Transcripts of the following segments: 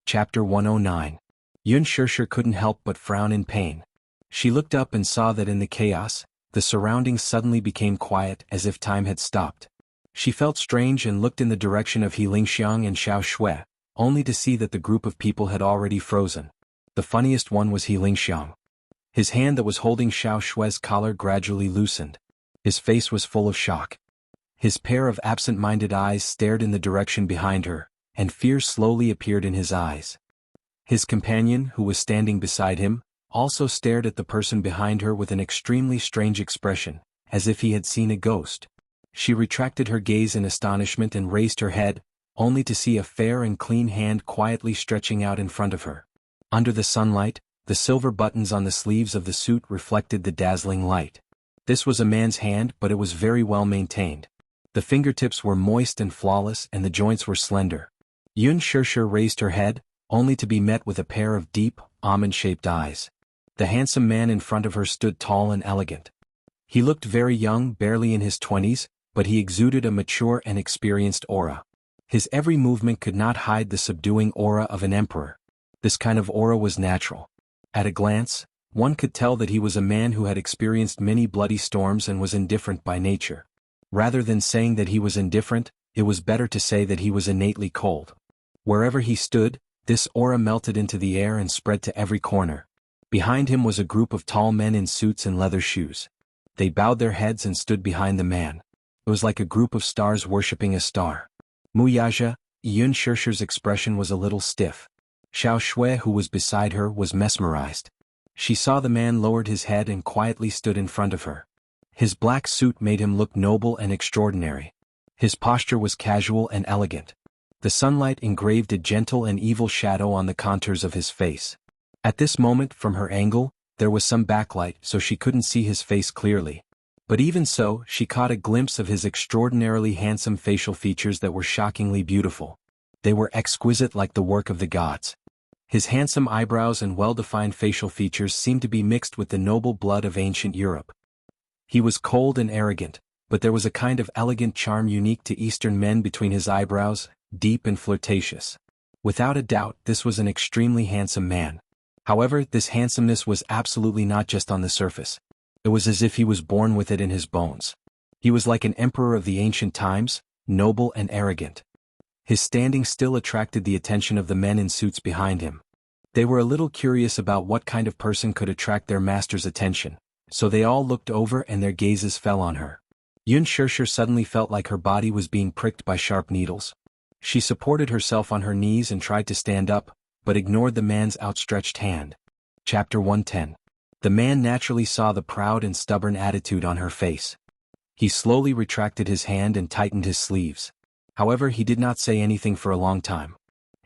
Chapter 109. Yun Shirshir couldn't help but frown in pain. She looked up and saw that in the chaos, the surroundings suddenly became quiet as if time had stopped. She felt strange and looked in the direction of He Lingxiang and Xiao Shui, only to see that the group of people had already frozen. The funniest one was He Lingxiang. His hand that was holding Xiao Shui's collar gradually loosened. His face was full of shock. His pair of absent-minded eyes stared in the direction behind her, and fear slowly appeared in his eyes. His companion, who was standing beside him, also stared at the person behind her with an extremely strange expression, as if he had seen a ghost. She retracted her gaze in astonishment and raised her head, only to see a fair and clean hand quietly stretching out in front of her. Under the sunlight, the silver buttons on the sleeves of the suit reflected the dazzling light. This was a man's hand, but it was very well maintained. The fingertips were moist and flawless, and the joints were slender. Yun Shirshir raised her head, only to be met with a pair of deep, almond-shaped eyes. The handsome man in front of her stood tall and elegant. He looked very young, barely in his 20s, but he exuded a mature and experienced aura. His every movement could not hide the subduing aura of an emperor. This kind of aura was natural. At a glance, one could tell that he was a man who had experienced many bloody storms and was indifferent by nature. Rather than saying that he was indifferent, it was better to say that he was innately cold. Wherever he stood, this aura melted into the air and spread to every corner. Behind him was a group of tall men in suits and leather shoes. They bowed their heads and stood behind the man. It was like a group of stars worshipping a star. Muyaja, Yun Shirshir's expression was a little stiff. Xiao Shui, who was beside her, was mesmerized. She saw the man lowered his head and quietly stood in front of her. His black suit made him look noble and extraordinary. His posture was casual and elegant. The sunlight engraved a gentle and evil shadow on the contours of his face. At this moment, from her angle, there was some backlight, so she couldn't see his face clearly. But even so, she caught a glimpse of his extraordinarily handsome facial features that were shockingly beautiful. They were exquisite, like the work of the gods. His handsome eyebrows and well-defined facial features seemed to be mixed with the noble blood of ancient Europe. He was cold and arrogant, but there was a kind of elegant charm unique to Eastern men between his eyebrows, deep and flirtatious. Without a doubt, this was an extremely handsome man. However, this handsomeness was absolutely not just on the surface. It was as if he was born with it in his bones. He was like an emperor of the ancient times, noble and arrogant. His standing still attracted the attention of the men in suits behind him. They were a little curious about what kind of person could attract their master's attention, so they all looked over and their gazes fell on her. Yun Shirshir suddenly felt like her body was being pricked by sharp needles. She supported herself on her knees and tried to stand up, but ignored the man's outstretched hand. Chapter 110. The man naturally saw the proud and stubborn attitude on her face. He slowly retracted his hand and tightened his sleeves. However, he did not say anything for a long time.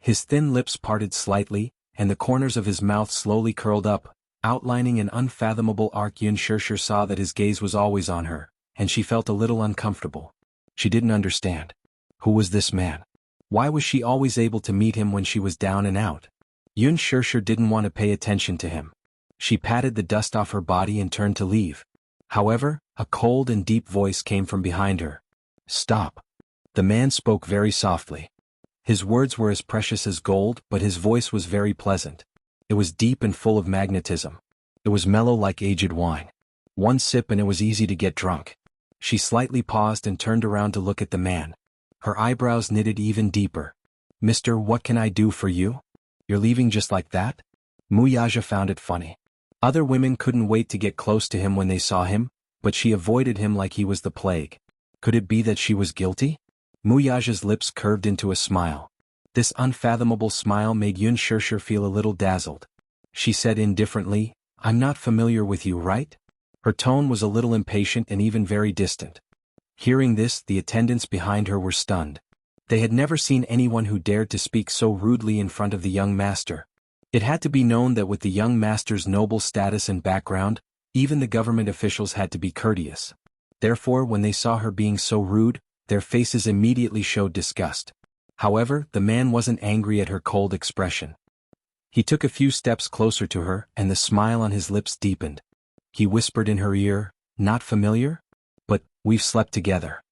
His thin lips parted slightly, and the corners of his mouth slowly curled up, outlining an unfathomable arc. Yun Shirshir saw that his gaze was always on her, and she felt a little uncomfortable. She didn't understand. Who was this man? Why was she always able to meet him when she was down and out? Yun Shirshir didn't want to pay attention to him. She patted the dust off her body and turned to leave. However, a cold and deep voice came from behind her. Stop. The man spoke very softly. His words were as precious as gold, but his voice was very pleasant. It was deep and full of magnetism. It was mellow like aged wine. One sip and it was easy to get drunk. She slightly paused and turned around to look at the man. Her eyebrows knitted even deeper. Mister, what can I do for you? You're leaving just like that? Muyaja found it funny. Other women couldn't wait to get close to him when they saw him, but she avoided him like he was the plague. Could it be that she was guilty? Muyaja's lips curved into a smile. This unfathomable smile made Yun Shirshir feel a little dazzled. She said indifferently, I'm not familiar with you, right? Her tone was a little impatient and even very distant. Hearing this, the attendants behind her were stunned. They had never seen anyone who dared to speak so rudely in front of the young master. It had to be known that with the young master's noble status and background, even the government officials had to be courteous. Therefore, when they saw her being so rude, their faces immediately showed disgust. However, the man wasn't angry at her cold expression. He took a few steps closer to her, and the smile on his lips deepened. He whispered in her ear, Not familiar? But, we've slept together.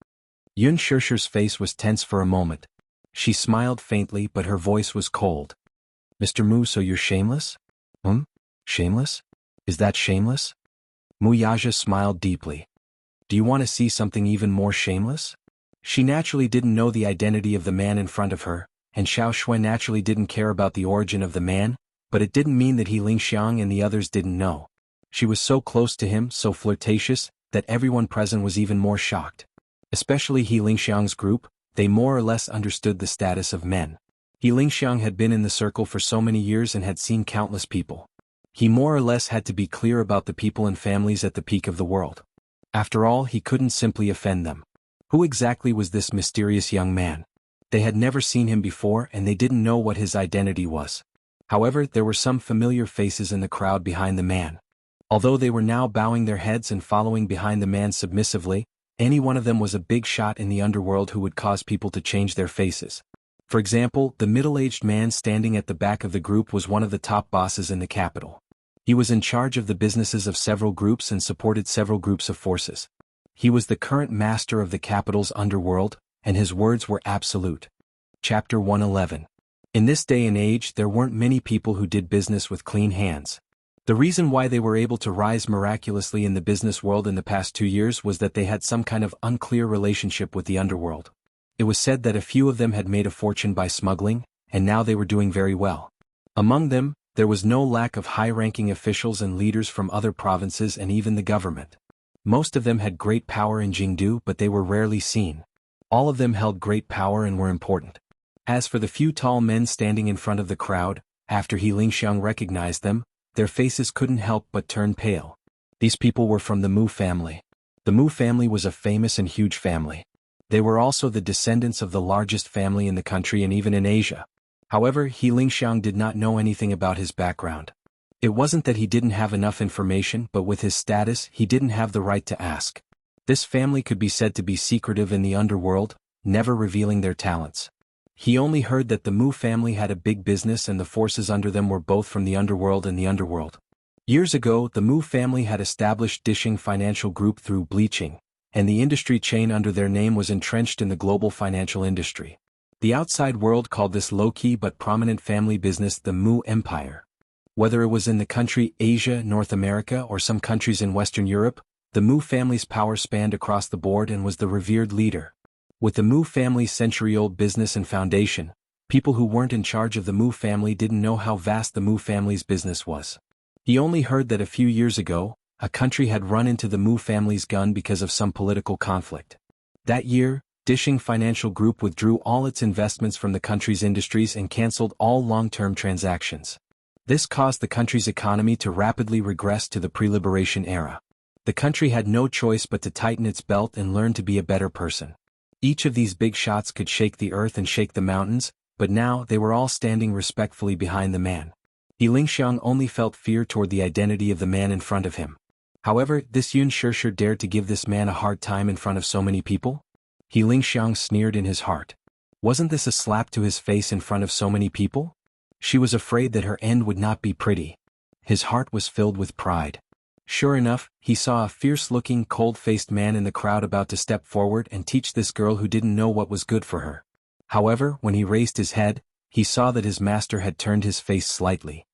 Yun Shirshir's face was tense for a moment. She smiled faintly, but her voice was cold. Mr. Mu, so you're shameless? Shameless? Is that shameless? Mu Yaja smiled deeply. Do you want to see something even more shameless? She naturally didn't know the identity of the man in front of her, and Xiao Shui naturally didn't care about the origin of the man, but it didn't mean that He Lingxiang and the others didn't know. She was so close to him, so flirtatious, that everyone present was even more shocked. Especially He Lingxiang's group, they more or less understood the status of men. He Lingxiang had been in the circle for so many years and had seen countless people. He more or less had to be clear about the people and families at the peak of the world. After all, he couldn't simply offend them. Who exactly was this mysterious young man? They had never seen him before and they didn't know what his identity was. However, there were some familiar faces in the crowd behind the man. Although they were now bowing their heads and following behind the man submissively, any one of them was a big shot in the underworld who would cause people to change their faces. For example, the middle-aged man standing at the back of the group was one of the top bosses in the capital. He was in charge of the businesses of several groups and supported several groups of forces. He was the current master of the capital's underworld, and his words were absolute. Chapter 111. In this day and age, there weren't many people who did business with clean hands. The reason why they were able to rise miraculously in the business world in the past 2 years was that they had some kind of unclear relationship with the underworld. It was said that a few of them had made a fortune by smuggling, and now they were doing very well. Among them, there was no lack of high-ranking officials and leaders from other provinces and even the government. Most of them had great power in Jingdu, but they were rarely seen. All of them held great power and were important. As for the few tall men standing in front of the crowd, after He Lingxiang recognized them, their faces couldn't help but turn pale. These people were from the Mu family. The Mu family was a famous and huge family. They were also the descendants of the largest family in the country and even in Asia. However, He Lingxiang did not know anything about his background. It wasn't that he didn't have enough information, but with his status, he didn't have the right to ask. This family could be said to be secretive in the underworld, never revealing their talents. He only heard that the Mu family had a big business and the forces under them were both from the underworld and the underworld. Years ago, the Mu family had established Dishing Financial Group through bleaching, and the industry chain under their name was entrenched in the global financial industry. The outside world called this low-key but prominent family business the Mu Empire. Whether it was in the country Asia, North America, or some countries in Western Europe, the Mu family's power spanned across the board and was the revered leader. With the Mu family's century-old business and foundation, people who weren't in charge of the Mu family didn't know how vast the Mu family's business was. He only heard that a few years ago, a country had run into the Mu family's gun because of some political conflict. That year, Dishing Financial Group withdrew all its investments from the country's industries and cancelled all long-term transactions. This caused the country's economy to rapidly regress to the pre-liberation era. The country had no choice but to tighten its belt and learn to be a better person. Each of these big shots could shake the earth and shake the mountains, but now they were all standing respectfully behind the man. He Lingxiang only felt fear toward the identity of the man in front of him. However, this Yun Shishir dared to give this man a hard time in front of so many people? He Lingxiang sneered in his heart. Wasn't this a slap to his face in front of so many people? She was afraid that her end would not be pretty. His heart was filled with pride. Sure enough, he saw a fierce-looking, cold-faced man in the crowd about to step forward and teach this girl who didn't know what was good for her. However, when he raised his head, he saw that his master had turned his face slightly.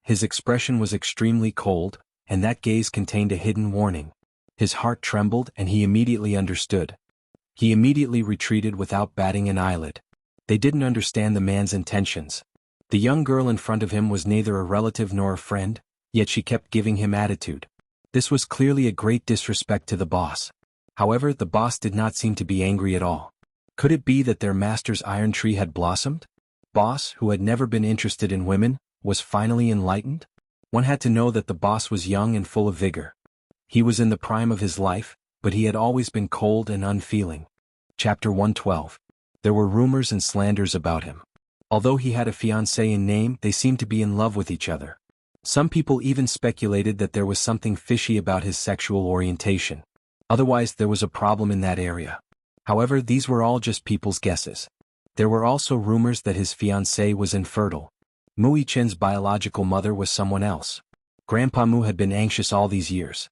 His expression was extremely cold, and that gaze contained a hidden warning. His heart trembled and he immediately understood. He immediately retreated without batting an eyelid. They didn't understand the man's intentions. The young girl in front of him was neither a relative nor a friend, yet she kept giving him attitude. This was clearly a great disrespect to the boss. However, the boss did not seem to be angry at all. Could it be that their master's iron tree had blossomed? Boss, who had never been interested in women, was finally enlightened? One had to know that the boss was young and full of vigor. He was in the prime of his life, but he had always been cold and unfeeling. Chapter 112. There were rumors and slanders about him. Although he had a fiancée in name, they seemed to be in love with each other. Some people even speculated that there was something fishy about his sexual orientation. Otherwise, there was a problem in that area. However, these were all just people's guesses. There were also rumors that his fiancée was infertile. Mu Yichen's biological mother was someone else. Grandpa Mu had been anxious all these years.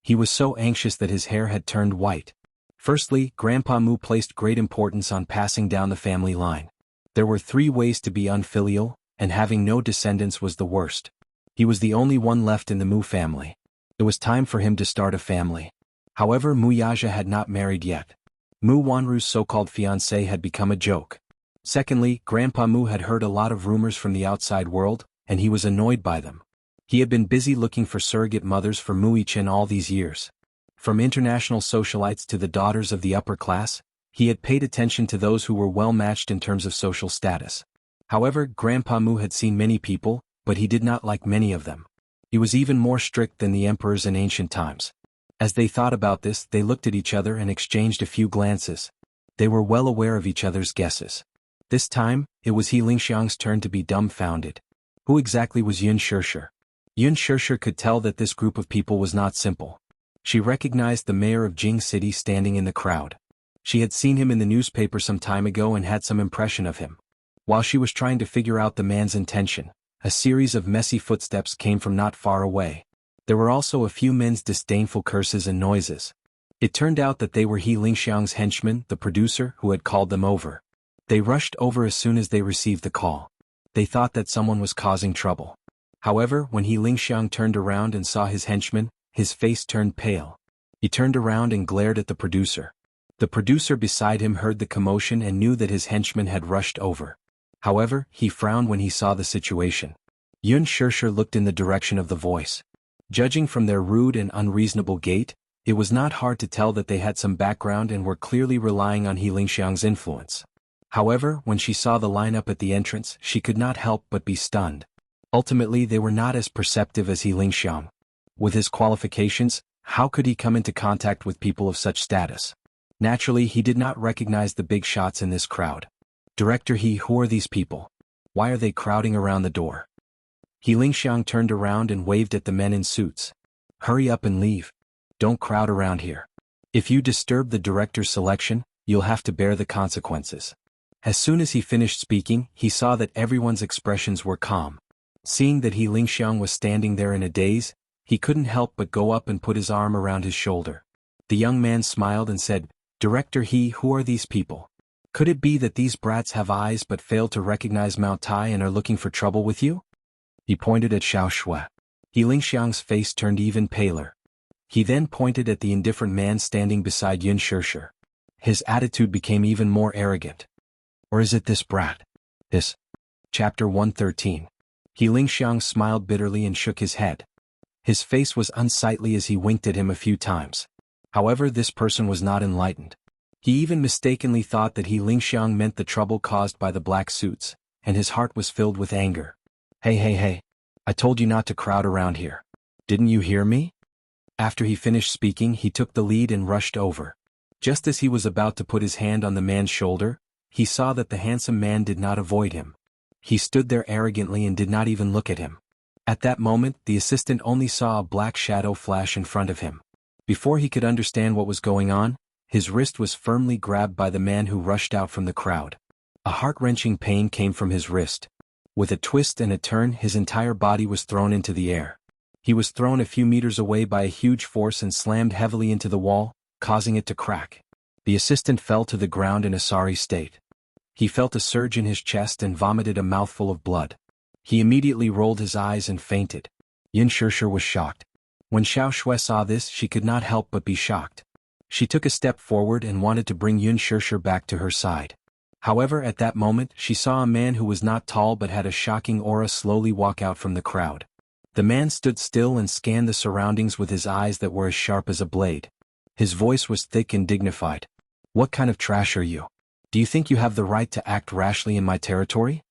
He was so anxious that his hair had turned white. Firstly, Grandpa Mu placed great importance on passing down the family line. There were 3 ways to be unfilial, and having no descendants was the worst. He was the only one left in the Mu family. It was time for him to start a family. However, Mu Yaja had not married yet. Mu Wanru's so-called fiancé had become a joke. Secondly, Grandpa Mu had heard a lot of rumors from the outside world, and he was annoyed by them. He had been busy looking for surrogate mothers for Mu Yichen all these years. From international socialites to the daughters of the upper class, he had paid attention to those who were well matched in terms of social status. However, Grandpa Mu had seen many people, but he did not like many of them. He was even more strict than the emperors in ancient times. As they thought about this, they looked at each other and exchanged a few glances. They were well aware of each other's guesses. This time, it was He Lingxiang's turn to be dumbfounded. Who exactly was Yun Shirshir? Yun Shirshir could tell that this group of people was not simple. She recognized the mayor of Jing City standing in the crowd. She had seen him in the newspaper some time ago and had some impression of him. While she was trying to figure out the man's intention, a series of messy footsteps came from not far away. There were also a few men's disdainful curses and noises. It turned out that they were He Lingxiang's henchmen, the producer, who had called them over. They rushed over as soon as they received the call. They thought that someone was causing trouble. However, when He Lingxiang turned around and saw his henchmen, his face turned pale. He turned around and glared at the producer. The producer beside him heard the commotion and knew that his henchmen had rushed over. However, he frowned when he saw the situation. Yun Shirshir looked in the direction of the voice. Judging from their rude and unreasonable gait, it was not hard to tell that they had some background and were clearly relying on He Lingxiang's influence. However, when she saw the lineup at the entrance, she could not help but be stunned. Ultimately, they were not as perceptive as He Lingxiang. With his qualifications, how could he come into contact with people of such status? Naturally, he did not recognize the big shots in this crowd. Director He, who are these people? Why are they crowding around the door? He Lingxiang turned around and waved at the men in suits. Hurry up and leave. Don't crowd around here. If you disturb the director's selection, you'll have to bear the consequences. As soon as he finished speaking, he saw that everyone's expressions were calm. Seeing that He Lingxiang was standing there in a daze, he couldn't help but go up and put his arm around his shoulder. The young man smiled and said, Director He, who are these people? Could it be that these brats have eyes but fail to recognize Mount Tai and are looking for trouble with you? He pointed at Xiao Shui. He Lingxiang's face turned even paler. He then pointed at the indifferent man standing beside Yun Shirshir. His attitude became even more arrogant. Or is it this brat? This. Chapter 113. He Lingxiang smiled bitterly and shook his head. His face was unsightly as he winked at him a few times. However, this person was not enlightened. He even mistakenly thought that He Lingxiang meant the trouble caused by the black suits, and his heart was filled with anger. Hey, I told you not to crowd around here. Didn't you hear me? After he finished speaking, he took the lead and rushed over. Just as he was about to put his hand on the man's shoulder, he saw that the handsome man did not avoid him. He stood there arrogantly and did not even look at him. At that moment, the assistant only saw a black shadow flash in front of him. Before he could understand what was going on, his wrist was firmly grabbed by the man who rushed out from the crowd. A heart-wrenching pain came from his wrist. With a twist and a turn, his entire body was thrown into the air. He was thrown a few meters away by a huge force and slammed heavily into the wall, causing it to crack. The assistant fell to the ground in a sorry state. He felt a surge in his chest and vomited a mouthful of blood. He immediately rolled his eyes and fainted. Yun Shirshir was shocked. When Xiao Shui saw this, she could not help but be shocked. She took a step forward and wanted to bring Yun Shirshir back to her side. However, at that moment, she saw a man who was not tall but had a shocking aura slowly walk out from the crowd. The man stood still and scanned the surroundings with his eyes that were as sharp as a blade. His voice was thick and dignified. What kind of trash are you? Do you think you have the right to act rashly in my territory?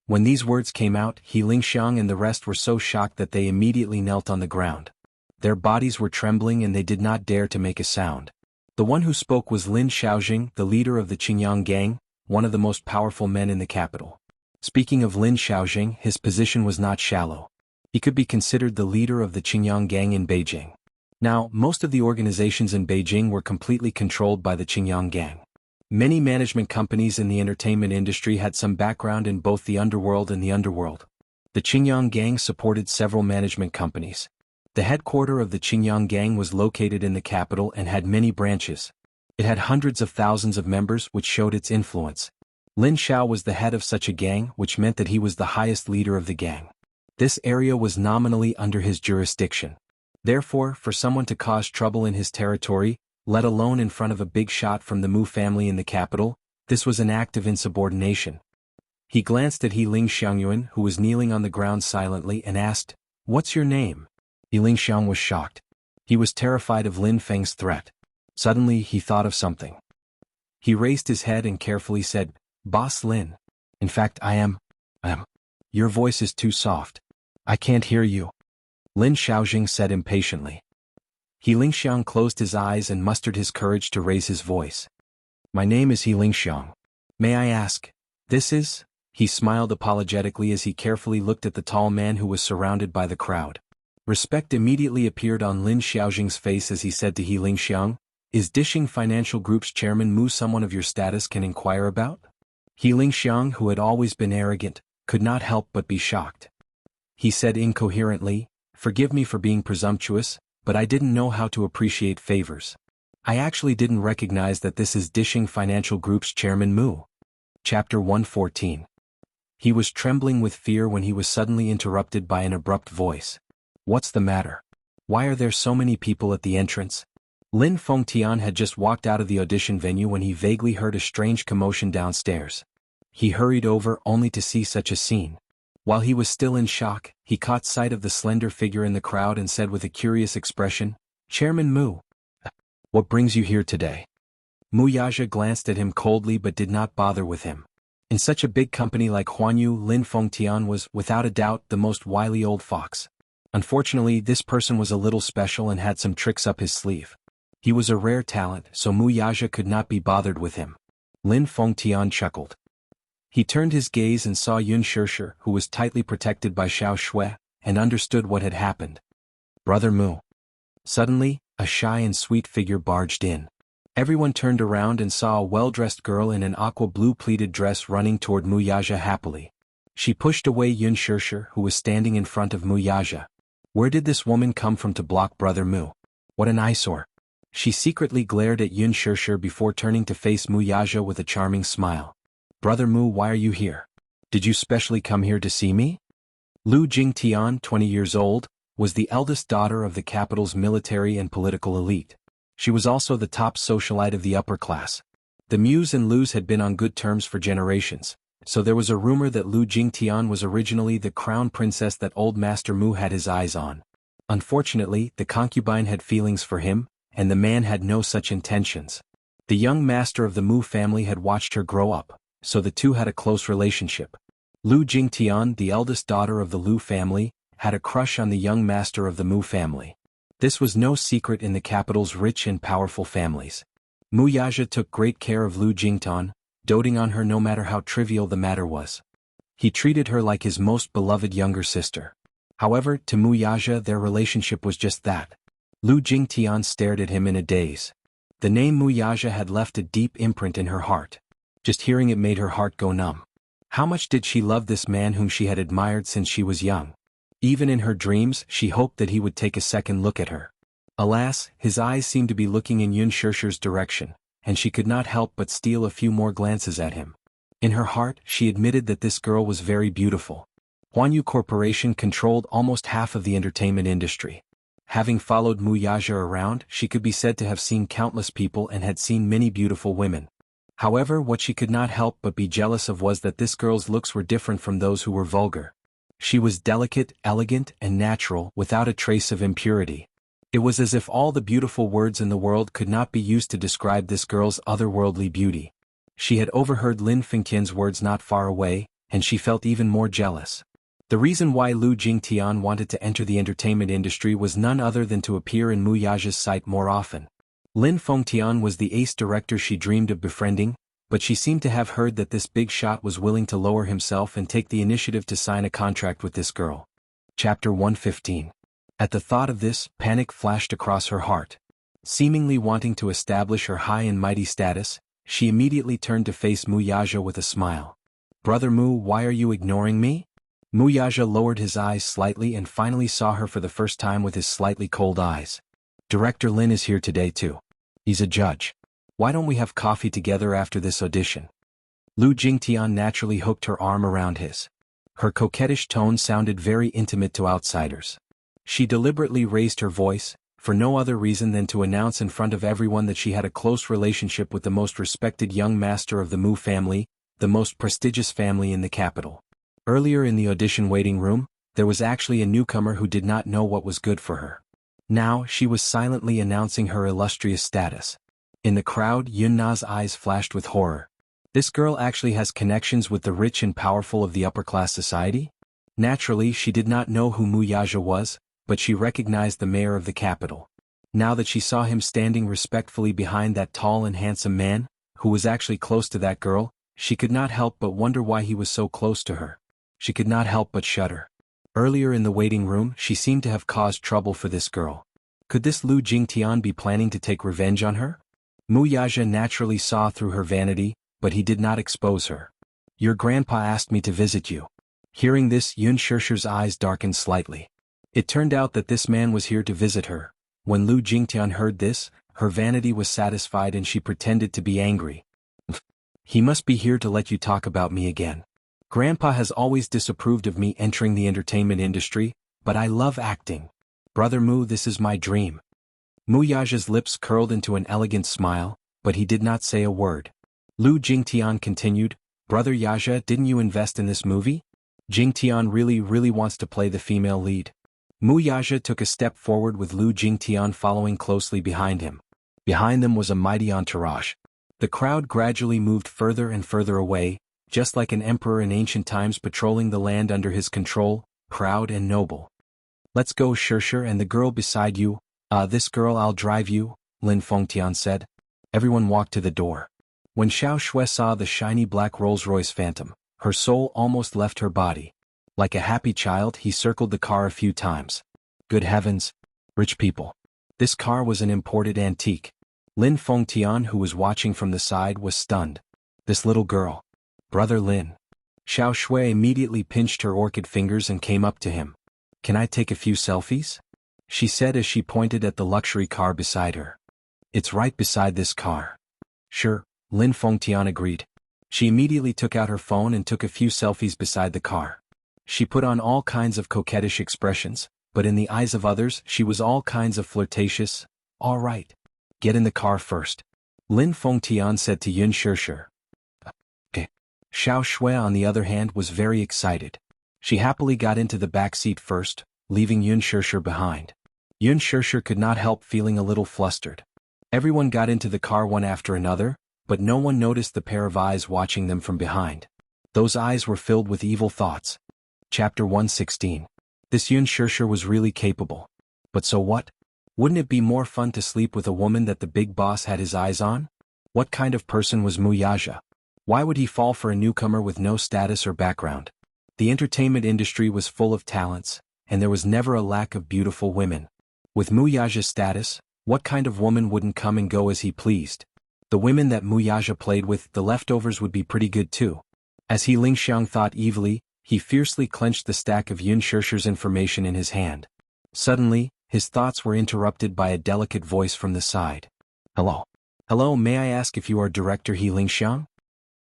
When these words came out, He Lingxiang and the rest were so shocked that they immediately knelt on the ground. Their bodies were trembling and they did not dare to make a sound. The one who spoke was Lin Xiaojing, the leader of the Qingyang gang, one of the most powerful men in the capital. Speaking of Lin Xiaojing, his position was not shallow. He could be considered the leader of the Qingyang gang in Beijing. Now, most of the organizations in Beijing were completely controlled by the Qingyang gang. Many management companies in the entertainment industry had some background in both the underworld and the underworld. The Qingyang gang supported several management companies. The headquarters of the Qingyang gang was located in the capital and had many branches. It had hundreds of thousands of members, which showed its influence. Lin Xiao was the head of such a gang, which meant that he was the highest leader of the gang. This area was nominally under his jurisdiction. Therefore, for someone to cause trouble in his territory, let alone in front of a big shot from the Mu family in the capital, this was an act of insubordination. He glanced at He Ling Xiangyuan, who was kneeling on the ground silently, and asked, "What's your name?" He Ling Xiang was shocked. He was terrified of Lin Feng's threat. Suddenly he thought of something. He raised his head and carefully said, "Boss Lin. In fact, I am. Your voice is too soft. I can't hear you," Lin Xiaojing said impatiently. He Ling Xiang closed his eyes and mustered his courage to raise his voice. "My name is He Ling Xiang. May I ask, this is?" He smiled apologetically as he carefully looked at the tall man who was surrounded by the crowd. Respect immediately appeared on Lin Xiaojing's face as he said to He Ling Xiang, "Is Dishing Financial Group's chairman Mu someone of your status can inquire about?" He Ling Xiang, who had always been arrogant, could not help but be shocked. He said incoherently, "Forgive me for being presumptuous, but I didn't know how to appreciate favors. I actually didn't recognize that this is Dishing Financial Group's chairman Mu." Chapter 114. He was trembling with fear when he was suddenly interrupted by an abrupt voice. "What's the matter? Why are there so many people at the entrance?" Lin Fengtian had just walked out of the audition venue when he vaguely heard a strange commotion downstairs. He hurried over only to see such a scene. While he was still in shock, he caught sight of the slender figure in the crowd and said with a curious expression, "Chairman Mu. What brings you here today?" Mu Yaja glanced at him coldly but did not bother with him. In such a big company like Huanyu, Lin Fengtian was, without a doubt, the most wily old fox. Unfortunately, this person was a little special and had some tricks up his sleeve. He was a rare talent, so Mu Yaja could not be bothered with him. Lin Fengtian chuckled. He turned his gaze and saw Yun Shishir, who was tightly protected by Xiao Shui, and understood what had happened. "Brother Mu." Suddenly, a shy and sweet figure barged in. Everyone turned around and saw a well-dressed girl in an aqua blue pleated dress running toward Mu Yaja happily. She pushed away Yun Shishir, who was standing in front of Mu Yaja. Where did this woman come from to block Brother Mu? What an eyesore. She secretly glared at Yun Shishir before turning to face Mu Yaja with a charming smile. "Brother Mu, why are you here? Did you specially come here to see me?" Lu Jingtian, 20 years old, was the eldest daughter of the capital's military and political elite. She was also the top socialite of the upper class. The Mus and Lus had been on good terms for generations, so there was a rumor that Lu Jingtian was originally the crown princess that old Master Mu had his eyes on. Unfortunately, the concubine had feelings for him, and the man had no such intentions. The young master of the Mu family had watched her grow up, so the two had a close relationship. Lu Jingtian, the eldest daughter of the Lu family, had a crush on the young master of the Mu family. This was no secret in the capital's rich and powerful families. Mu Yaja took great care of Lu Jingtan, doting on her no matter how trivial the matter was. He treated her like his most beloved younger sister. However, to Mu Yaja their relationship was just that. Lu Jingtian stared at him in a daze. The name Mu Yaja had left a deep imprint in her heart. Just hearing it made her heart go numb. How much did she love this man whom she had admired since she was young? Even in her dreams, she hoped that he would take a second look at her. Alas, his eyes seemed to be looking in Yun Shishir's direction, and she could not help but steal a few more glances at him. In her heart, she admitted that this girl was very beautiful. Huanyu Corporation controlled almost half of the entertainment industry. Having followed Mu Yaja around, she could be said to have seen countless people and had seen many beautiful women. However, what she could not help but be jealous of was that this girl's looks were different from those who were vulgar. She was delicate, elegant, and natural, without a trace of impurity. It was as if all the beautiful words in the world could not be used to describe this girl's otherworldly beauty. She had overheard Lin Fengtian's words not far away, and she felt even more jealous. The reason why Lu Jingtian wanted to enter the entertainment industry was none other than to appear in Mu Yaja's sight more often. Lin Fengtian was the ace director she dreamed of befriending, but she seemed to have heard that this big shot was willing to lower himself and take the initiative to sign a contract with this girl. Chapter 115. At the thought of this, panic flashed across her heart. Seemingly wanting to establish her high and mighty status, she immediately turned to face Mu Yaja with a smile. "Brother Mu, why are you ignoring me?" Mu Yaja lowered his eyes slightly and finally saw her for the first time with his slightly cold eyes. "Director Lin is here today too. He's a judge. Why don't we have coffee together after this audition?" Lu Jingtian naturally hooked her arm around his. Her coquettish tone sounded very intimate to outsiders. She deliberately raised her voice, for no other reason than to announce in front of everyone that she had a close relationship with the most respected young master of the Mu family, the most prestigious family in the capital. Earlier in the audition waiting room, there was actually a newcomer who did not know what was good for her. Now she was silently announcing her illustrious status. In the crowd, Yunna's eyes flashed with horror. This girl actually has connections with the rich and powerful of the upper-class society? Naturally, she did not know who Mu Yaja was, but she recognized the mayor of the capital. Now that she saw him standing respectfully behind that tall and handsome man, who was actually close to that girl, she could not help but wonder why he was so close to her. She could not help but shudder. Earlier in the waiting room, she seemed to have caused trouble for this girl. Could this Lu Jingtian be planning to take revenge on her? Mu Yaja naturally saw through her vanity, but he did not expose her. Your grandpa asked me to visit you. Hearing this, Yun Shirshi's eyes darkened slightly. It turned out that this man was here to visit her. When Lu Jingtian heard this, her vanity was satisfied and she pretended to be angry. He must be here to let you talk about me again. Grandpa has always disapproved of me entering the entertainment industry, but I love acting. Brother Mu, this is my dream. Mu Yaja's lips curled into an elegant smile, but he did not say a word. Lu Jingtian continued, Brother Yaja, didn't you invest in this movie? Jingtian really wants to play the female lead. Mu Yaja took a step forward with Lu Jingtian following closely behind him. Behind them was a mighty entourage. The crowd gradually moved further and further away, just like an emperor in ancient times patrolling the land under his control, proud and noble. Let's go, Shirshir, and the girl beside you. This girl, I'll drive you, Lin Fengtian said. Everyone walked to the door. When Xiao Shui saw the shiny black Rolls-Royce Phantom, her soul almost left her body. Like a happy child, he circled the car a few times. Good heavens! Rich people. This car was an imported antique. Lin Fengtian, who was watching from the side, was stunned. This little girl. Brother Lin. Xiao Shui immediately pinched her orchid fingers and came up to him. Can I take a few selfies? She said as she pointed at the luxury car beside her. It's right beside this car. Sure, Lin Fengtian agreed. She immediately took out her phone and took a few selfies beside the car. She put on all kinds of coquettish expressions, but in the eyes of others she was all kinds of flirtatious. All right. Get in the car first. Lin Fengtian said to Yun Shirshir. Okay. Xiao Shui on the other hand was very excited. She happily got into the back seat first, leaving Yun Shirshir behind. Yun Shirshir could not help feeling a little flustered. Everyone got into the car one after another, but no one noticed the pair of eyes watching them from behind. Those eyes were filled with evil thoughts. Chapter 116. This Yun Shirshir was really capable. But so what? Wouldn't it be more fun to sleep with a woman that the big boss had his eyes on? What kind of person was Mu Yaja? Why would he fall for a newcomer with no status or background? The entertainment industry was full of talents, and there was never a lack of beautiful women. With Mu Yaja's status, what kind of woman wouldn't come and go as he pleased? The women that Mu Yaja played with, the leftovers would be pretty good too. As he Lingxiang thought evilly, he fiercely clenched the stack of Yun Shirshir's information in his hand. Suddenly, his thoughts were interrupted by a delicate voice from the side. Hello. Hello, may I ask if you are Director He Lingxiang?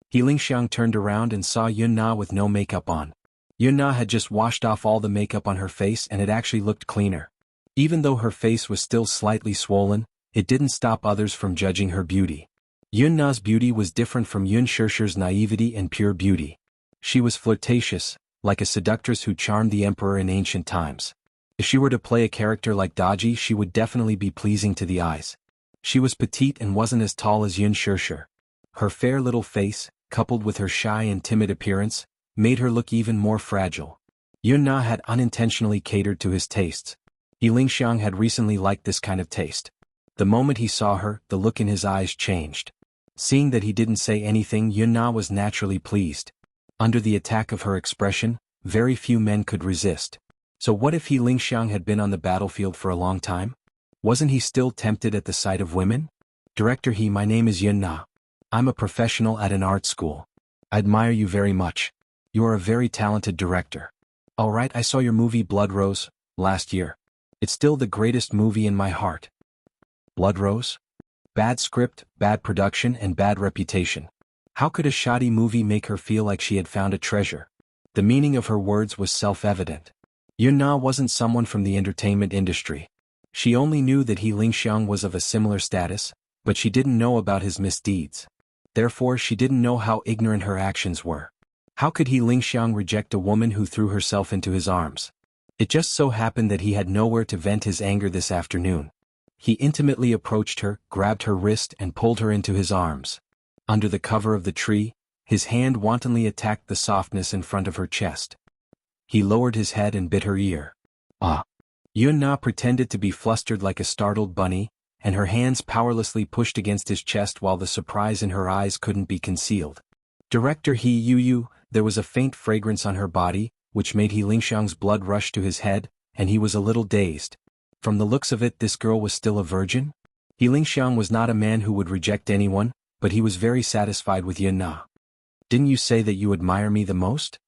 He Lingxiang turned around and saw Yun Na with no makeup on. Yun Na had just washed off all the makeup on her face and it actually looked cleaner. Even though her face was still slightly swollen, it didn't stop others from judging her beauty. Yun Na's beauty was different from Yun Shirshir's naivety and pure beauty. She was flirtatious, like a seductress who charmed the emperor in ancient times. If she were to play a character like Daji, she would definitely be pleasing to the eyes. She was petite and wasn't as tall as Yun Shirshir. Her fair little face, coupled with her shy and timid appearance, made her look even more fragile. Yun Na had unintentionally catered to his tastes. He Lingxiang had recently liked this kind of taste. The moment he saw her, the look in his eyes changed. Seeing that he didn't say anything, Yun Na was naturally pleased. Under the attack of her expression, very few men could resist. So what if He Lingxiang had been on the battlefield for a long time? Wasn't he still tempted at the sight of women? Director He, my name is Yun Na. I'm a professional at an art school. I admire you very much. You are a very talented director. Alright, I saw your movie Blood Rose last year. It's still the greatest movie in my heart. Blood Rose? Bad script, bad production and bad reputation. How could a shoddy movie make her feel like she had found a treasure? The meaning of her words was self-evident. Yun Na wasn't someone from the entertainment industry. She only knew that He Lingxiang was of a similar status, but she didn't know about his misdeeds. Therefore she didn't know how ignorant her actions were. How could He Lingxiang reject a woman who threw herself into his arms? It just so happened that he had nowhere to vent his anger this afternoon. He intimately approached her, grabbed her wrist and pulled her into his arms. Under the cover of the tree, his hand wantonly attacked the softness in front of her chest. He lowered his head and bit her ear. Ah! Yun Na pretended to be flustered like a startled bunny, and her hands powerlessly pushed against his chest while the surprise in her eyes couldn't be concealed. Director He Yu, there was a faint fragrance on her body, which made He Lingxiang's blood rush to his head, and he was a little dazed. From the looks of it, this girl was still a virgin? He Lingxiang was not a man who would reject anyone, but he was very satisfied with Yun Na. Didn't you say that you admire me the most?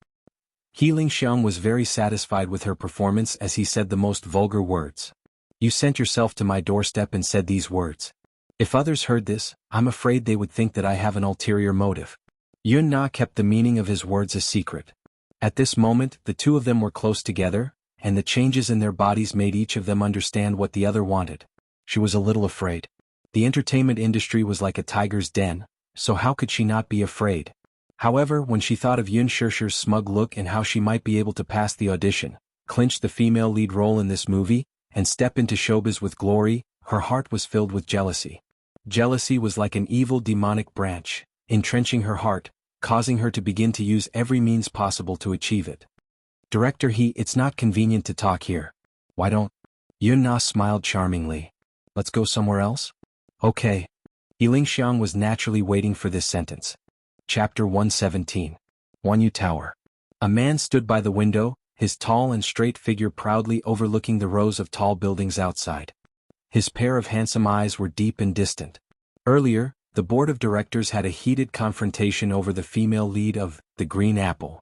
He Lingxiang was very satisfied with her performance as he said the most vulgar words. You sent yourself to my doorstep and said these words. If others heard this, I'm afraid they would think that I have an ulterior motive. Yun Na kept the meaning of his words a secret. At this moment, the two of them were close together, and the changes in their bodies made each of them understand what the other wanted. She was a little afraid. The entertainment industry was like a tiger's den, so how could she not be afraid? However, when she thought of Yun Shishir's smug look and how she might be able to pass the audition, clinch the female lead role in this movie, and step into showbiz with glory, her heart was filled with jealousy. Jealousy was like an evil demonic branch, entrenching her heart, causing her to begin to use every means possible to achieve it. Director He, it's not convenient to talk here. Why don't? Yun Na smiled charmingly. Let's go somewhere else? Okay. He Lingxiang was naturally waiting for this sentence. Chapter 117. Wanyu Tower. A man stood by the window, his tall and straight figure proudly overlooking the rows of tall buildings outside. His pair of handsome eyes were deep and distant. Earlier, the board of directors had a heated confrontation over the female lead of The Green Apple.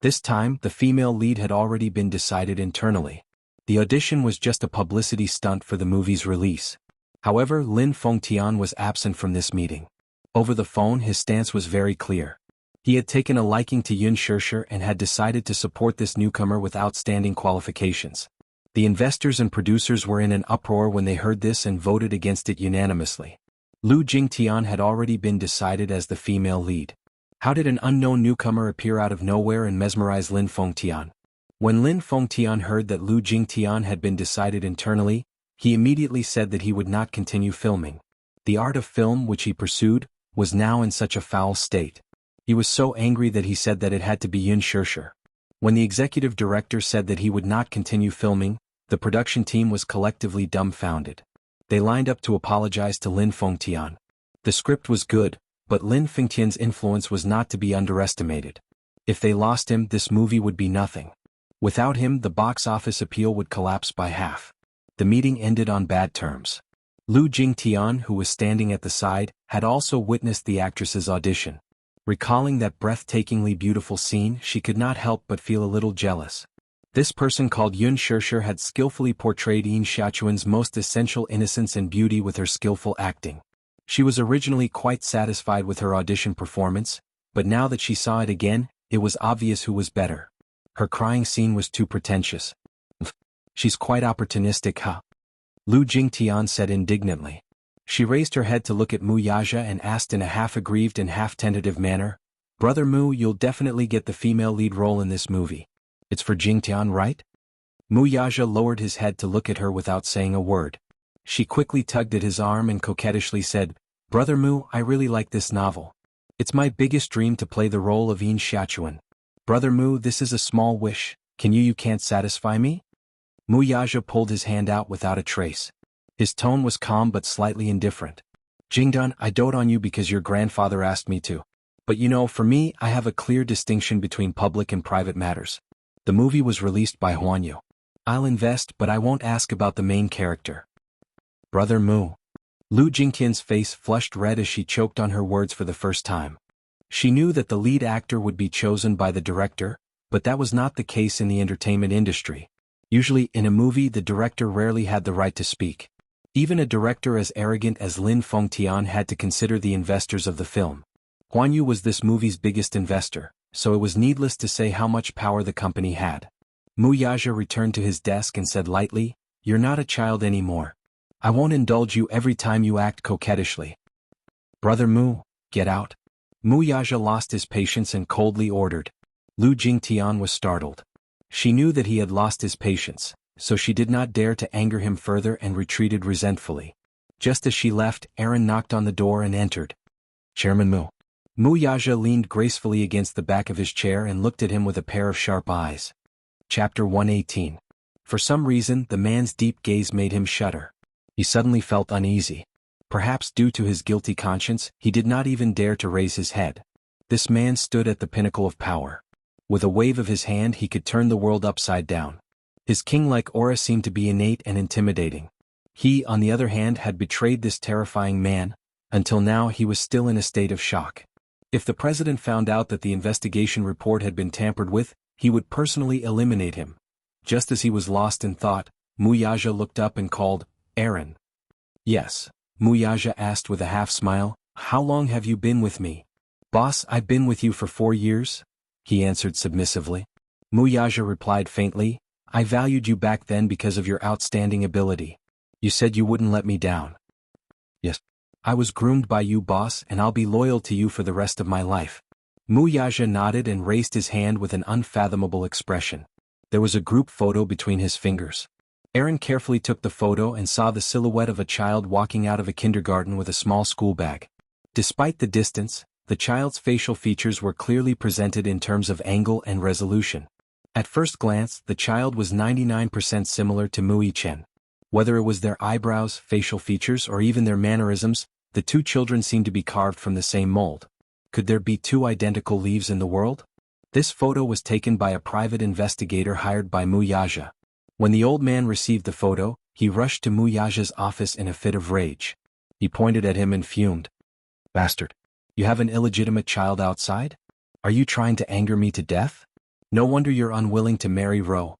This time, the female lead had already been decided internally. The audition was just a publicity stunt for the movie's release. However, Lin Fengtian was absent from this meeting. Over the phone, his stance was very clear. He had taken a liking to Yun Shishir and had decided to support this newcomer with outstanding qualifications. The investors and producers were in an uproar when they heard this and voted against it unanimously. Lu Jingtian had already been decided as the female lead. How did an unknown newcomer appear out of nowhere and mesmerize Lin Fengtian? When Lin Fengtian heard that Lu Jingtian had been decided internally, he immediately said that he would not continue filming. The art of film which he pursued was now in such a foul state. He was so angry that he said that it had to be Yun Shishir. When the executive director said that he would not continue filming, the production team was collectively dumbfounded. They lined up to apologize to Lin Fengtian. The script was good, but Lin Fengtian's influence was not to be underestimated. If they lost him, this movie would be nothing. Without him, the box office appeal would collapse by half. The meeting ended on bad terms. Lu Jingtian, who was standing at the side, had also witnessed the actress's audition. Recalling that breathtakingly beautiful scene, she could not help but feel a little jealous. This person called Yun Shishir had skillfully portrayed Yin Xiaochuan's most essential innocence and beauty with her skillful acting. She was originally quite satisfied with her audition performance, but now that she saw it again, it was obvious who was better. Her crying scene was too pretentious. She's quite opportunistic, huh? Lu Jingtian said indignantly. She raised her head to look at Mu Yaja and asked in a half-aggrieved and half-tentative manner, Brother Mu, you'll definitely get the female lead role in this movie. It's for Jingtian, right? Mu Yaja lowered his head to look at her without saying a word. She quickly tugged at his arm and coquettishly said, Brother Mu, I really like this novel. It's my biggest dream to play the role of Yin Xiaochuan. Brother Mu, this is a small wish. You can't satisfy me? Mu Yaja pulled his hand out without a trace. His tone was calm but slightly indifferent. Jingdan, I dote on you because your grandfather asked me to. But for me, I have a clear distinction between public and private matters. The movie was released by Huanyu. I'll invest, but I won't ask about the main character. Brother Mu. Lu Jingtian's face flushed red as she choked on her words for the first time. She knew that the lead actor would be chosen by the director, but that was not the case in the entertainment industry. Usually, in a movie, the director rarely had the right to speak. Even a director as arrogant as Lin Fengtian had to consider the investors of the film. Huan Yu was this movie's biggest investor, so it was needless to say how much power the company had. Mu Yaja returned to his desk and said lightly, "You're not a child anymore. I won't indulge you every time you act coquettishly. Brother Mu, get out." Mu Yaja lost his patience and coldly ordered. Lu Jingtian was startled. She knew that he had lost his patience, so she did not dare to anger him further and retreated resentfully. Just as she left, Aaron knocked on the door and entered. "Chairman Mu." Mu Yaja leaned gracefully against the back of his chair and looked at him with a pair of sharp eyes. Chapter 118. For some reason, the man's deep gaze made him shudder. He suddenly felt uneasy. Perhaps due to his guilty conscience, he did not even dare to raise his head. This man stood at the pinnacle of power. With a wave of his hand he could turn the world upside down. His king-like aura seemed to be innate and intimidating. He, on the other hand, had betrayed this terrifying man. Until now he was still in a state of shock. If the president found out that the investigation report had been tampered with, he would personally eliminate him. Just as he was lost in thought, Mu Yaja looked up and called, "Aaron." "Yes," Mu Yaja asked with a half-smile, "How long have you been with me?" "Boss, I've been with you for 4 years," he answered submissively. Mu Yaja replied faintly, "I valued you back then because of your outstanding ability. You said you wouldn't let me down." "Yes. I was groomed by you, boss, and I'll be loyal to you for the rest of my life." Mu Yaja nodded and raised his hand with an unfathomable expression. There was a group photo between his fingers. Aaron carefully took the photo and saw the silhouette of a child walking out of a kindergarten with a small school bag. Despite the distance, the child's facial features were clearly presented in terms of angle and resolution. At first glance, the child was 99% similar to Mu Yichen. Whether it was their eyebrows, facial features, or even their mannerisms, the two children seemed to be carved from the same mold. Could there be two identical leaves in the world? This photo was taken by a private investigator hired by Mu Yaja. When the old man received the photo, he rushed to Mu Yaja's office in a fit of rage. He pointed at him and fumed. "Bastard! You have an illegitimate child outside? Are you trying to anger me to death? No wonder you're unwilling to marry Ro.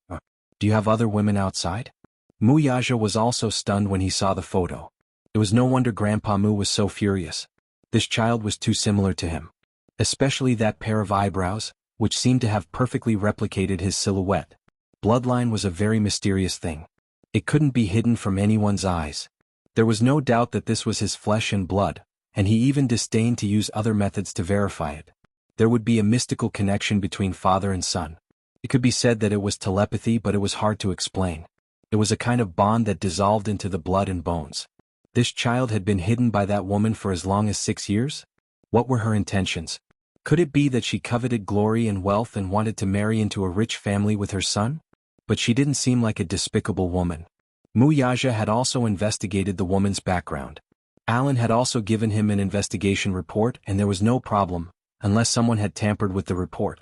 Do you have other women outside?" Mu Yaja was also stunned when he saw the photo. It was no wonder Grandpa Mu was so furious. This child was too similar to him. Especially that pair of eyebrows, which seemed to have perfectly replicated his silhouette. Bloodline was a very mysterious thing. It couldn't be hidden from anyone's eyes. There was no doubt that this was his flesh and blood, and he even disdained to use other methods to verify it. There would be a mystical connection between father and son. It could be said that it was telepathy, but it was hard to explain. It was a kind of bond that dissolved into the blood and bones. This child had been hidden by that woman for as long as 6 years? What were her intentions? Could it be that she coveted glory and wealth and wanted to marry into a rich family with her son? But she didn't seem like a despicable woman. Mu Yaja had also investigated the woman's background. Alan had also given him an investigation report, and there was no problem, unless someone had tampered with the report.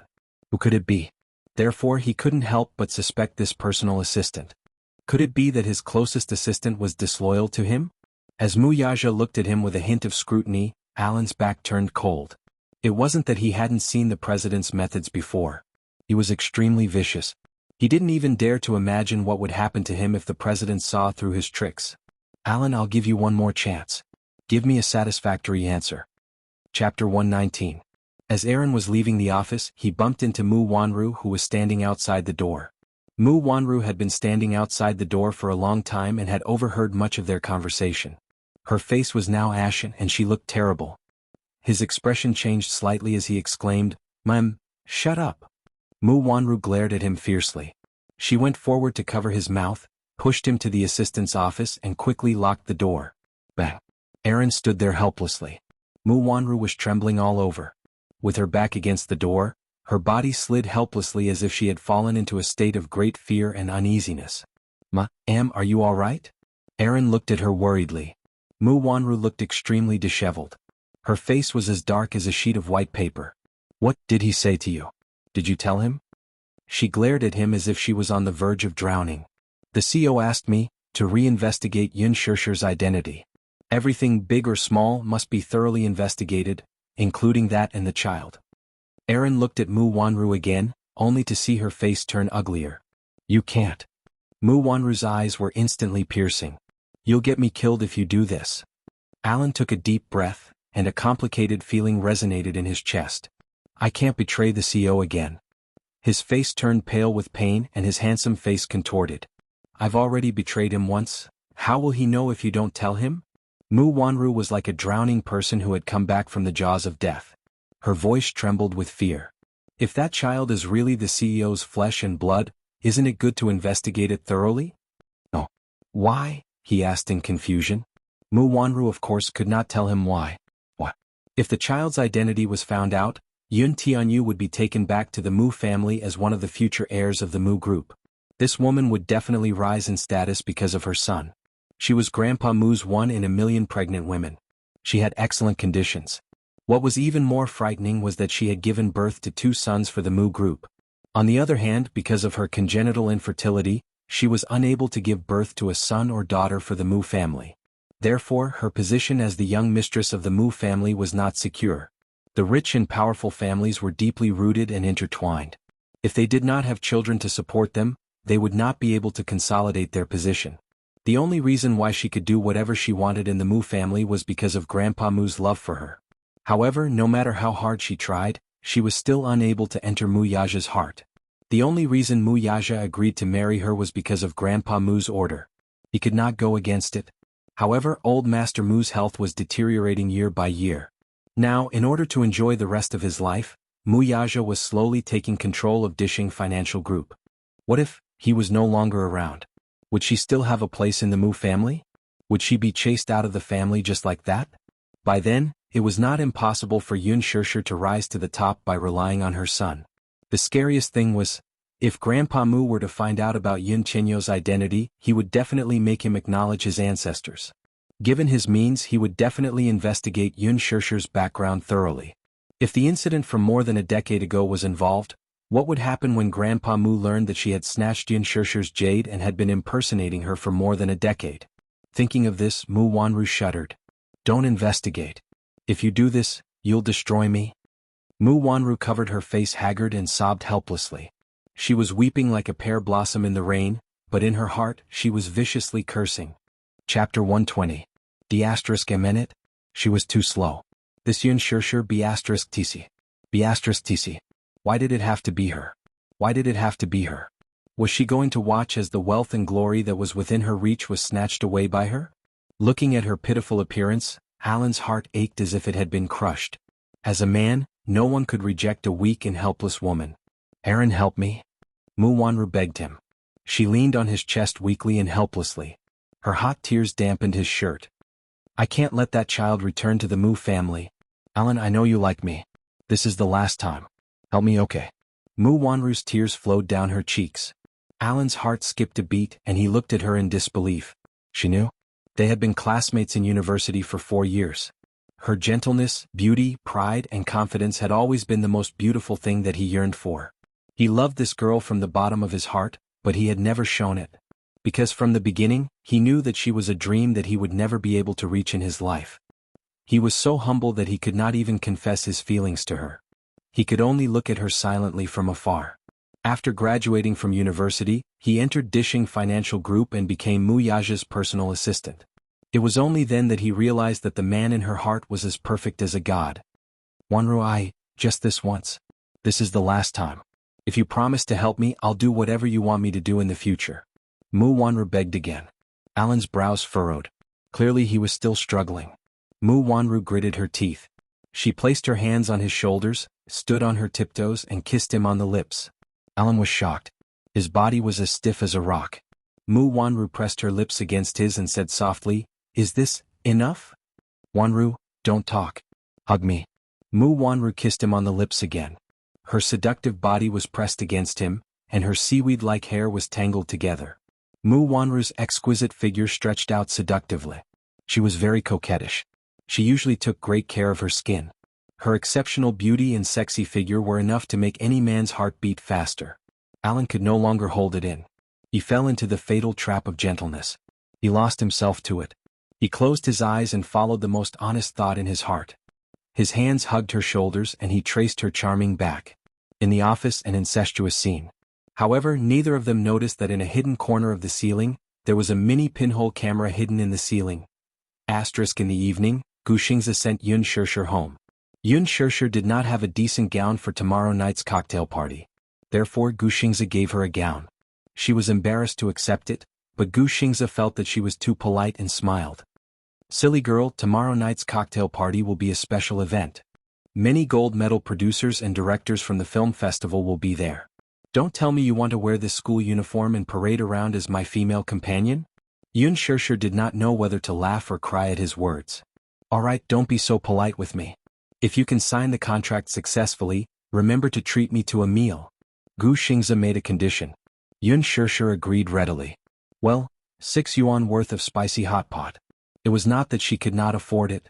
Who could it be? Therefore he couldn't help but suspect this personal assistant. Could it be that his closest assistant was disloyal to him? As Mu Yaja looked at him with a hint of scrutiny, Alan's back turned cold. It wasn't that he hadn't seen the president's methods before. He was extremely vicious. He didn't even dare to imagine what would happen to him if the president saw through his tricks. "Alan, I'll give you one more chance. Give me a satisfactory answer." Chapter 119. As Aaron was leaving the office, he bumped into Mu Wanru, who was standing outside the door. Mu Wanru had been standing outside the door for a long time and had overheard much of their conversation. Her face was now ashen and she looked terrible. His expression changed slightly as he exclaimed, "Ma'am, shut up." Mu Wanru glared at him fiercely. She went forward to cover his mouth, pushed him to the assistant's office and quickly locked the door. Bang! Aaron stood there helplessly. Mu Wanru was trembling all over. With her back against the door, her body slid helplessly as if she had fallen into a state of great fear and uneasiness. "Ma'am, are you all right?" Aaron looked at her worriedly. Mu Wanru looked extremely disheveled. Her face was as dark as a sheet of white paper. "What did he say to you? Did you tell him?" She glared at him as if she was on the verge of drowning. "The CO asked me to reinvestigate Yun Shirshir's identity. Everything big or small must be thoroughly investigated, including that and the child." Aaron looked at Mu Wanru again, only to see her face turn uglier. "You can't." Mu Wanru's eyes were instantly piercing. "You'll get me killed if you do this." Alan took a deep breath, and a complicated feeling resonated in his chest. I can't betray the CEO again. His face turned pale with pain and his handsome face contorted. I've already betrayed him once. How will he know if you don't tell him? Mu Wanru was like a drowning person who had come back from the jaws of death. Her voice trembled with fear. If that child is really the CEO's flesh and blood, isn't it good to investigate it thoroughly? No. Why? He asked in confusion. Mu Wanru of course could not tell him why. What? If the child's identity was found out, Yun Tianyu would be taken back to the Mu family as one of the future heirs of the Mu group. This woman would definitely rise in status because of her son. She was Grandpa Mu's 1 in a million pregnant women. She had excellent conditions. What was even more frightening was that she had given birth to 2 sons for the Mu group. On the other hand, because of her congenital infertility, she was unable to give birth to a son or daughter for the Mu family. Therefore, her position as the young mistress of the Mu family was not secure. The rich and powerful families were deeply rooted and intertwined. If they did not have children to support them, they would not be able to consolidate their position. The only reason why she could do whatever she wanted in the Mu family was because of Grandpa Mu's love for her. However, no matter how hard she tried, she was still unable to enter Mu Yaja's heart. The only reason Mu Yaja agreed to marry her was because of Grandpa Mu's order. He could not go against it. However, old Master Mu's health was deteriorating year by year. Now, in order to enjoy the rest of his life, Mu Yaja was slowly taking control of Dishing Financial Group. What if he was no longer around? Would she still have a place in the Mu family? Would she be chased out of the family just like that? By then, it was not impossible for Yun Shirshir to rise to the top by relying on her son. The scariest thing was, if Grandpa Mu were to find out about Yun Chenyo's identity, he would definitely make him acknowledge his ancestors. Given his means, he would definitely investigate Yun Shirshir's background thoroughly. If the incident from more than a decade ago was involved, what would happen when Grandpa Mu learned that she had snatched Yun Shirshir's jade and had been impersonating her for more than a decade? Thinking of this, Mu Wanru shuddered. Don't investigate. If you do this, you'll destroy me. Mu Wanru covered her face haggard and sobbed helplessly. She was weeping like a pear blossom in the rain, but in her heart she was viciously cursing. Chapter 120. D*Amenit? She was too slow. This Yun Shirshir B*TC. B*TC. Why did it have to be her? Why did it have to be her? Was she going to watch as the wealth and glory that was within her reach was snatched away by her? Looking at her pitiful appearance, Alan's heart ached as if it had been crushed. As a man, no one could reject a weak and helpless woman. Aaron, help me. Mu Wanru begged him. She leaned on his chest weakly and helplessly. Her hot tears dampened his shirt. I can't let that child return to the Mu family. Alan, I know you like me. This is the last time. Help me, okay? Mu Wanru's tears flowed down her cheeks. Alan's heart skipped a beat and he looked at her in disbelief. She knew? They had been classmates in university for 4 years. Her gentleness, beauty, pride, and confidence had always been the most beautiful thing that he yearned for. He loved this girl from the bottom of his heart, but he had never shown it. Because from the beginning, he knew that she was a dream that he would never be able to reach in his life. He was so humble that he could not even confess his feelings to her. He could only look at her silently from afar. After graduating from university, he entered Dishing Financial Group and became Mu Yaja's personal assistant. It was only then that he realized that the man in her heart was as perfect as a god. Wanru, just this once. This is the last time. If you promise to help me, I'll do whatever you want me to do in the future. Mu Wanru begged again. Alan's brows furrowed. Clearly he was still struggling. Mu Wanru gritted her teeth. She placed her hands on his shoulders, stood on her tiptoes and kissed him on the lips. Alan was shocked. His body was as stiff as a rock. Mu Wanru pressed her lips against his and said softly, Is this enough? Wanru, don't talk. Hug me. Mu Wanru kissed him on the lips again. Her seductive body was pressed against him, and her seaweed-like hair was tangled together. Mu Wanru's exquisite figure stretched out seductively. She was very coquettish. She usually took great care of her skin. Her exceptional beauty and sexy figure were enough to make any man's heart beat faster. Alan could no longer hold it in. He fell into the fatal trap of gentleness. He lost himself to it. He closed his eyes and followed the most honest thought in his heart. His hands hugged her shoulders and he traced her charming back. In the office, an incestuous scene. However, neither of them noticed that in a hidden corner of the ceiling, there was a mini pinhole camera hidden in the ceiling. In the evening, Gu Xingze sent Yun Shishir home. Yun Shishir did not have a decent gown for tomorrow night's cocktail party. Therefore Gu Xingze gave her a gown. She was embarrassed to accept it, but Gu Xingze felt that she was too polite and smiled. Silly girl, tomorrow night's cocktail party will be a special event. Many gold medal producers and directors from the film festival will be there. Don't tell me you want to wear this school uniform and parade around as my female companion? Yun Shishir did not know whether to laugh or cry at his words. Alright, don't be so polite with me. If you can sign the contract successfully, remember to treat me to a meal. Gu Xingze made a condition. Yun Shishir agreed readily. Well, 6 yuan worth of spicy hot pot. It was not that she could not afford it.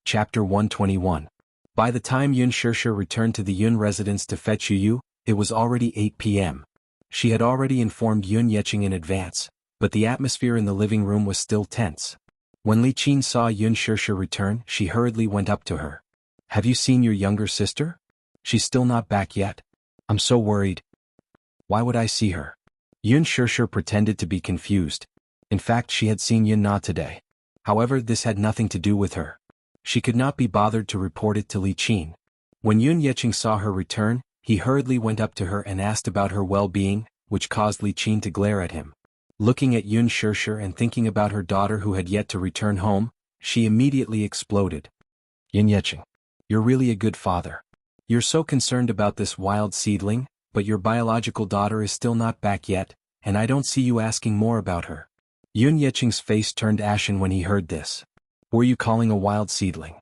Chapter 121. By the time Yun Shishir returned to the Yun residence to fetch Yu, it was already 8 p.m. She had already informed Yun Yeqing in advance, but the atmosphere in the living room was still tense. When Li Qin saw Yun Shishir return, she hurriedly went up to her. Have you seen your younger sister? She's still not back yet. I'm so worried. Why would I see her? Yun Shishir pretended to be confused. In fact, she had seen Yun Na today. However, this had nothing to do with her. She could not be bothered to report it to Li Qin. When Yun Yeqing saw her return, he hurriedly went up to her and asked about her well-being, which caused Li Qin to glare at him. Looking at Yun Shishir and thinking about her daughter who had yet to return home, she immediately exploded. Yun Yeqing, you're really a good father. You're so concerned about this wild seedling, but your biological daughter is still not back yet, and I don't see you asking more about her. Yun Yeqing's face turned ashen when he heard this. Were you calling a wild seedling?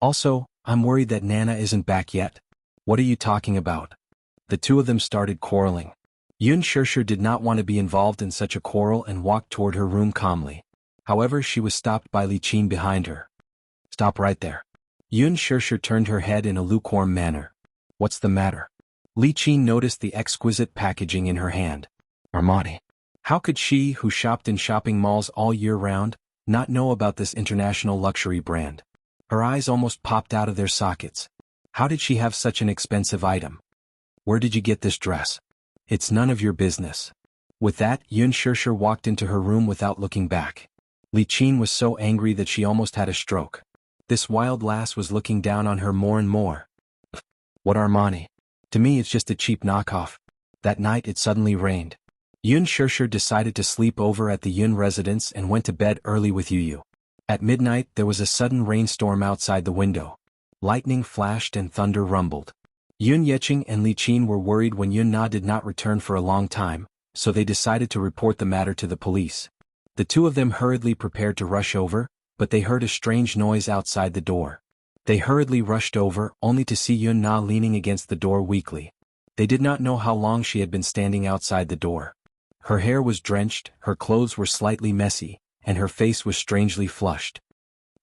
Also, I'm worried that Nana isn't back yet. What are you talking about? The two of them started quarreling. Yun Shishir did not want to be involved in such a quarrel and walked toward her room calmly. However, she was stopped by Li Qin behind her. Stop right there. Yun Shishir turned her head in a lukewarm manner. What's the matter? Li Qin noticed the exquisite packaging in her hand. Armani. How could she, who shopped in shopping malls all year round, not know about this international luxury brand? Her eyes almost popped out of their sockets. How did she have such an expensive item? Where did you get this dress? It's none of your business. With that, Yun Shishir walked into her room without looking back. Li Qin was so angry that she almost had a stroke. This wild lass was looking down on her more and more. What Armani? To me it's just a cheap knockoff. That night it suddenly rained. Yun Shishir decided to sleep over at the Yun residence and went to bed early with Yu. At midnight there was a sudden rainstorm outside the window. Lightning flashed and thunder rumbled. Yun Yeqing and Li Qin were worried when Yun Na did not return for a long time, so they decided to report the matter to the police. The two of them hurriedly prepared to rush over, but they heard a strange noise outside the door. They hurriedly rushed over, only to see Yun Na leaning against the door weakly. They did not know how long she had been standing outside the door. Her hair was drenched, her clothes were slightly messy, and her face was strangely flushed.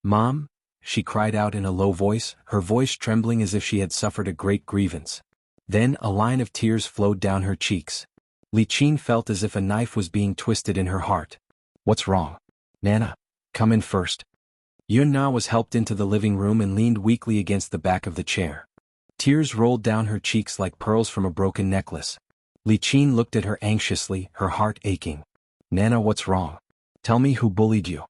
Mom? She cried out in a low voice, her voice trembling as if she had suffered a great grievance. Then a line of tears flowed down her cheeks. Li Qin felt as if a knife was being twisted in her heart. What's wrong? Nana, come in first. Yun Na was helped into the living room and leaned weakly against the back of the chair. Tears rolled down her cheeks like pearls from a broken necklace. Li Qin looked at her anxiously, her heart aching. Nana, what's wrong? Tell me who bullied you.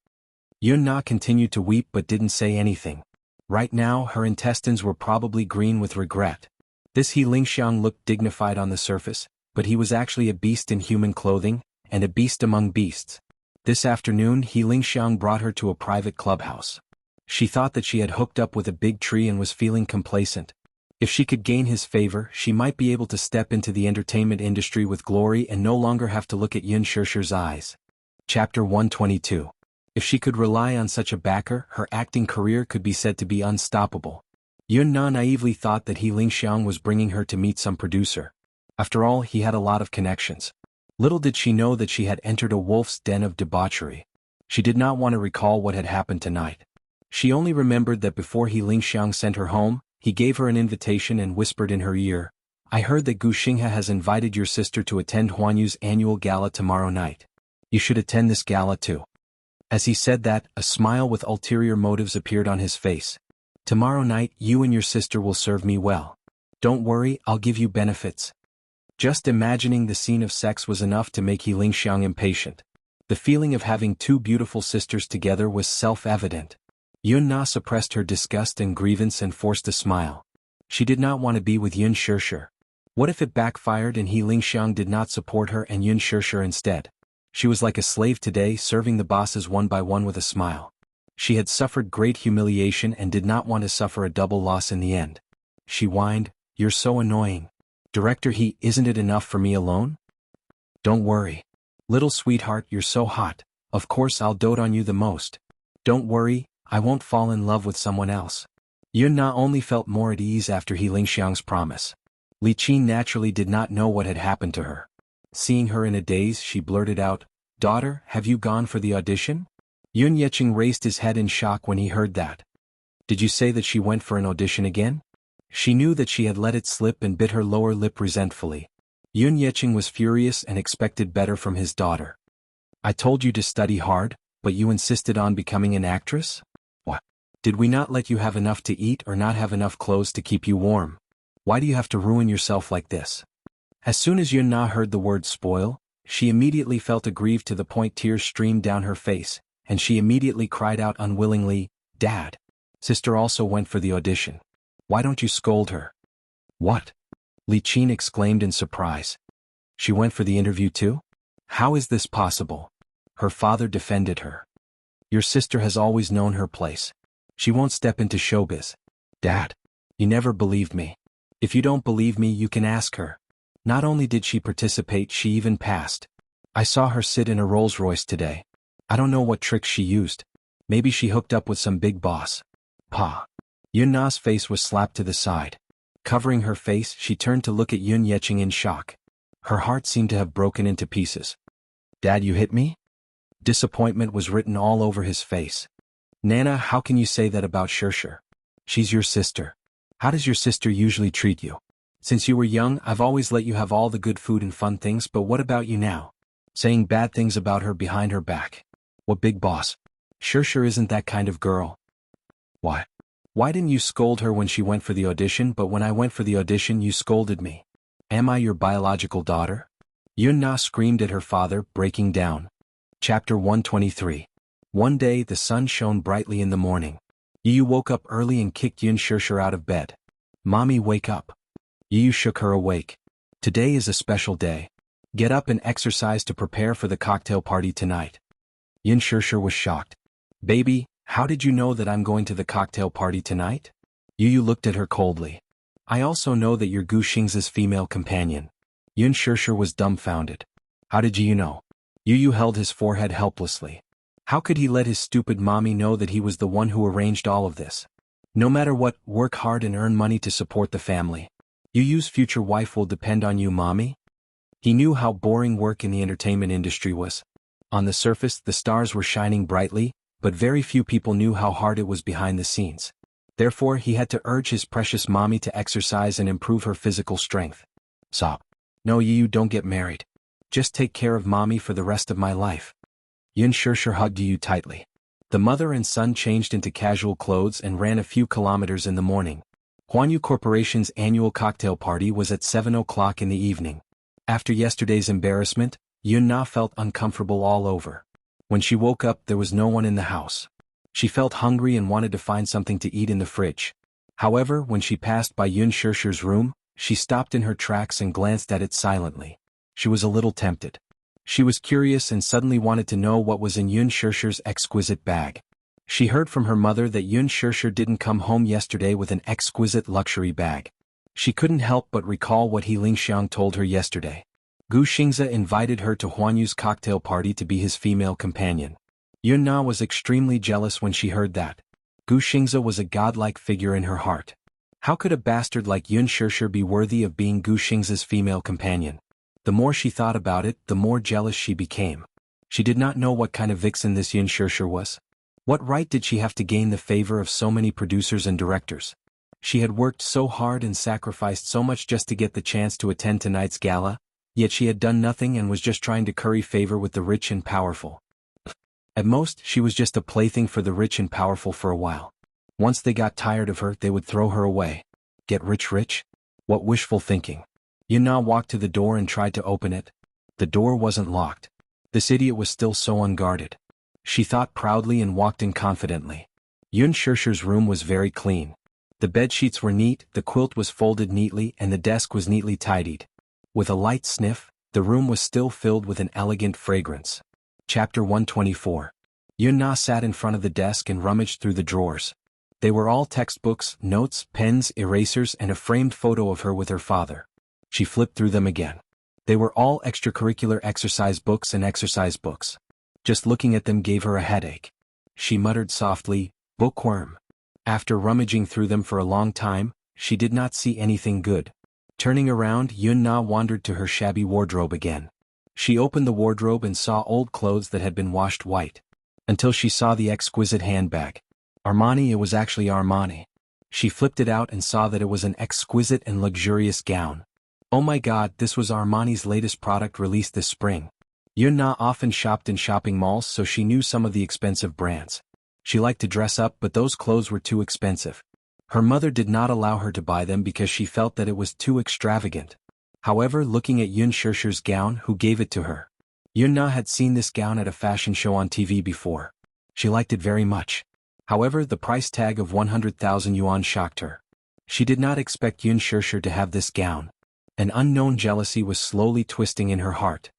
Yun Na continued to weep but didn't say anything. Right now her intestines were probably green with regret. This He Lingxiang looked dignified on the surface, but he was actually a beast in human clothing, and a beast among beasts. This afternoon He Lingxiang brought her to a private clubhouse. She thought that she had hooked up with a big tree and was feeling complacent. If she could gain his favor, she might be able to step into the entertainment industry with glory and no longer have to look at Yun Shishir's eyes. Chapter 122. If she could rely on such a backer, her acting career could be said to be unstoppable. Yun Na naively thought that He Lingxiang was bringing her to meet some producer. After all, he had a lot of connections. Little did she know that she had entered a wolf's den of debauchery. She did not want to recall what had happened tonight. She only remembered that before He Lingxiang sent her home, he gave her an invitation and whispered in her ear, I heard that Gu Xinghe has invited your sister to attend Huanyu's annual gala tomorrow night. You should attend this gala too. As he said that, a smile with ulterior motives appeared on his face. Tomorrow night you and your sister will serve me well. Don't worry, I'll give you benefits. Just imagining the scene of sex was enough to make He Lingxiang impatient. The feeling of having two beautiful sisters together was self-evident. Yun Na suppressed her disgust and grievance and forced a smile. She did not want to be with Yun Shirshir. What if it backfired and He Lingxiang did not support her and Yun Shirshir instead? She was like a slave today, serving the bosses one by one with a smile. She had suffered great humiliation and did not want to suffer a double loss in the end. She whined, "You're so annoying. Director He, isn't it enough for me alone? Don't worry. Little sweetheart, you're so hot. Of course I'll dote on you the most. Don't worry, I won't fall in love with someone else." Yun Na only felt more at ease after He Lingxiang's promise. Li Qin naturally did not know what had happened to her. Seeing her in a daze, she blurted out, "Daughter, have you gone for the audition?" Yun Yeqing raised his head in shock when he heard that. "Did you say that she went for an audition again?" She knew that she had let it slip and bit her lower lip resentfully. Yun Yeqing was furious and expected better from his daughter. "I told you to study hard, but you insisted on becoming an actress? What? Did we not let you have enough to eat or not have enough clothes to keep you warm? Why do you have to ruin yourself like this?" As soon as Yun Na heard the word spoil, she immediately felt aggrieved to the point tears streamed down her face, and she immediately cried out unwillingly, "Dad! Sister also went for the audition. Why don't you scold her?" "What?" Li Qin exclaimed in surprise. "She went for the interview too? How is this possible?" Her father defended her. "Your sister has always known her place. She won't step into showbiz." "Dad, you never believed me. If you don't believe me, you can ask her. Not only did she participate, she even passed. I saw her sit in a Rolls-Royce today. I don't know what tricks she used. Maybe she hooked up with some big boss." "Pa." Yun Na's face was slapped to the side. Covering her face, she turned to look at Yun Yeqing in shock. Her heart seemed to have broken into pieces. "Dad, you hit me?" Disappointment was written all over his face. "Nana, how can you say that about Shirshir? She's your sister. How does your sister usually treat you? Since you were young, I've always let you have all the good food and fun things, but what about you now? Saying bad things about her behind her back. What big boss? Shirshir isn't that kind of girl." "Why? Why didn't you scold her when she went for the audition, but when I went for the audition you scolded me? Am I your biological daughter?" Yun Na screamed at her father, breaking down. Chapter 123. One day the sun shone brightly in the morning. Yu woke up early and kicked Yun Shirshir out of bed. "Mommy, wake up." Yu shook her awake. "Today is a special day. Get up and exercise to prepare for the cocktail party tonight." Yun Shirshir was shocked. "Baby, how did you know that I'm going to the cocktail party tonight?" Yu looked at her coldly. "I also know that you're Gu Xing's female companion." Yun Shirshir was dumbfounded. "How did you know?" Yu held his forehead helplessly. How could he let his stupid mommy know that he was the one who arranged all of this? No matter what, work hard and earn money to support the family. Yu's future wife will depend on you, mommy? He knew how boring work in the entertainment industry was. On the surface, the stars were shining brightly, but very few people knew how hard it was behind the scenes. Therefore, he had to urge his precious mommy to exercise and improve her physical strength. Sob. "No, Yu, don't get married. Just take care of mommy for the rest of my life." Yun Shirshir hugged Yu tightly. The mother and son changed into casual clothes and ran a few kilometers in the morning. Huanyu Corporation's annual cocktail party was at 7 o'clock in the evening. After yesterday's embarrassment, Yun Na felt uncomfortable all over. When she woke up, there was no one in the house. She felt hungry and wanted to find something to eat in the fridge. However, when she passed by Yun Shirshir's room, she stopped in her tracks and glanced at it silently. She was a little tempted. She was curious and suddenly wanted to know what was in Yun Shirshir's exquisite bag. She heard from her mother that Yun Shirshir didn't come home yesterday with an exquisite luxury bag. She couldn't help but recall what He Lingxiang told her yesterday. Gu Xingze invited her to Huanyu's cocktail party to be his female companion. Yun Na was extremely jealous when she heard that. Gu Xingze was a godlike figure in her heart. How could a bastard like Yun Shirshir be worthy of being Gu Xingze's female companion? The more she thought about it, the more jealous she became. She did not know what kind of vixen this Yun Shirshir was. What right did she have to gain the favor of so many producers and directors? She had worked so hard and sacrificed so much just to get the chance to attend tonight's gala, yet she had done nothing and was just trying to curry favor with the rich and powerful. At most, she was just a plaything for the rich and powerful for a while. Once they got tired of her, they would throw her away. Get rich? What wishful thinking. Yun Na walked to the door and tried to open it. The door wasn't locked. This idiot was still so unguarded. She thought proudly and walked in confidently. Yun Shirshi's room was very clean. The bedsheets were neat, the quilt was folded neatly, and the desk was neatly tidied. With a light sniff, the room was still filled with an elegant fragrance. Chapter 124. Yun Na sat in front of the desk and rummaged through the drawers. They were all textbooks, notes, pens, erasers, and a framed photo of her with her father. She flipped through them again. They were all extracurricular exercise books and exercise books. Just looking at them gave her a headache. She muttered softly, "Bookworm." After rummaging through them for a long time, she did not see anything good. Turning around, Yun Na wandered to her shabby wardrobe again. She opened the wardrobe and saw old clothes that had been washed white. Until she saw the exquisite handbag. Armani, it was actually Armani. She flipped it out and saw that it was an exquisite and luxurious gown. Oh my god, this was Armani's latest product released this spring. Yun Na often shopped in shopping malls, so she knew some of the expensive brands. She liked to dress up, but those clothes were too expensive. Her mother did not allow her to buy them because she felt that it was too extravagant. However, looking at Yun Shirshi's gown, who gave it to her. Yun Na had seen this gown at a fashion show on TV before. She liked it very much. However, the price tag of 100,000 yuan shocked her. She did not expect Yun Shirshir to have this gown. An unknown jealousy was slowly twisting in her heart.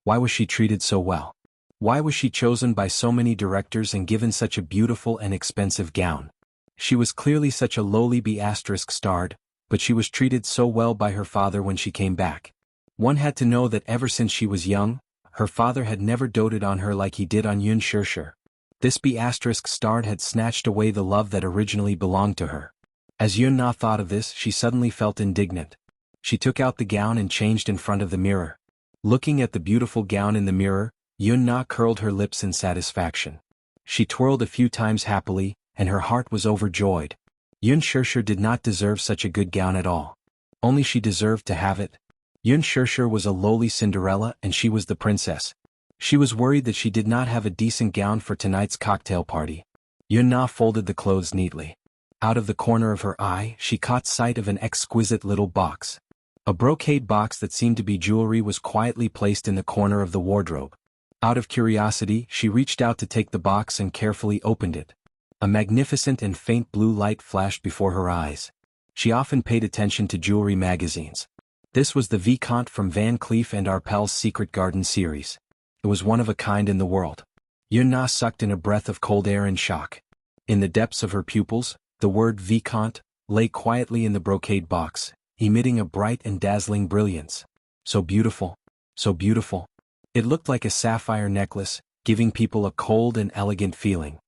Why was she treated so well? Why was she chosen by so many directors and given such a beautiful and expensive gown? She was clearly such a lowly B***starred, but she was treated so well by her father when she came back. One had to know that ever since she was young, her father had never doted on her like he did on Yun Shirshir. This B***starred had snatched away the love that originally belonged to her. As Yun Na thought of this, she suddenly felt indignant. She took out the gown and changed in front of the mirror. Looking at the beautiful gown in the mirror, Yun Na curled her lips in satisfaction. She twirled a few times happily, and her heart was overjoyed. Yun Shirshir did not deserve such a good gown at all. Only she deserved to have it. Yun Shirshir was a lowly Cinderella and she was the princess. She was worried that she did not have a decent gown for tonight's cocktail party. Yun Na folded the clothes neatly. Out of the corner of her eye, she caught sight of an exquisite little box. A brocade box that seemed to be jewelry was quietly placed in the corner of the wardrobe. Out of curiosity, she reached out to take the box and carefully opened it. A magnificent and faint blue light flashed before her eyes. She often paid attention to jewelry magazines. This was the Vicomte from Van Cleef and Arpels Secret Garden series. It was one of a kind in the world. Yun Na sucked in a breath of cold air in shock. In the depths of her pupils, the word Vicomte lay quietly in the brocade box, emitting a bright and dazzling brilliance. So beautiful. So beautiful. It looked like a sapphire necklace, giving people a cold and elegant feeling.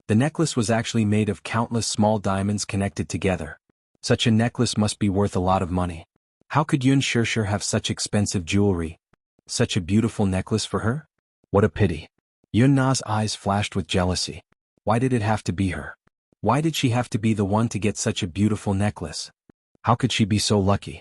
The necklace was actually made of countless small diamonds connected together. Such a necklace must be worth a lot of money. How could Yun Shirshir have such expensive jewelry? Such a beautiful necklace for her? What a pity. Yun Na's eyes flashed with jealousy. Why did it have to be her? Why did she have to be the one to get such a beautiful necklace? How could she be so lucky?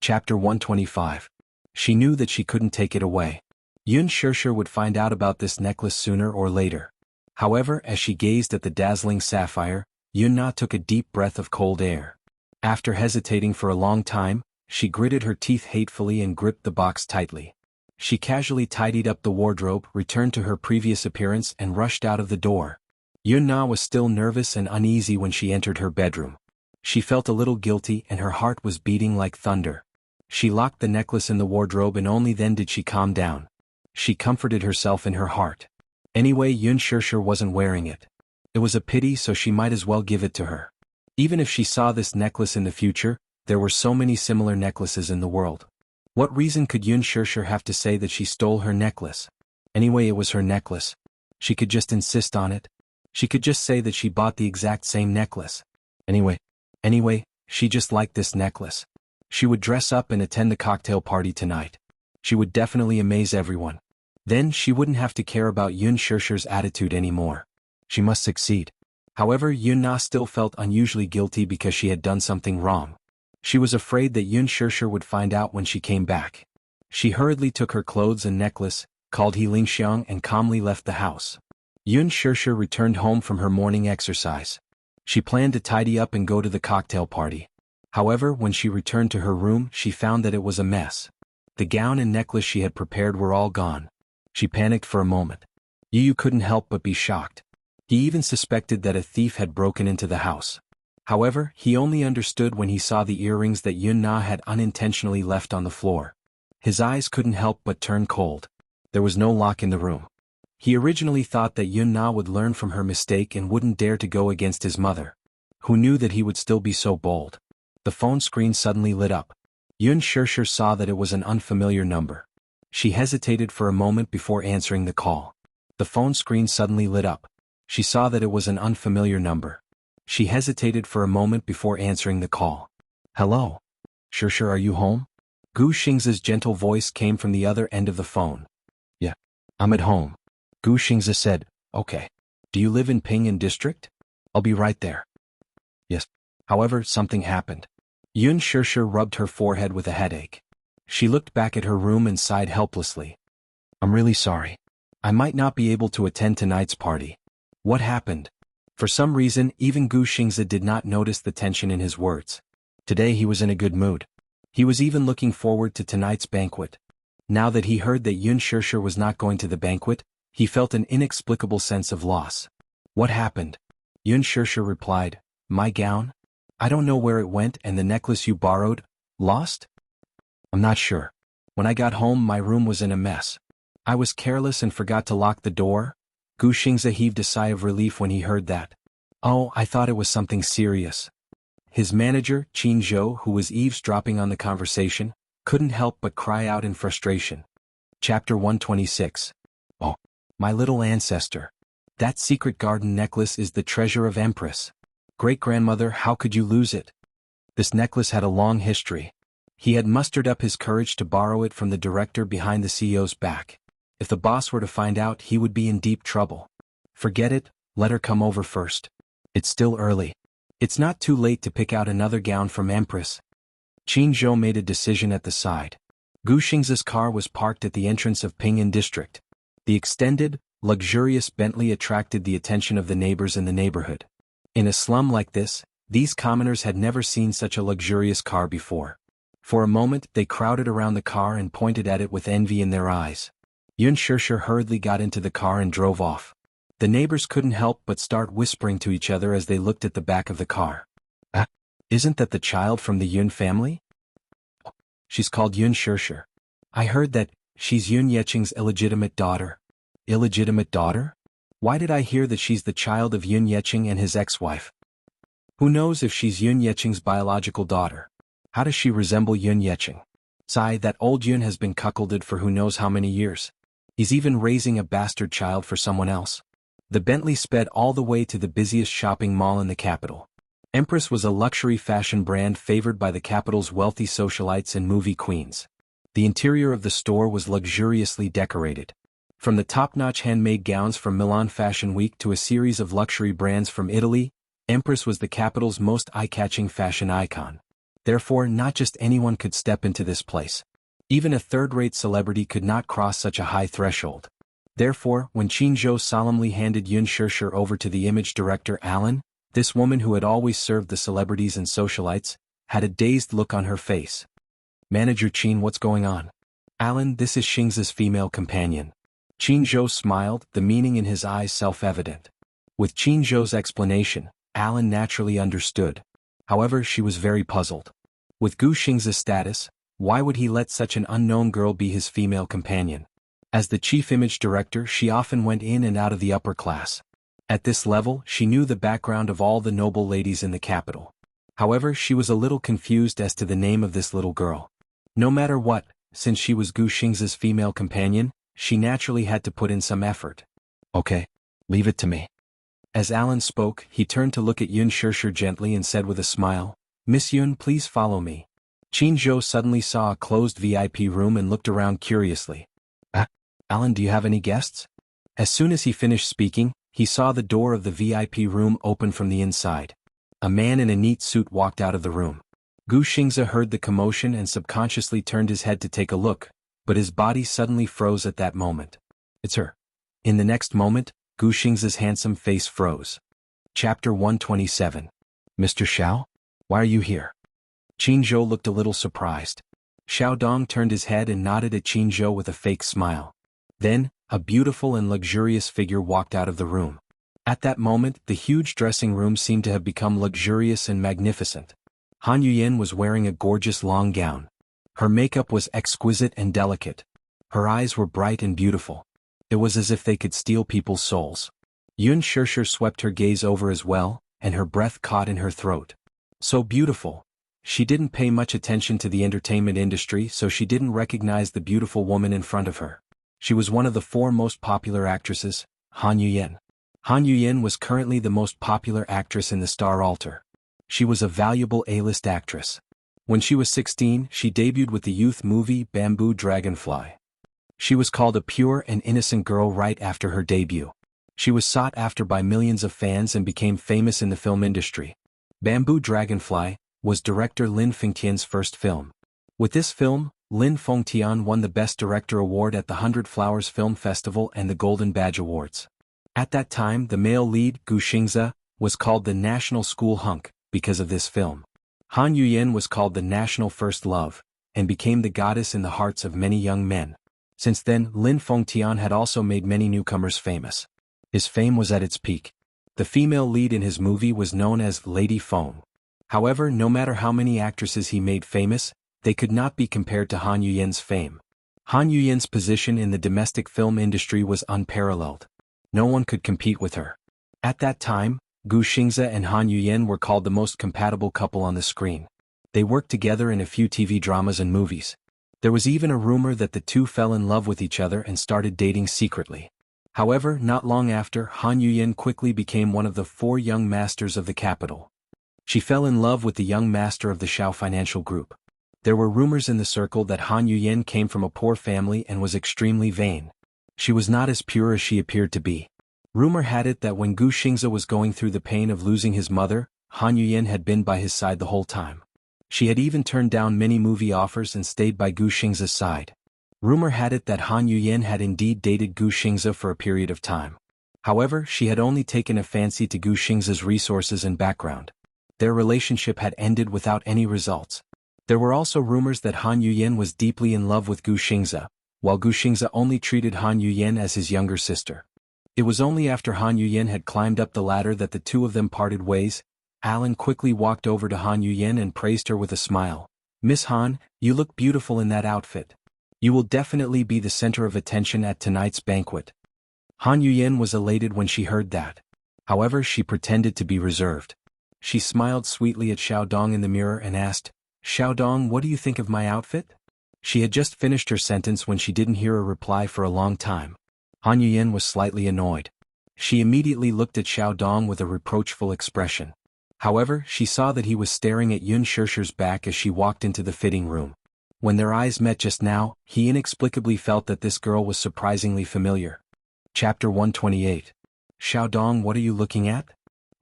Chapter 125. She knew that she couldn't take it away. Yun Shirshir would find out about this necklace sooner or later. However, as she gazed at the dazzling sapphire, Yun Na took a deep breath of cold air. After hesitating for a long time, she gritted her teeth hatefully and gripped the box tightly. She casually tidied up the wardrobe, returned to her previous appearance and rushed out of the door. Yun Na was still nervous and uneasy when she entered her bedroom. She felt a little guilty and her heart was beating like thunder. She locked the necklace in the wardrobe and only then did she calm down. She comforted herself in her heart. Anyway, Yun Shirshir wasn't wearing it. It was a pity, so she might as well give it to her. Even if she saw this necklace in the future, there were so many similar necklaces in the world. What reason could Yun Shirshir have to say that she stole her necklace? Anyway, it was her necklace. She could just insist on it. She could just say that she bought the exact same necklace. Anyway, she just liked this necklace. She would dress up and attend the cocktail party tonight. She would definitely amaze everyone. Then she wouldn't have to care about Yun Shirshir's attitude anymore. She must succeed. However, Yun Na still felt unusually guilty because she had done something wrong. She was afraid that Yun Shirshir would find out when she came back. She hurriedly took her clothes and necklace, called He Lingxiang and calmly left the house. Yun Shirshir returned home from her morning exercise. She planned to tidy up and go to the cocktail party. However, when she returned to her room, she found that it was a mess. The gown and necklace she had prepared were all gone. She panicked for a moment. Yu couldn't help but be shocked. He even suspected that a thief had broken into the house. However, he only understood when he saw the earrings that Yun Na had unintentionally left on the floor. His eyes couldn't help but turn cold. There was no lock in the room. He originally thought that Yun Na would learn from her mistake and wouldn't dare to go against his mother. Who knew that he would still be so bold? The phone screen suddenly lit up. Yun Shirshir saw that it was an unfamiliar number. She hesitated for a moment before answering the call. The phone screen suddenly lit up. She saw that it was an unfamiliar number. She hesitated for a moment before answering the call. Hello? Shirshir, are you home? Gu Xingzi's gentle voice came from the other end of the phone. Yeah, I'm at home. Gu Xingzi said, okay. Do you live in Pingyuan district? I'll be right there. Yes. However, something happened. Yun Shirshir rubbed her forehead with a headache. She looked back at her room and sighed helplessly. I'm really sorry. I might not be able to attend tonight's party. What happened? For some reason, even Gu Xingzi did not notice the tension in his words. Today he was in a good mood. He was even looking forward to tonight's banquet. Now that he heard that Yun Shirshir was not going to the banquet, he felt an inexplicable sense of loss. What happened? Yun Shirshir replied, my gown? I don't know where it went, and the necklace you borrowed, lost? I'm not sure. When I got home, my room was in a mess. I was careless and forgot to lock the door. Gu Xingzi heaved a sigh of relief when he heard that. Oh, I thought it was something serious. His manager, Qin Zhou, who was eavesdropping on the conversation, couldn't help but cry out in frustration. Chapter 126. Oh, my little ancestor. That secret garden necklace is the treasure of Empress. Great-grandmother, how could you lose it? This necklace had a long history. He had mustered up his courage to borrow it from the director behind the CEO's back. If the boss were to find out, he would be in deep trouble. Forget it, let her come over first. It's still early. It's not too late to pick out another gown from Empress. Qin Zhou made a decision at the side. Gu Xingzi's car was parked at the entrance of Pingyuan district. The extended, luxurious Bentley attracted the attention of the neighbors in the neighborhood. In a slum like this, these commoners had never seen such a luxurious car before. For a moment, they crowded around the car and pointed at it with envy in their eyes. Yun Shirshir hurriedly got into the car and drove off. The neighbors couldn't help but start whispering to each other as they looked at the back of the car. Isn't that the child from the Yun family? She's called Yun Shirshir. I heard that she's Yun Yeqing's illegitimate daughter. Illegitimate daughter? Why did I hear that she's the child of Yun Yeqing and his ex-wife? Who knows if she's Yun Yeqing's biological daughter? How does she resemble Yun Yeqing? Sigh, that old Yun has been cuckolded for who knows how many years. He's even raising a bastard child for someone else. The Bentley sped all the way to the busiest shopping mall in the capital. Empress was a luxury fashion brand favored by the capital's wealthy socialites and movie queens. The interior of the store was luxuriously decorated. From the top-notch handmade gowns from Milan Fashion Week to a series of luxury brands from Italy, Empress was the capital's most eye-catching fashion icon. Therefore, not just anyone could step into this place. Even a third-rate celebrity could not cross such a high threshold. Therefore, when Qin Zhou solemnly handed Yun Shirshir over to the image director Alan, this woman who had always served the celebrities and socialites, had a dazed look on her face. Manager Qin, what's going on? Alan, this is Xingzi's female companion. Qin Zhou smiled, the meaning in his eyes self-evident. With Qin Zhou's explanation, Alan naturally understood. However, she was very puzzled. With Gu Xingzi's status, why would he let such an unknown girl be his female companion? As the chief image director, she often went in and out of the upper class. At this level, she knew the background of all the noble ladies in the capital. However, she was a little confused as to the name of this little girl. No matter what, since she was Gu Xingzi's female companion, she naturally had to put in some effort. Okay, leave it to me. As Alan spoke, he turned to look at Yun Shirshir gently and said with a smile, Miss Yun, please follow me. Qin Zhou suddenly saw a closed VIP room and looked around curiously. Alan, do you have any guests? As soon as he finished speaking, he saw the door of the VIP room open from the inside. A man in a neat suit walked out of the room. Gu Xingzi heard the commotion and subconsciously turned his head to take a look, but his body suddenly froze at that moment. It's her. In the next moment, Gu Xingzi's handsome face froze. Chapter 127. Mr. Xiao? Why are you here? Qin Zhou looked a little surprised. Xiao Dong turned his head and nodded at Qin Zhou with a fake smile. Then, a beautiful and luxurious figure walked out of the room. At that moment, the huge dressing room seemed to have become luxurious and magnificent. Han Yuyen was wearing a gorgeous long gown. Her makeup was exquisite and delicate. Her eyes were bright and beautiful. It was as if they could steal people's souls. Yun Shirshir swept her gaze over as well, and her breath caught in her throat. So beautiful. She didn't pay much attention to the entertainment industry, so she didn't recognize the beautiful woman in front of her. She was one of the 4 most popular actresses, Han Yuyen. Han Yuyen was currently the most popular actress in the Star Altar. She was a valuable A-list actress. When she was 16, she debuted with the youth movie Bamboo Dragonfly. She was called a pure and innocent girl right after her debut. She was sought after by millions of fans and became famous in the film industry. Bamboo Dragonfly was director Lin Fengtian's first film. With this film, Lin Fengtian won the Best Director Award at the 100 Flowers Film Festival and the Golden Badge Awards. At that time, the male lead, Gu Xingze, was called the National School Hunk because of this film. Han Yuyen was called the National First Love, and became the goddess in the hearts of many young men. Since then, Lin Fengtian had also made many newcomers famous. His fame was at its peak. The female lead in his movie was known as Lady Feng. However, no matter how many actresses he made famous, they could not be compared to Han Yuyen's fame. Han Yuyen's position in the domestic film industry was unparalleled. No one could compete with her. At that time, Gu Xingze and Han Yuyen were called the most compatible couple on the screen. They worked together in a few TV dramas and movies. There was even a rumor that the two fell in love with each other and started dating secretly. However, not long after, Han Yuyen quickly became one of the 4 young masters of the capital. She fell in love with the young master of the Shao Financial Group. There were rumors in the circle that Han Yuyen came from a poor family and was extremely vain. She was not as pure as she appeared to be. Rumor had it that when Gu Xingze was going through the pain of losing his mother, Han Yuyen had been by his side the whole time. She had even turned down many movie offers and stayed by Gu Xingze's side. Rumor had it that Han Yuyen had indeed dated Gu Xingze for a period of time. However, she had only taken a fancy to Gu Xingze's resources and background. Their relationship had ended without any results. There were also rumors that Han Yuyen was deeply in love with Gu Xingze, while Gu Xingze only treated Han Yuyen as his younger sister. It was only after Han Yuyen had climbed up the ladder that the two of them parted ways. Alan quickly walked over to Han Yuyen and praised her with a smile. "Miss Han, you look beautiful in that outfit. You will definitely be the center of attention at tonight's banquet." Han Yuyen was elated when she heard that. However, she pretended to be reserved. She smiled sweetly at Xiaodong in the mirror and asked, "Xiaodong, what do you think of my outfit?" She had just finished her sentence when she didn't hear a reply for a long time. Han Yuyen was slightly annoyed. She immediately looked at Xiaodong with a reproachful expression. However, she saw that he was staring at Yun Shirshir's back as she walked into the fitting room. When their eyes met just now, he inexplicably felt that this girl was surprisingly familiar. Chapter 128. "Xiaodong, what are you looking at?"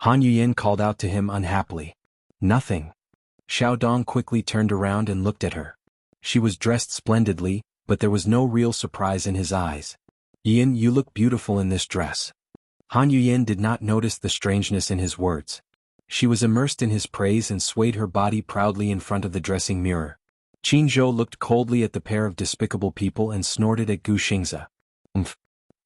Han Yuyen called out to him unhappily. "Nothing." Xiaodong quickly turned around and looked at her. She was dressed splendidly, but there was no real surprise in his eyes. "Yin, you look beautiful in this dress." Han Yuyen did not notice the strangeness in his words. She was immersed in his praise and swayed her body proudly in front of the dressing mirror. Qin Zhou looked coldly at the pair of despicable people and snorted at Gu Xingze. "Umph.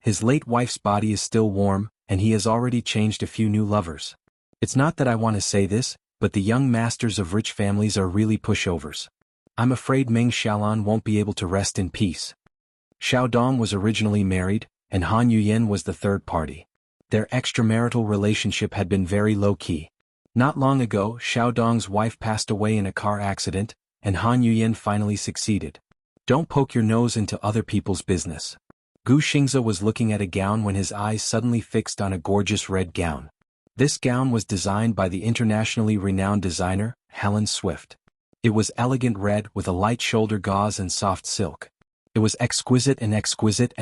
His late wife's body is still warm, and he has already changed a few new lovers. It's not that I want to say this, but the young masters of rich families are really pushovers. I'm afraid Meng Xiaolan won't be able to rest in peace." Xiaodong was originally married, and Han Yuyen was the third party. Their extramarital relationship had been very low-key. Not long ago, Xiaodong's wife passed away in a car accident, and Han Yuyen finally succeeded. "Don't poke your nose into other people's business." Gu Xingze was looking at a gown when his eyes suddenly fixed on a gorgeous red gown. This gown was designed by the internationally renowned designer, Helen Swift. It was elegant red with a light shoulder gauze and soft silk. It was exquisite and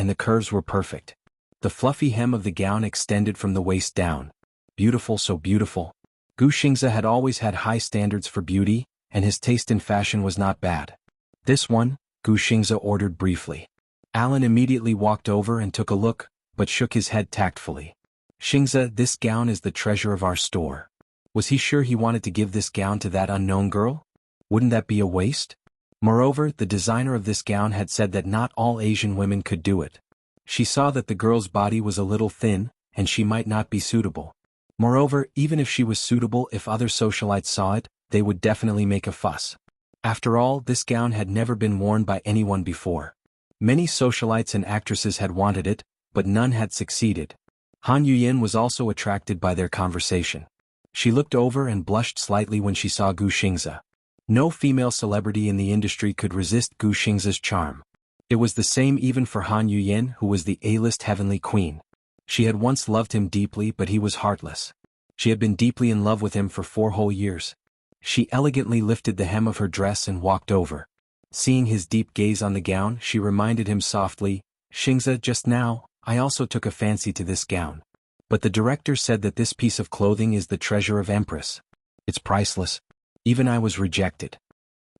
the curves were perfect. The fluffy hem of the gown extended from the waist down. Beautiful, so beautiful. Gu Xingze had always had high standards for beauty, and his taste in fashion was not bad. "This one," Gu Xingze ordered briefly. Alan immediately walked over and took a look, but shook his head tactfully. "Xingze, this gown is the treasure of our store." Was he sure he wanted to give this gown to that unknown girl? Wouldn't that be a waste? Moreover, the designer of this gown had said that not all Asian women could do it. She saw that the girl's body was a little thin, and she might not be suitable. Moreover, even if she was suitable, if other socialites saw it, they would definitely make a fuss. After all, this gown had never been worn by anyone before. Many socialites and actresses had wanted it, but none had succeeded. Han Yuyin was also attracted by their conversation. She looked over and blushed slightly when she saw Gu Xingze. No female celebrity in the industry could resist Gu Xingze's charm. It was the same even for Han Yuyin, who was the A-list heavenly queen. She had once loved him deeply, but he was heartless. She had been deeply in love with him for 4 whole years. She elegantly lifted the hem of her dress and walked over. Seeing his deep gaze on the gown, she reminded him softly, "Xingze, just now, I also took a fancy to this gown. But the director said that this piece of clothing is the treasure of Empress. It's priceless. Even I was rejected."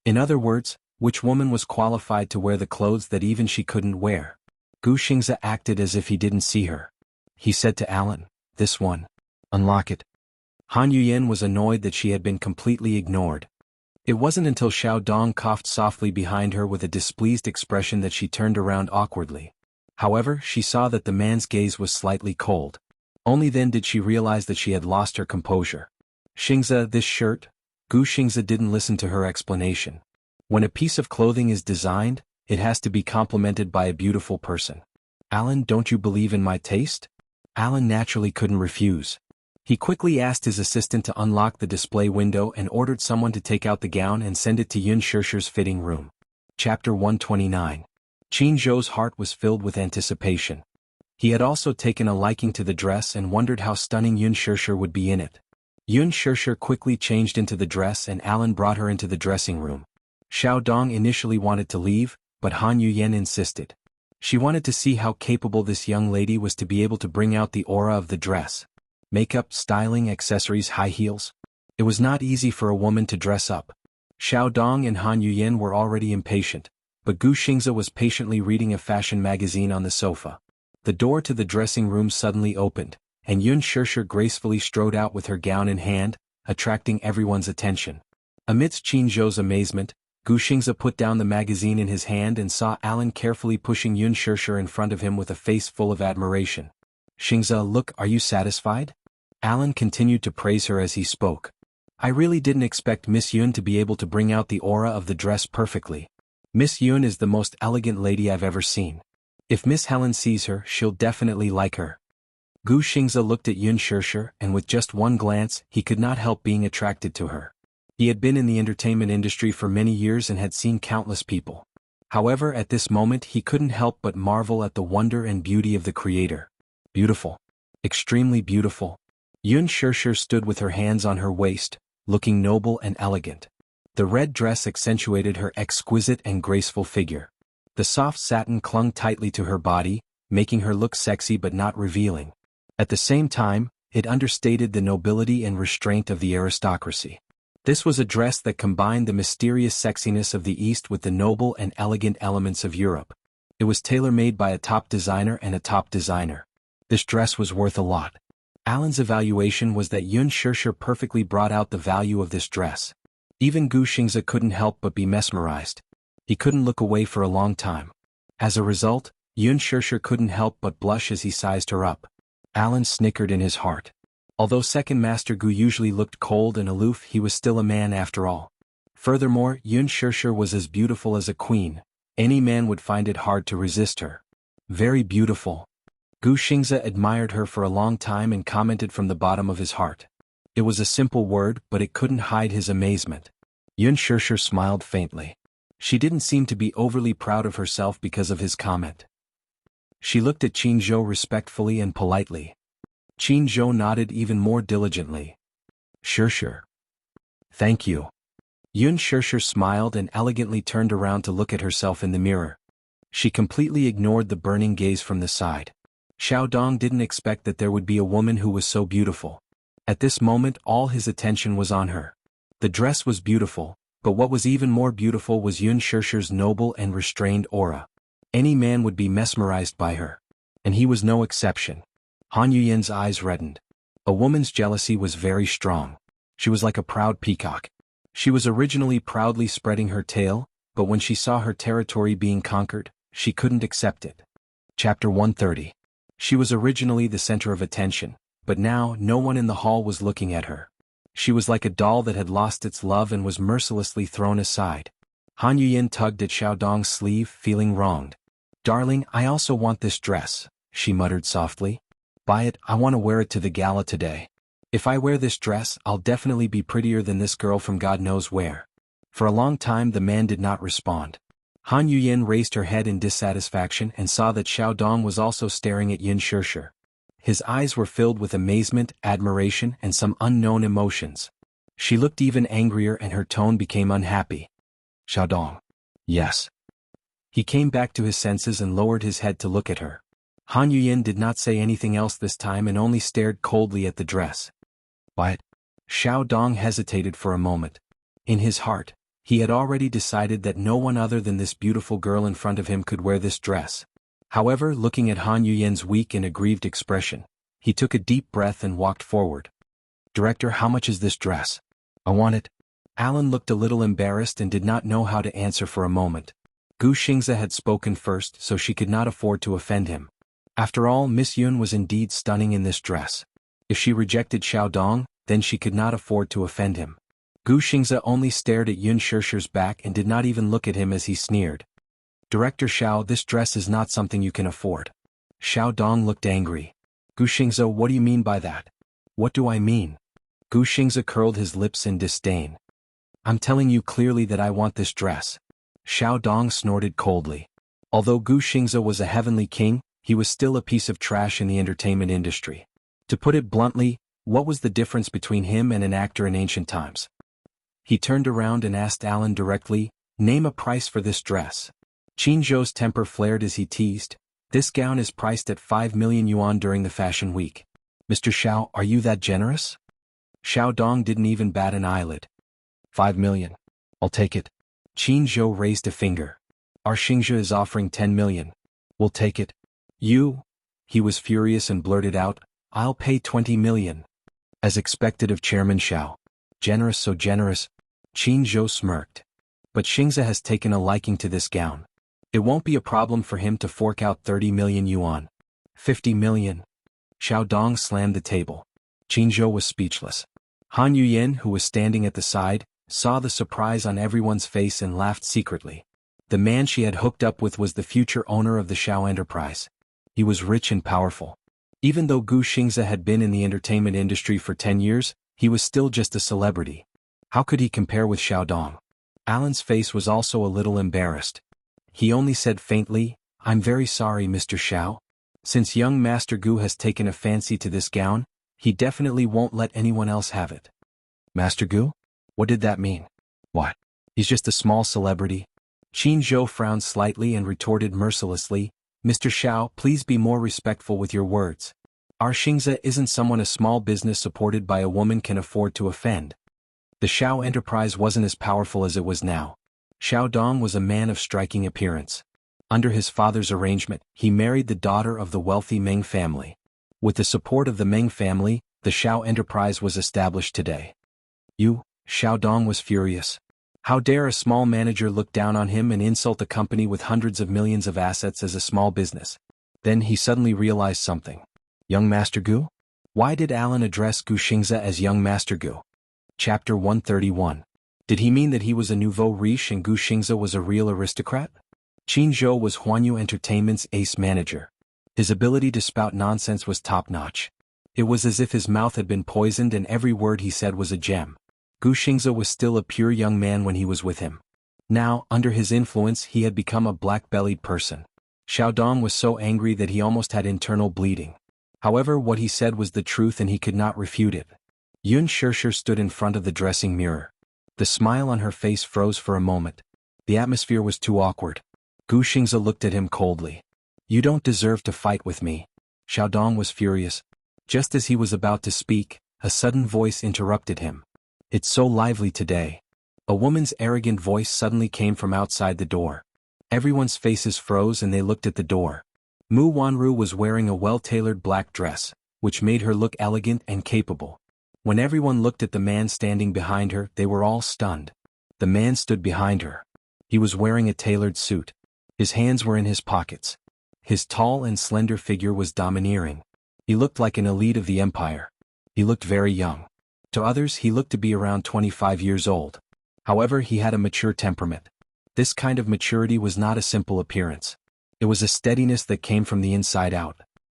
In other words, which woman was qualified to wear the clothes that even she couldn't wear? Gu Xingze acted as if he didn't see her. He said to Alan, "This one. Unlock it." Han Yuyin was annoyed that she had been completely ignored. It wasn't until Xiao Dong coughed softly behind her with a displeased expression that she turned around awkwardly. However, she saw that the man's gaze was slightly cold. Only then did she realize that she had lost her composure. "Xingze, this shirt?" Gu Xingze didn't listen to her explanation. When a piece of clothing is designed, it has to be complemented by a beautiful person. "Alan, don't you believe in my taste?" Alan naturally couldn't refuse. He quickly asked his assistant to unlock the display window and ordered someone to take out the gown and send it to Yun Shirshi's fitting room. Chapter 129. Qin Zhou's heart was filled with anticipation. He had also taken a liking to the dress and wondered how stunning Yun Shirshi would be in it. Yun Shirshi quickly changed into the dress and Alan brought her into the dressing room. Xiao Dong initially wanted to leave, but Han Yuyen insisted. She wanted to see how capable this young lady was to be able to bring out the aura of the dress. Makeup, styling, accessories, high heels. It was not easy for a woman to dress up. Xiao Dong and Han Yuyen were already impatient, but Gu Xingze was patiently reading a fashion magazine on the sofa. The door to the dressing room suddenly opened, and Yun Shirshi gracefully strode out with her gown in hand, attracting everyone's attention. Amidst Qin Zhou's amazement, Gu Xingze put down the magazine in his hand and saw Alan carefully pushing Yun Shirshi in front of him with a face full of admiration. "Xingze, look, are you satisfied?" Alan continued to praise her as he spoke. "I really didn't expect Miss Yun to be able to bring out the aura of the dress perfectly. Miss Yun is the most elegant lady I've ever seen. If Miss Helen sees her, she'll definitely like her." Gu Xingze looked at Yun Shirshi, and with just one glance, he could not help being attracted to her. He had been in the entertainment industry for many years and had seen countless people. However, at this moment he couldn't help but marvel at the wonder and beauty of the creator. Beautiful. Extremely beautiful. Yun Shirshi stood with her hands on her waist, looking noble and elegant. The red dress accentuated her exquisite and graceful figure. The soft satin clung tightly to her body, making her look sexy but not revealing. At the same time, it understated the nobility and restraint of the aristocracy. This was a dress that combined the mysterious sexiness of the East with the noble and elegant elements of Europe. It was tailor-made by a top designer and a top designer. This dress was worth a lot. Alan's evaluation was that Yun Shirshi perfectly brought out the value of this dress. Even Gu Xingze couldn't help but be mesmerized. He couldn't look away for a long time. As a result, Yun Shirshi couldn't help but blush as he sized her up. Alan snickered in his heart. Although Second Master Gu usually looked cold and aloof, he was still a man after all. Furthermore, Yun Shirshi was as beautiful as a queen. Any man would find it hard to resist her. Very beautiful. Gu Xingze admired her for a long time and commented from the bottom of his heart. It was a simple word, but it couldn't hide his amazement. Yun Shirshi smiled faintly. She didn't seem to be overly proud of herself because of his comment. She looked at Qin Zhou respectfully and politely. Qin Zhou nodded even more diligently. "Shirshi. Thank you." Yun Shirshi smiled and elegantly turned around to look at herself in the mirror. She completely ignored the burning gaze from the side. Xiao Dong didn't expect that there would be a woman who was so beautiful. At this moment all his attention was on her. The dress was beautiful, but what was even more beautiful was Yun Shirshi's noble and restrained aura. Any man would be mesmerized by her. And he was no exception. Han Yuyen's eyes reddened. A woman's jealousy was very strong. She was like a proud peacock. She was originally proudly spreading her tail, but when she saw her territory being conquered, she couldn't accept it. Chapter 130. She was originally the center of attention, but now no one in the hall was looking at her. She was like a doll that had lost its love and was mercilessly thrown aside. Han Yuyin tugged at Xiao Dong's sleeve, feeling wronged. "Darling, I also want this dress," she muttered softly. "Buy it, I want to wear it to the gala today. If I wear this dress, I'll definitely be prettier than this girl from God knows where." For a long time the man did not respond. Han Yuyin raised her head in dissatisfaction and saw that Xiao Dong was also staring at Yin Shirshir. His eyes were filled with amazement, admiration, and some unknown emotions. She looked even angrier and her tone became unhappy. "Xiao Dong." "Yes." He came back to his senses and lowered his head to look at her. Han Yuyin did not say anything else this time and only stared coldly at the dress. "Buy it." Xiao Dong hesitated for a moment. In his heart, he had already decided that no one other than this beautiful girl in front of him could wear this dress. However, looking at Han Yuyin's weak and aggrieved expression, he took a deep breath and walked forward. "Director, how much is this dress? I want it." Alan looked a little embarrassed and did not know how to answer for a moment. Gu Xingze had spoken first, so she could not afford to offend him. After all, Miss Yun was indeed stunning in this dress. If she rejected Xiao Dong, then she could not afford to offend him. Gu Xingze only stared at Yun Shirshir's back and did not even look at him as he sneered. "Director Xiao, this dress is not something you can afford." Xiao Dong looked angry. "Gu Xingze, what do you mean by that?" "What do I mean?" Gu Xingze curled his lips in disdain. "I'm telling you clearly that I want this dress." Xiao Dong snorted coldly. Although Gu Xingze was a heavenly king, he was still a piece of trash in the entertainment industry. To put it bluntly, what was the difference between him and an actor in ancient times? He turned around and asked Alan directly, "Name a price for this dress." Qin Zhou's temper flared as he teased, "This gown is priced at 5 million yuan during the fashion week. Mr. Xiao, are you that generous?" Xiao Dong didn't even bat an eyelid. 5 million. I'll take it." Qin Zhou raised a finger. "Our Xingzhe is offering 10 million. We'll take it." "You?" He was furious and blurted out, "I'll pay 20 million. As expected of Chairman Xiao. Generous, so generous. Qin Zhou smirked. "But Xingze has taken a liking to this gown. It won't be a problem for him to fork out 30 million yuan. 50 million. Xiao Dong slammed the table. Qin Zhou was speechless. Han Yuyin, who was standing at the side, saw the surprise on everyone's face and laughed secretly. The man she had hooked up with was the future owner of the Xiao enterprise. He was rich and powerful. Even though Gu Xingze had been in the entertainment industry for 10 years, he was still just a celebrity. How could he compare with Xiao Dong? Alan's face was also a little embarrassed. He only said faintly, "I'm very sorry, Mr. Xiao. Since young Master Gu has taken a fancy to this gown, he definitely won't let anyone else have it." "Master Gu? What did that mean?" "What? He's just a small celebrity." Qin Zhou frowned slightly and retorted mercilessly, "Mr. Xiao, please be more respectful with your words. Our Xingze isn't someone a small business supported by a woman can afford to offend." The Xiao enterprise wasn't as powerful as it was now. Xiao Dong was a man of striking appearance. Under his father's arrangement, he married the daughter of the wealthy Meng family. With the support of the Meng family, the Xiao enterprise was established today. "You?" Xiao Dong was furious. How dare a small manager look down on him and insult a company with hundreds of millions of assets as a small business? Then he suddenly realized something. Young Master Gu? Why did Alan address Gu Xingze as Young Master Gu? Chapter 131. Did he mean that he was a nouveau riche and Gu Xingze was a real aristocrat? Qin Zhou was Huanyu Entertainment's ace manager. His ability to spout nonsense was top-notch. It was as if his mouth had been poisoned and every word he said was a gem. Gu Xingze was still a pure young man when he was with him. Now, under his influence, he had become a black-bellied person. Xiao Dong was so angry that he almost had internal bleeding. However, what he said was the truth and he could not refute it. Yun Shirshir stood in front of the dressing mirror. The smile on her face froze for a moment. The atmosphere was too awkward. Gu Xingze looked at him coldly. "You don't deserve to fight with me." Xiao Dong was furious. Just as he was about to speak, a sudden voice interrupted him. "It's so lively today." A woman's arrogant voice suddenly came from outside the door. Everyone's faces froze and they looked at the door. Mu Wanru was wearing a well-tailored black dress, which made her look elegant and capable. When everyone looked at the man standing behind her, they were all stunned. The man stood behind her. He was wearing a tailored suit. His hands were in his pockets. His tall and slender figure was domineering. He looked like an elite of the empire. He looked very young. To others he looked to be around 25 years old. However, he had a mature temperament. This kind of maturity was not a simple appearance. It was a steadiness that came from the inside out.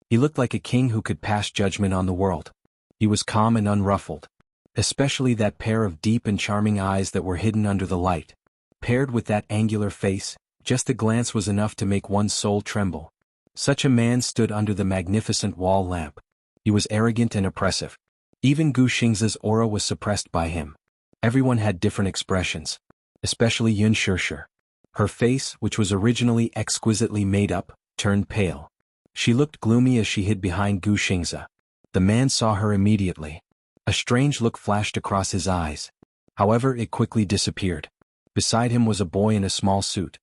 He looked like a king who could pass judgment on the world. He was calm and unruffled. Especially that pair of deep and charming eyes that were hidden under the light. Paired with that angular face, just a glance was enough to make one's soul tremble. Such a man stood under the magnificent wall lamp. He was arrogant and oppressive. Even Gu Xingzi's aura was suppressed by him. Everyone had different expressions. Especially Yun Shirshir. Her face, which was originally exquisitely made up, turned pale. She looked gloomy as she hid behind Gu Xingzi. The man saw her immediately. A strange look flashed across his eyes. However, it quickly disappeared. Beside him was a boy in a small suit.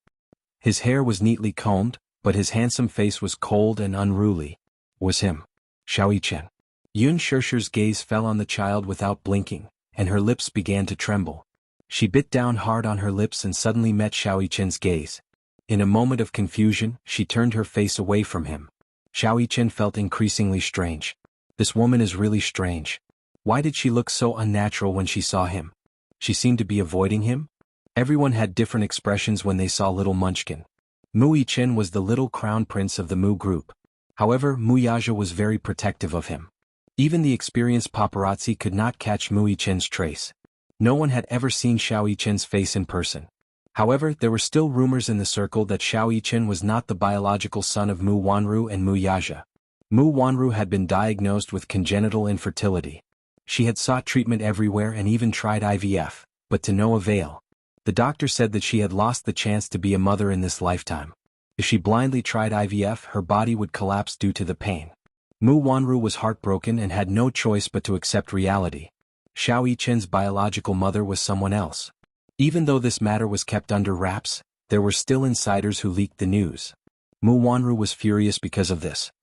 His hair was neatly combed, but his handsome face was cold and unruly. Was him. Xiao Yichen. Yun Shirshir's gaze fell on the child without blinking, and her lips began to tremble. She bit down hard on her lips and suddenly met Xiao Yichen's gaze. In a moment of confusion, she turned her face away from him. Xiao Yichen felt increasingly strange. This woman is really strange. Why did she look so unnatural when she saw him? She seemed to be avoiding him? Everyone had different expressions when they saw little Munchkin. Mu Yichen was the little crown prince of the Mu group. However, Mu Yaja was very protective of him. Even the experienced paparazzi could not catch Mu Yichen's trace. No one had ever seen Xiao Yichen's face in person. However, there were still rumors in the circle that Xiao Yichen was not the biological son of Mu Wanru and Mu Yaja. Mu Wanru had been diagnosed with congenital infertility. She had sought treatment everywhere and even tried IVF, but to no avail. The doctor said that she had lost the chance to be a mother in this lifetime. If she blindly tried IVF, her body would collapse due to the pain. Mu Wanru was heartbroken and had no choice but to accept reality. Xiao Yichen's biological mother was someone else. Even though this matter was kept under wraps, there were still insiders who leaked the news. Mu Wanru was furious because of this.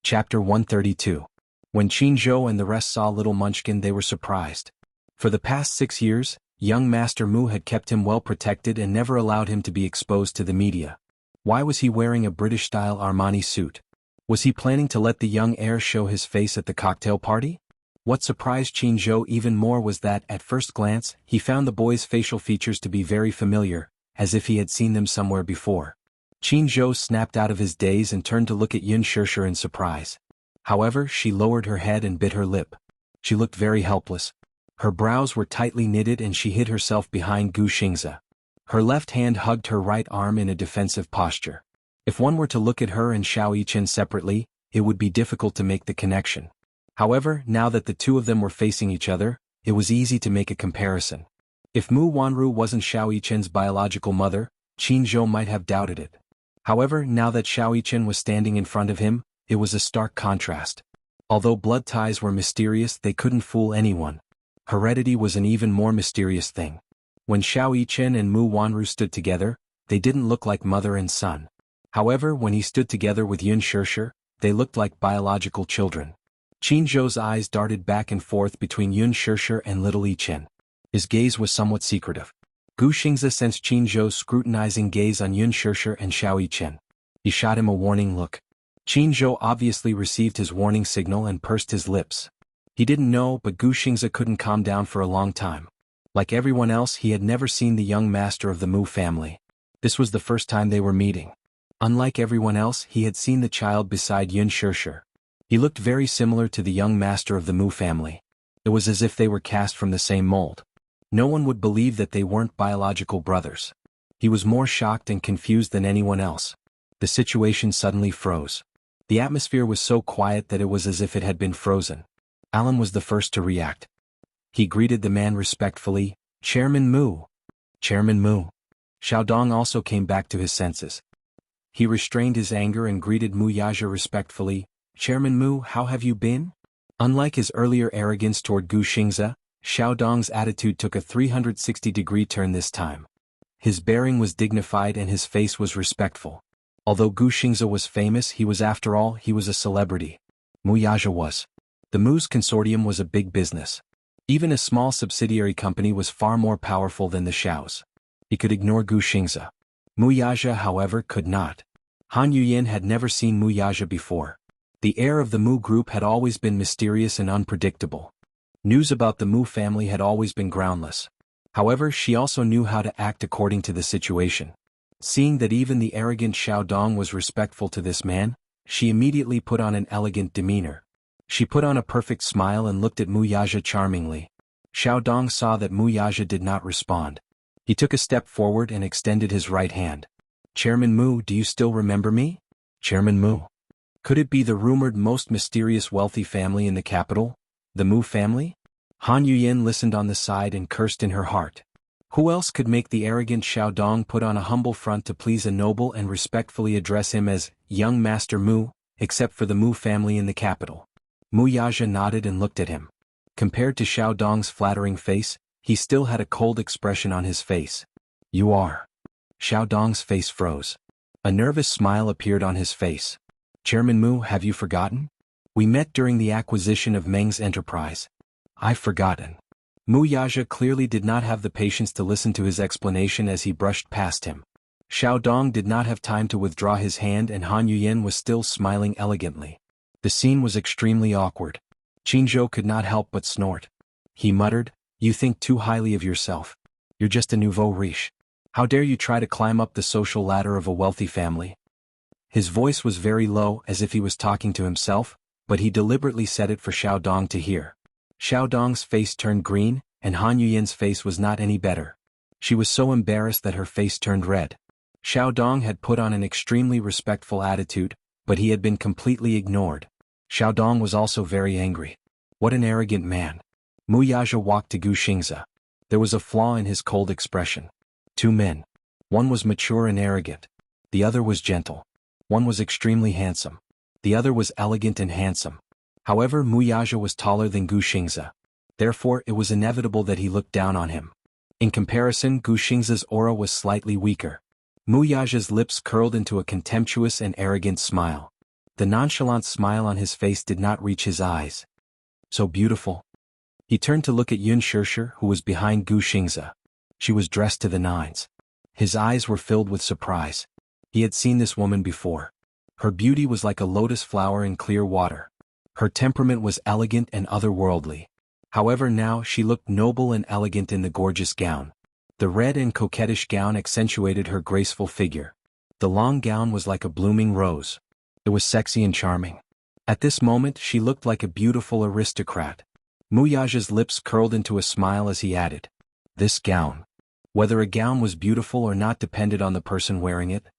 Chapter 132. When Qin Zhou and the rest saw little Munchkin, they were surprised. For the past 6 years, young Master Mu had kept him well protected and never allowed him to be exposed to the media. Why was he wearing a British-style Armani suit? Was he planning to let the young heir show his face at the cocktail party? What surprised Qin Zhou even more was that, at first glance, he found the boy's facial features to be very familiar, as if he had seen them somewhere before. Qin Zhou snapped out of his daze and turned to look at Yun Shirshir in surprise. However, she lowered her head and bit her lip. She looked very helpless. Her brows were tightly knitted and she hid herself behind Gu Xingzi. Her left hand hugged her right arm in a defensive posture. If one were to look at her and Xiao Yichen separately, it would be difficult to make the connection. However, now that the two of them were facing each other, it was easy to make a comparison. If Mu Wanru wasn't Xiao Yichen's biological mother, Qin Zhou might have doubted it. However, now that Xiao Yichen was standing in front of him, it was a stark contrast. Although blood ties were mysterious, they couldn't fool anyone. Heredity was an even more mysterious thing. When Xiao Yichen and Mu Wanru stood together, they didn't look like mother and son. However, when he stood together with Yun Shirshir, they looked like biological children. Qin Zhou's eyes darted back and forth between Yun Shirshir and little Yichen. His gaze was somewhat secretive. Gu Xingzi sensed Qin Zhou's scrutinizing gaze on Yun Shirshir and Xiao Yichen. He shot him a warning look. Qin Zhou obviously received his warning signal and pursed his lips. He didn't know, but Gu Xingzi couldn't calm down for a long time. Like everyone else, he had never seen the young master of the Mu family. This was the first time they were meeting. Unlike everyone else, he had seen the child beside Yun Shirshir. He looked very similar to the young master of the Mu family. It was as if they were cast from the same mold. No one would believe that they weren't biological brothers. He was more shocked and confused than anyone else. The situation suddenly froze. The atmosphere was so quiet that it was as if it had been frozen. Alan was the first to react. He greeted the man respectfully, "Chairman Mu." "Chairman Mu." Xiaodong also came back to his senses. He restrained his anger and greeted Mu Yaja respectfully, "Chairman Mu, how have you been?" Unlike his earlier arrogance toward Gu Xingzi, Xiaodong's attitude took a 360-degree turn this time. His bearing was dignified and his face was respectful. Although Gu Xingzi was famous, he was a celebrity. Mu Yaja was. The Mu's consortium was a big business. Even a small subsidiary company was far more powerful than the Xiaos. He could ignore Gu Xingzi. Mu Yaja, however, could not. Han Yuyin had never seen Mu Yaja before. The heir of the Mu group had always been mysterious and unpredictable. News about the Mu family had always been groundless. However, she also knew how to act according to the situation. Seeing that even the arrogant Xiao Dong was respectful to this man, she immediately put on an elegant demeanor. She put on a perfect smile and looked at Mu Yaja charmingly. Xiao Dong saw that Mu Yaja did not respond. He took a step forward and extended his right hand. "Chairman Mu, do you still remember me?" "Chairman Mu? Could it be the rumored most mysterious wealthy family in the capital? The Mu family?" Han Yuyin listened on the side and cursed in her heart. Who else could make the arrogant Xiao Dong put on a humble front to please a noble and respectfully address him as young Master Mu, except for the Mu family in the capital? Mu Yaja nodded and looked at him. Compared to Xiao Dong's flattering face, he still had a cold expression on his face. "You are." Xiao Dong's face froze. A nervous smile appeared on his face. "Chairman Mu, have you forgotten? We met during the acquisition of Meng's enterprise." "I've forgotten." Mu Yaja clearly did not have the patience to listen to his explanation as he brushed past him. Xiao Dong did not have time to withdraw his hand and Han Yuyin was still smiling elegantly. The scene was extremely awkward. Qingzhou could not help but snort. He muttered, "You think too highly of yourself. You're just a nouveau riche. How dare you try to climb up the social ladder of a wealthy family?" His voice was very low as if he was talking to himself, but he deliberately said it for Xiao Dong to hear. Xiao Dong's face turned green, and Han Yuyin's face was not any better. She was so embarrassed that her face turned red. Xiao Dong had put on an extremely respectful attitude, but he had been completely ignored. Xiao Dong was also very angry. What an arrogant man. Mu Yaja walked to Gu Xingze. There was a flaw in his cold expression. Two men. One was mature and arrogant. The other was gentle. One was extremely handsome. The other was elegant and handsome. However, Mu Yaja was taller than Gu Xingze. Therefore, it was inevitable that he looked down on him. In comparison, Gu Xingze's aura was slightly weaker. Mu Yaja's lips curled into a contemptuous and arrogant smile. The nonchalant smile on his face did not reach his eyes. "So beautiful." He turned to look at Yun Shirshir, who was behind Gu Xingze. She was dressed to the nines. His eyes were filled with surprise. He had seen this woman before. Her beauty was like a lotus flower in clear water. Her temperament was elegant and otherworldly. However, now she looked noble and elegant in the gorgeous gown. The red and coquettish gown accentuated her graceful figure. The long gown was like a blooming rose. It was sexy and charming. At this moment she looked like a beautiful aristocrat. Mu Yaja's lips curled into a smile as he added, "This gown." Whether a gown was beautiful or not depended on the person wearing it.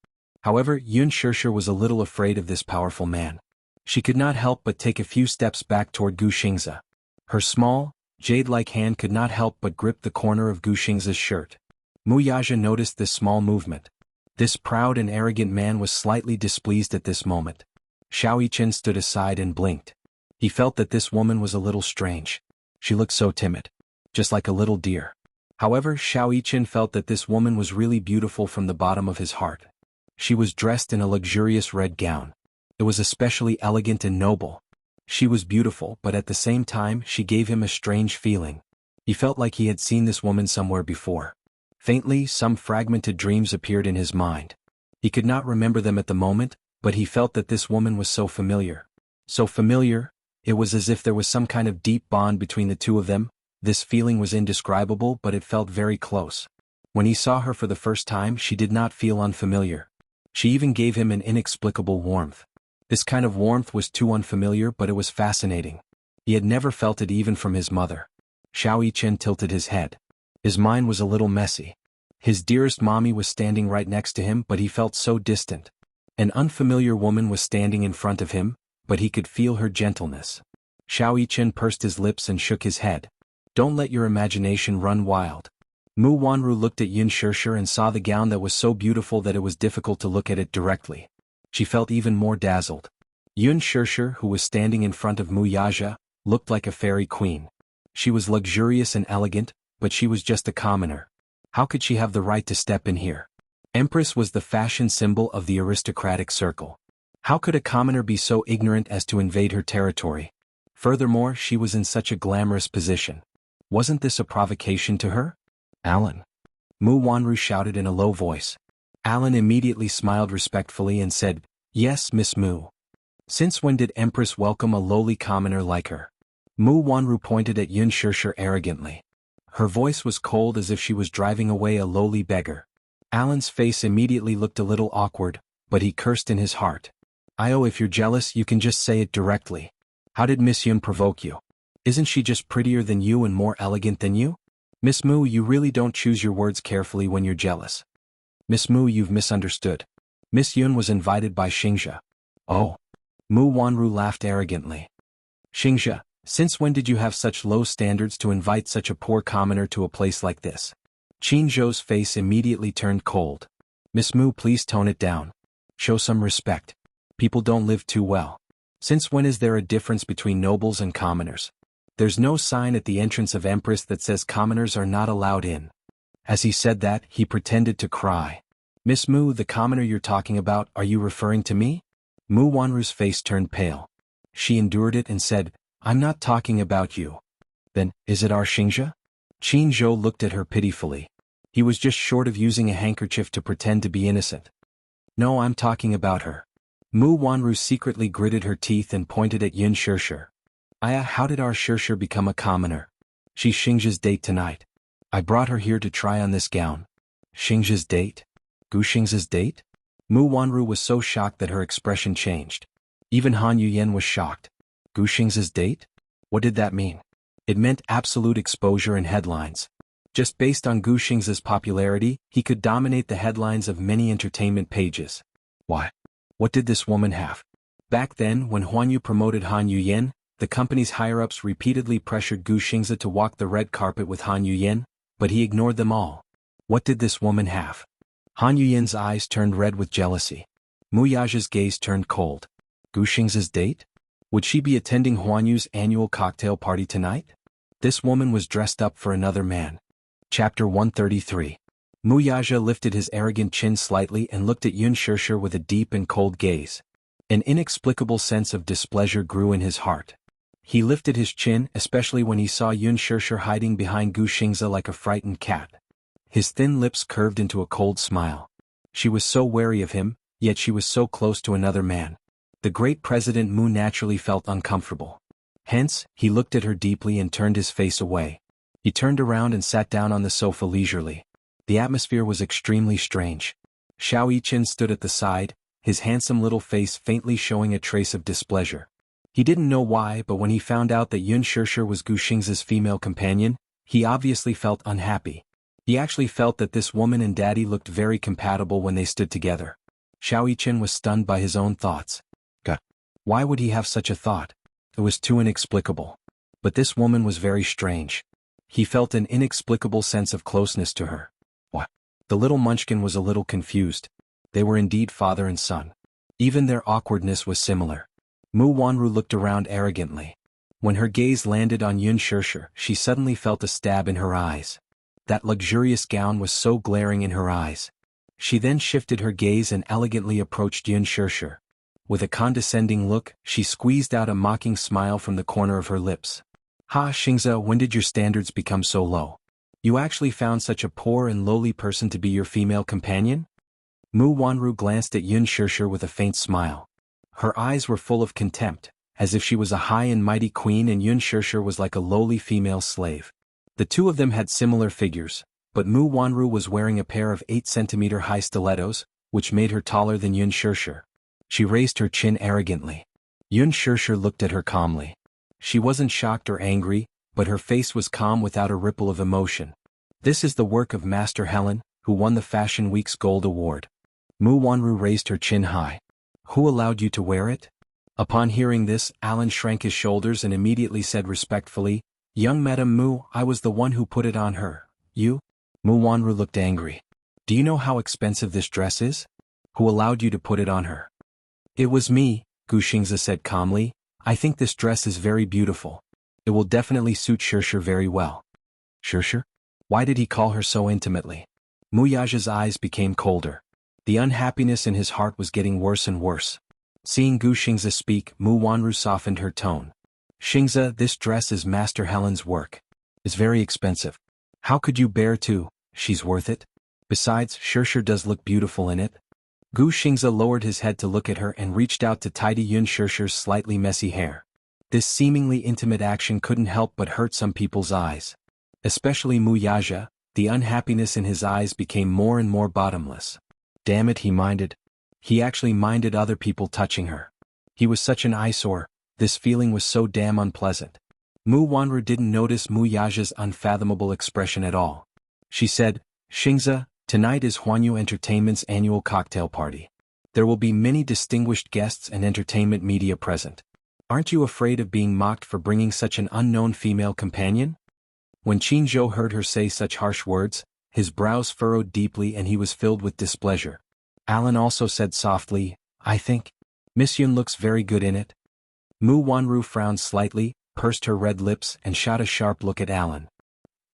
However, Yun Shirshir was a little afraid of this powerful man. She could not help but take a few steps back toward Gu Xingze. Her small, jade-like hand could not help but grip the corner of Gu Xingze's shirt. Mu Yaja noticed this small movement. This proud and arrogant man was slightly displeased at this moment. Xiao Yichen stood aside and blinked. He felt that this woman was a little strange. She looked so timid. Just like a little deer. However, Xiao Yichen felt that this woman was really beautiful from the bottom of his heart. She was dressed in a luxurious red gown. It was especially elegant and noble. She was beautiful, but at the same time she gave him a strange feeling. He felt like he had seen this woman somewhere before. Faintly, some fragmented dreams appeared in his mind. He could not remember them at the moment, but he felt that this woman was so familiar. So familiar, it was as if there was some kind of deep bond between the two of them. This feeling was indescribable, but it felt very close. When he saw her for the first time, she did not feel unfamiliar. She even gave him an inexplicable warmth. This kind of warmth was too unfamiliar, but it was fascinating. He had never felt it even from his mother. Xiao Yichen tilted his head. His mind was a little messy. His dearest mommy was standing right next to him, but he felt so distant. An unfamiliar woman was standing in front of him, but he could feel her gentleness. Xiao Yichen pursed his lips and shook his head. "Don't let your imagination run wild." Mu Wanru looked at Yun Shirshir and saw the gown that was so beautiful that it was difficult to look at it directly. She felt even more dazzled. Yun Shirshir, who was standing in front of Mu Yaja, looked like a fairy queen. She was luxurious and elegant, but she was just a commoner. How could she have the right to step in here? Empress was the fashion symbol of the aristocratic circle. How could a commoner be so ignorant as to invade her territory? Furthermore, she was in such a glamorous position. Wasn't this a provocation to her? "Alan!" Mu Wanru shouted in a low voice. Alan immediately smiled respectfully and said, "Yes, Miss Mu. Since when did Empress welcome a lowly commoner like her?" Mu Wanru pointed at Yun Shirshir arrogantly. Her voice was cold as if she was driving away a lowly beggar. Alan's face immediately looked a little awkward, but he cursed in his heart. If you're jealous, you can just say it directly. How did Miss Yun provoke you? Isn't she just prettier than you and more elegant than you? Miss Mu, you really don't choose your words carefully when you're jealous. Miss Mu, you've misunderstood. Miss Yun was invited by Xingzhe. Oh. Mu Wanru laughed arrogantly. Xingzhe, since when did you have such low standards to invite such a poor commoner to a place like this? Qin Zhou's face immediately turned cold. Miss Mu, please tone it down. Show some respect. People don't live too well. Since when is there a difference between nobles and commoners? There's no sign at the entrance of Empress that says commoners are not allowed in. As he said that, he pretended to cry. Miss Mu, the commoner you're talking about, are you referring to me? Mu Wanru's face turned pale. She endured it and said, I'm not talking about you. Then, is it our Xingzhe? Qin Zhou looked at her pitifully. He was just short of using a handkerchief to pretend to be innocent. No, I'm talking about her. Mu Wanru secretly gritted her teeth and pointed at Yun Shirshir. How did our Shirshir become a commoner? She's Xingzhe's date tonight. I brought her here to try on this gown. Xingzhe's date? Gu Xingzhe's date? Mu Wanru was so shocked that her expression changed. Even Han Yuyen was shocked. Gu Xingzhe's date? What did that mean? It meant absolute exposure in headlines. Just based on Gu Xingzhe's popularity, he could dominate the headlines of many entertainment pages. Why? What did this woman have? Back then, when Huanyu promoted Han Yuyen, the company's higher-ups repeatedly pressured Gu Xingzhe to walk the red carpet with Han Yuyen, but he ignored them all. What did this woman have? Han Yuyen's eyes turned red with jealousy. Mu Yaja's gaze turned cold. Gu Xingzhe's date? Would she be attending Huanyu's annual cocktail party tonight? This woman was dressed up for another man. Chapter 133. Mu Yaja lifted his arrogant chin slightly and looked at Yun Shirshir with a deep and cold gaze. An inexplicable sense of displeasure grew in his heart. He lifted his chin, especially when he saw Yun Shirshir hiding behind Gu Xingzhe like a frightened cat. His thin lips curved into a cold smile. She was so wary of him, yet she was so close to another man. The great President Mu naturally felt uncomfortable. Hence, he looked at her deeply and turned his face away. He turned around and sat down on the sofa leisurely. The atmosphere was extremely strange. Xiao Yiqin stood at the side, his handsome little face faintly showing a trace of displeasure. He didn't know why, but when he found out that Yun Shirshir was Gu Xingzhe's female companion, he obviously felt unhappy. He actually felt that this woman and daddy looked very compatible when they stood together. Xiao Yiqin was stunned by his own thoughts. Why would he have such a thought? It was too inexplicable. But this woman was very strange. He felt an inexplicable sense of closeness to her. What? The little munchkin was a little confused. They were indeed father and son. Even their awkwardness was similar. Mu Wanru looked around arrogantly. When her gaze landed on Yun Shirshir, she suddenly felt a stab in her eyes. That luxurious gown was so glaring in her eyes. She then shifted her gaze and elegantly approached Yun Shirshir. With a condescending look, she squeezed out a mocking smile from the corner of her lips. Ha, Xingzhe, when did your standards become so low? You actually found such a poor and lowly person to be your female companion? Mu Wanru glanced at Yun Shirshir with a faint smile. Her eyes were full of contempt, as if she was a high and mighty queen and Yun Shirshir was like a lowly female slave. The two of them had similar figures, but Mu Wanru was wearing a pair of 8-centimeter high stilettos, which made her taller than Yun Shirshir. She raised her chin arrogantly. Yun Shirshir looked at her calmly. She wasn't shocked or angry, but her face was calm without a ripple of emotion. This is the work of Master Helen, who won the Fashion Week's Gold Award. Mu Wanru raised her chin high. Who allowed you to wear it? Upon hearing this, Alan shrank his shoulders and immediately said respectfully, Young Madame Mu, I was the one who put it on her. You? Mu Wanru looked angry. Do you know how expensive this dress is? Who allowed you to put it on her? It was me, Gu Xingzhe said calmly. I think this dress is very beautiful. It will definitely suit Shirshir very well. Shirshir? Why did he call her so intimately? Mu Yaja's eyes became colder. The unhappiness in his heart was getting worse and worse. Seeing Gu Xingzhe speak, Mu Wanru softened her tone. Xingzhe, this dress is Master Helen's work. It's very expensive. How could you bear to? She's worth it? Besides, Shirshir does look beautiful in it. Gu Xingze lowered his head to look at her and reached out to tidy Yun Shirshir's slightly messy hair. This seemingly intimate action couldn't help but hurt some people's eyes. Especially Mu Yaja, the unhappiness in his eyes became more and more bottomless. Damn it, he minded. He actually minded other people touching her. He was such an eyesore, this feeling was so damn unpleasant. Mu Wanru didn't notice Mu Yaja's unfathomable expression at all. She said, Xingze, tonight is Huanyu Entertainment's annual cocktail party. There will be many distinguished guests and entertainment media present. Aren't you afraid of being mocked for bringing such an unknown female companion? When Qin Zhou heard her say such harsh words, his brows furrowed deeply and he was filled with displeasure. Alan also said softly, I think Miss Yun looks very good in it. Mu Wanru frowned slightly, pursed her red lips and shot a sharp look at Alan.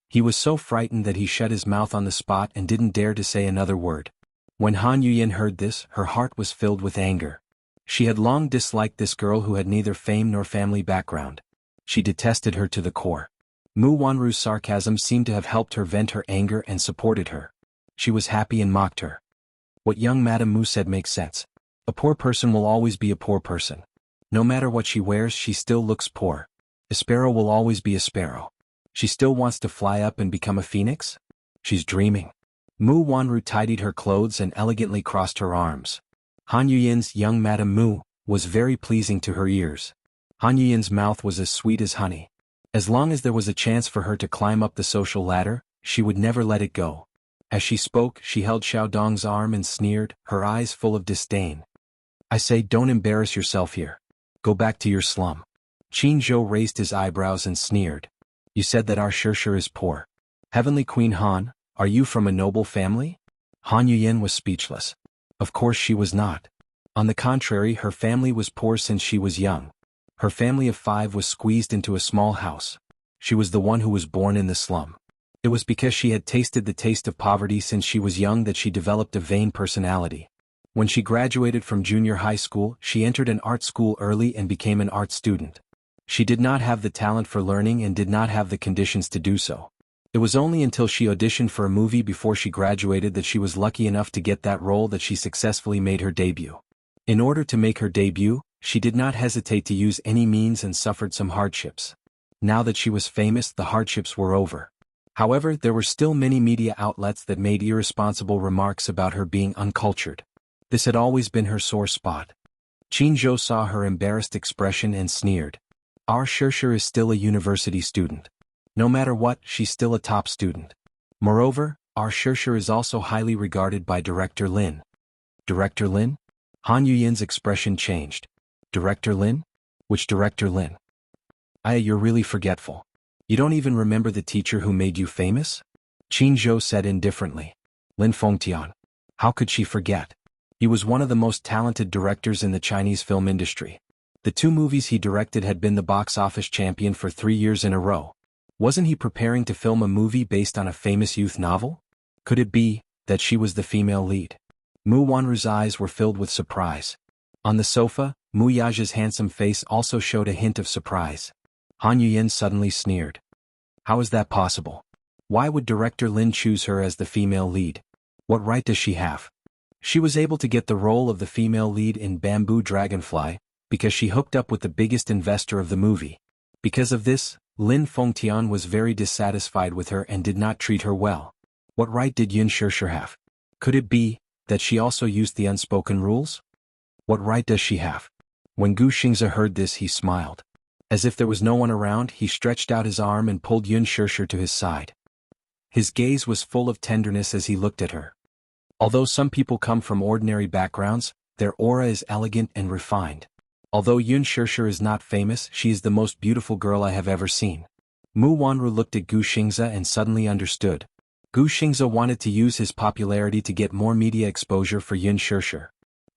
He was so frightened that he shut his mouth on the spot and didn't dare to say another word. When Han Yuyin heard this, her heart was filled with anger. She had long disliked this girl who had neither fame nor family background. She detested her to the core. Mu Wanru's sarcasm seemed to have helped her vent her anger and supported her. She was happy and mocked her. What young Madame Mu said makes sense. A poor person will always be a poor person. No matter what she wears, she still looks poor. A sparrow will always be a sparrow. She still wants to fly up and become a phoenix? She's dreaming. Mu Wanru tidied her clothes and elegantly crossed her arms. Han Yuyin's young Madame Mu was very pleasing to her ears. Han Yuyin's mouth was as sweet as honey. As long as there was a chance for her to climb up the social ladder, she would never let it go. As she spoke, she held Xiaodong's arm and sneered, her eyes full of disdain. I say, don't embarrass yourself here. Go back to your slum. Qin Zhou raised his eyebrows and sneered. You said that our Shirshir is poor. Heavenly Queen Han, are you from a noble family? Han Yuyin was speechless. Of course she was not. On the contrary, her family was poor since she was young. Her family of 5 was squeezed into a small house. She was the one who was born in the slum. It was because she had tasted the taste of poverty since she was young that she developed a vain personality. When she graduated from junior high school, she entered an art school early and became an art student. She did not have the talent for learning and did not have the conditions to do so. It was only until she auditioned for a movie before she graduated that she was lucky enough to get that role that she successfully made her debut. In order to make her debut, she did not hesitate to use any means and suffered some hardships. Now that she was famous, the hardships were over. However, there were still many media outlets that made irresponsible remarks about her being uncultured. This had always been her sore spot. Qin Zhou saw her embarrassed expression and sneered. Our Shirshir is still a university student. No matter what, she's still a top student. Moreover, our Shirshir is also highly regarded by Director Lin. Director Lin? Han Yuyin's expression changed. Director Lin? Which Director Lin? You're really forgetful. You don't even remember the teacher who made you famous? Qin Zhou said indifferently. Lin Fengtian. How could she forget? He was one of the most talented directors in the Chinese film industry. The 2 movies he directed had been the box office champion for 3 years in a row. Wasn't he preparing to film a movie based on a famous youth novel? Could it be that she was the female lead? Mu Wanru's eyes were filled with surprise. On the sofa, Mu Yaja's handsome face also showed a hint of surprise. Han Yuyin suddenly sneered. How is that possible? Why would Director Lin choose her as the female lead? What right does she have? She was able to get the role of the female lead in Bamboo Dragonfly because she hooked up with the biggest investor of the movie. Because of this, Lin Fengtian was very dissatisfied with her and did not treat her well. What right did Yun Shirshir have? Could it be that she also used the unspoken rules? What right does she have? When Gu Xingze heard this, he smiled. As if there was no one around, he stretched out his arm and pulled Yun Shirshir to his side. His gaze was full of tenderness as he looked at her. Although some people come from ordinary backgrounds, their aura is elegant and refined. Although Yun Shirshir is not famous, she is the most beautiful girl I have ever seen. Mu Wanru looked at Gu Xingze and suddenly understood. Gu Xingze wanted to use his popularity to get more media exposure for Yun Shirshir.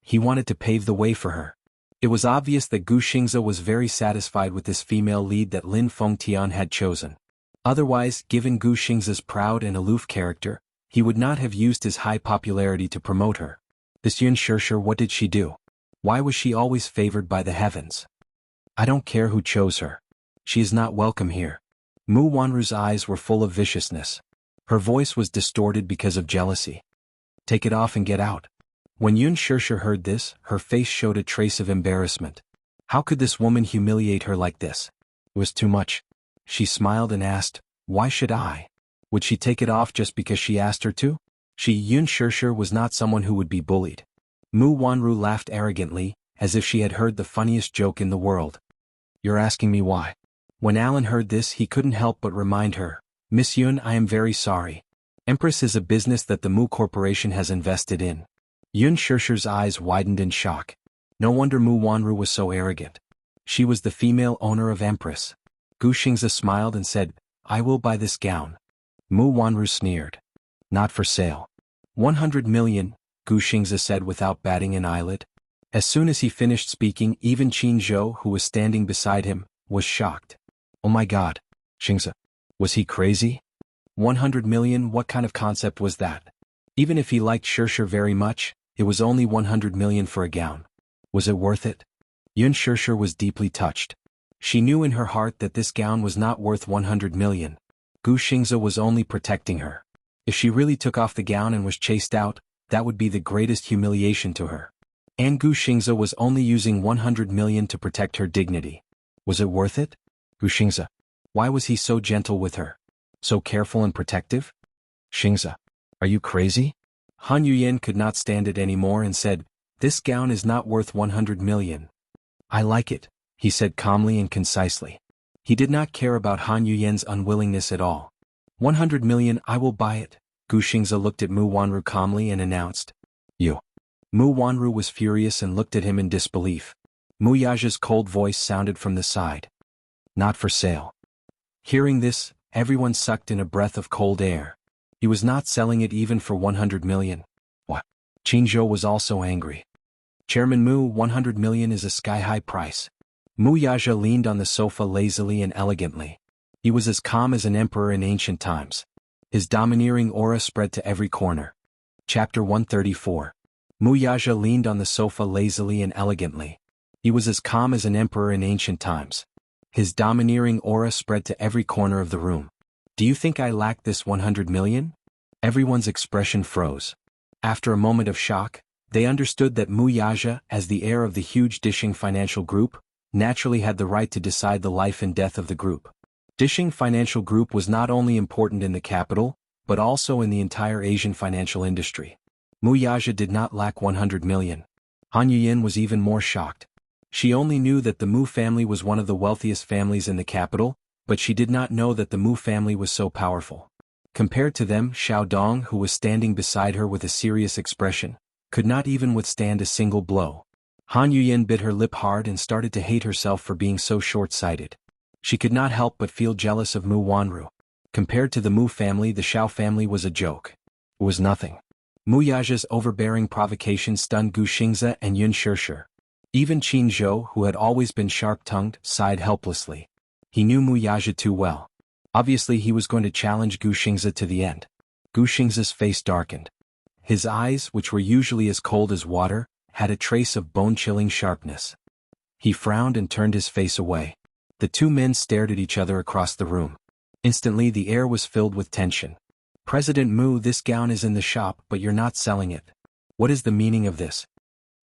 He wanted to pave the way for her. It was obvious that Gu Xingze was very satisfied with this female lead that Lin Fengtian had chosen. Otherwise, given Gu Xingze's proud and aloof character, he would not have used his high popularity to promote her. This Yun Shirshir, what did she do? Why was she always favored by the heavens? I don't care who chose her. She is not welcome here. Mu Wanru's eyes were full of viciousness. Her voice was distorted because of jealousy. Take it off and get out. When Yun Shirshir heard this, her face showed a trace of embarrassment. How could this woman humiliate her like this? It was too much. She smiled and asked, why should I? Would she take it off just because she asked her to? Yun Shirshir was not someone who would be bullied. Mu Wanru laughed arrogantly, as if she had heard the funniest joke in the world. You're asking me why? When Alan heard this, he couldn't help but remind her, Miss Yun, I am very sorry. Empress is a business that the Mu Corporation has invested in. Yun Shirshir's eyes widened in shock. No wonder Mu Wanru was so arrogant. She was the female owner of Empress. Gu Xingze smiled and said, I will buy this gown. Mu Wanru sneered. Not for sale. 100 million, Gu Xingze said without batting an eyelid. As soon as he finished speaking, even Qin Zhou, who was standing beside him, was shocked. Oh my god, Xingze. Was he crazy? 100 million, what kind of concept was that? Even if he liked Shirshir very much, it was only 100 million for a gown. Was it worth it? Yun Shirshir was deeply touched. She knew in her heart that this gown was not worth 100 million. Gu Xingze was only protecting her. If she really took off the gown and was chased out, that would be the greatest humiliation to her. And Gu Xingze was only using 100 million to protect her dignity. Was it worth it? Gu Xingze. Why was he so gentle with her? So careful and protective? Xingze. Are you crazy? Han Yuyan could not stand it anymore and said, this gown is not worth 100 million. I like it, he said calmly and concisely. He did not care about Han Yuyan's unwillingness at all. 100 million, I will buy it. Gu Xingze looked at Mu Wanru calmly and announced. You. Mu Wanru was furious and looked at him in disbelief. Mu Yaja's cold voice sounded from the side. Not for sale. Hearing this, everyone sucked in a breath of cold air. He was not selling it even for 100 million. What? Qin Zhou was also angry. Chairman Mu, 100 million is a sky-high price. Mu Yaja leaned on the sofa lazily and elegantly. He was as calm as an emperor in ancient times. His domineering aura spread to every corner. Chapter 134. Mu Yaja leaned on the sofa lazily and elegantly. He was as calm as an emperor in ancient times. His domineering aura spread to every corner of the room. Do you think I lack this 100 million? Everyone's expression froze. After a moment of shock, they understood that Mu Yaja, as the heir of the huge Dishing Financial Group, naturally had the right to decide the life and death of the group. Dishing Financial Group was not only important in the capital, but also in the entire Asian financial industry. Mu Yaja did not lack 100 million. Han Yuyan was even more shocked. She only knew that the Mu family was one of the wealthiest families in the capital, but she did not know that the Mu family was so powerful. Compared to them, Xiao Dong, who was standing beside her with a serious expression, could not even withstand a single blow. Han Yuyan bit her lip hard and started to hate herself for being so short-sighted. She could not help but feel jealous of Mu Wanru. Compared to the Mu family, the Xiao family was a joke. It was nothing. Mu Yaja's overbearing provocation stunned Gu Xingze and Yun Shirshir. Even Qin Zhou, who had always been sharp-tongued, sighed helplessly. He knew Mu Yaja too well. Obviously he was going to challenge Gu Xingze to the end. Gu Xingze's face darkened. His eyes, which were usually as cold as water, had a trace of bone-chilling sharpness. He frowned and turned his face away. The two men stared at each other across the room. Instantly the air was filled with tension. President Mu, this gown is in the shop, but you're not selling it. What is the meaning of this?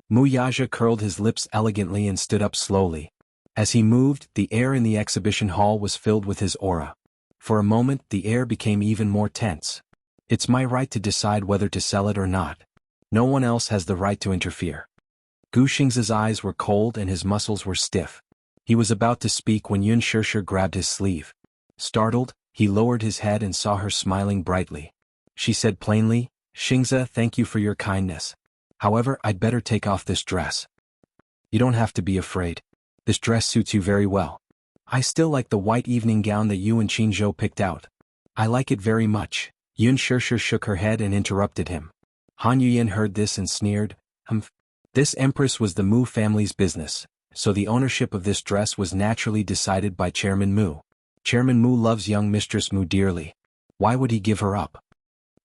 Mu Yaja curled his lips elegantly and stood up slowly. As he moved, the air in the exhibition hall was filled with his aura. For a moment, the air became even more tense. It's my right to decide whether to sell it or not. No one else has the right to interfere. Gu Xingze's eyes were cold and his muscles were stiff. He was about to speak when Yun Shirshir grabbed his sleeve. Startled, he lowered his head and saw her smiling brightly. She said plainly, Xingze, thank you for your kindness. However, I'd better take off this dress. You don't have to be afraid. This dress suits you very well. I still like the white evening gown that you and Qin Zhou picked out. I like it very much. Yun Shirshir shook her head and interrupted him. Han Yuyan heard this and sneered, This empress was the Mu family's business, so the ownership of this dress was naturally decided by Chairman Mu. Chairman Mu loves young Mistress Mu dearly. Why would he give her up?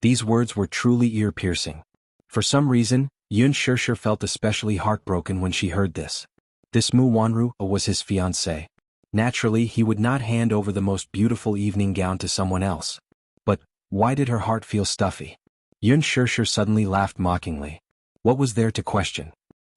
These words were truly ear-piercing. For some reason, Yun Shirshir felt especially heartbroken when she heard this. This Mu Wanru was his fiancée. Naturally, he would not hand over the most beautiful evening gown to someone else. But Why did her heart feel stuffy? Yun Shirshir suddenly laughed mockingly. What was there to question?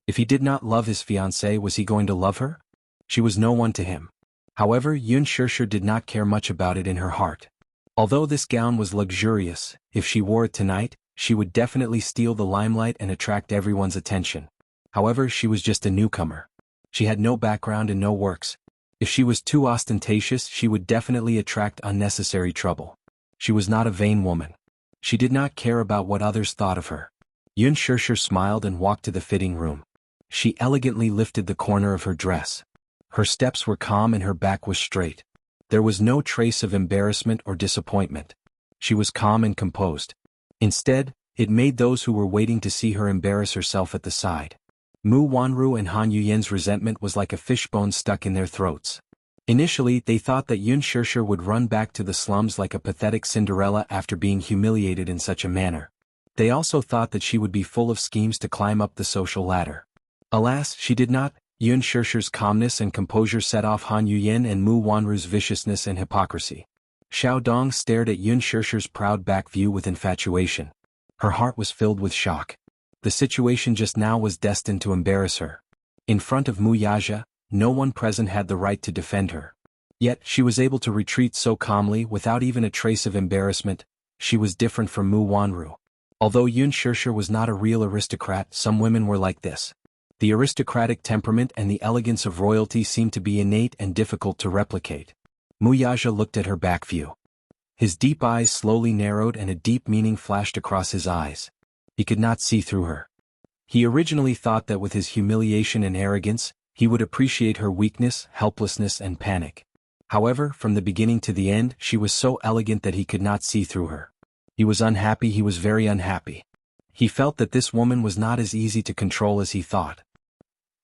If he did not love his fiancée, was he going to love her? She was no one to him. However, Yun Shirshir did not care much about it in her heart. Although this gown was luxurious, if she wore it tonight, she would definitely steal the limelight and attract everyone's attention. However, she was just a newcomer. She had no background and no works. If she was too ostentatious, she would definitely attract unnecessary trouble. She was not a vain woman. She did not care about what others thought of her. Yun Shirshir smiled and walked to the fitting room. She elegantly lifted the corner of her dress. Her steps were calm and her back was straight. There was no trace of embarrassment or disappointment. She was calm and composed. Instead, it made those who were waiting to see her embarrass herself at the side. Mu Wanru and Han Yuyen's resentment was like a fishbone stuck in their throats. Initially, they thought that Yun Shirshir would run back to the slums like a pathetic Cinderella after being humiliated in such a manner. They also thought that she would be full of schemes to climb up the social ladder. Alas, she did not. Yun Shirshir's calmness and composure set off Han Yuyen and Mu Wanru's viciousness and hypocrisy. Xiao Dong stared at Yun Shirshir's proud back view with infatuation. Her heart was filled with shock. The situation just now was destined to embarrass her. In front of Mu Yaja, no one present had the right to defend her. Yet, she was able to retreat so calmly without even a trace of embarrassment. She was different from Mu Wanru. Although Yun Shirshir was not a real aristocrat, some women were like this. The aristocratic temperament and the elegance of royalty seemed to be innate and difficult to replicate. Mu Yaja looked at her back view. His deep eyes slowly narrowed and a deep meaning flashed across his eyes. He could not see through her. He originally thought that with his humiliation and arrogance, he would appreciate her weakness, helplessness and panic. However, from the beginning to the end, she was so elegant that he could not see through her. He was unhappy, he was very unhappy. He felt that this woman was not as easy to control as he thought.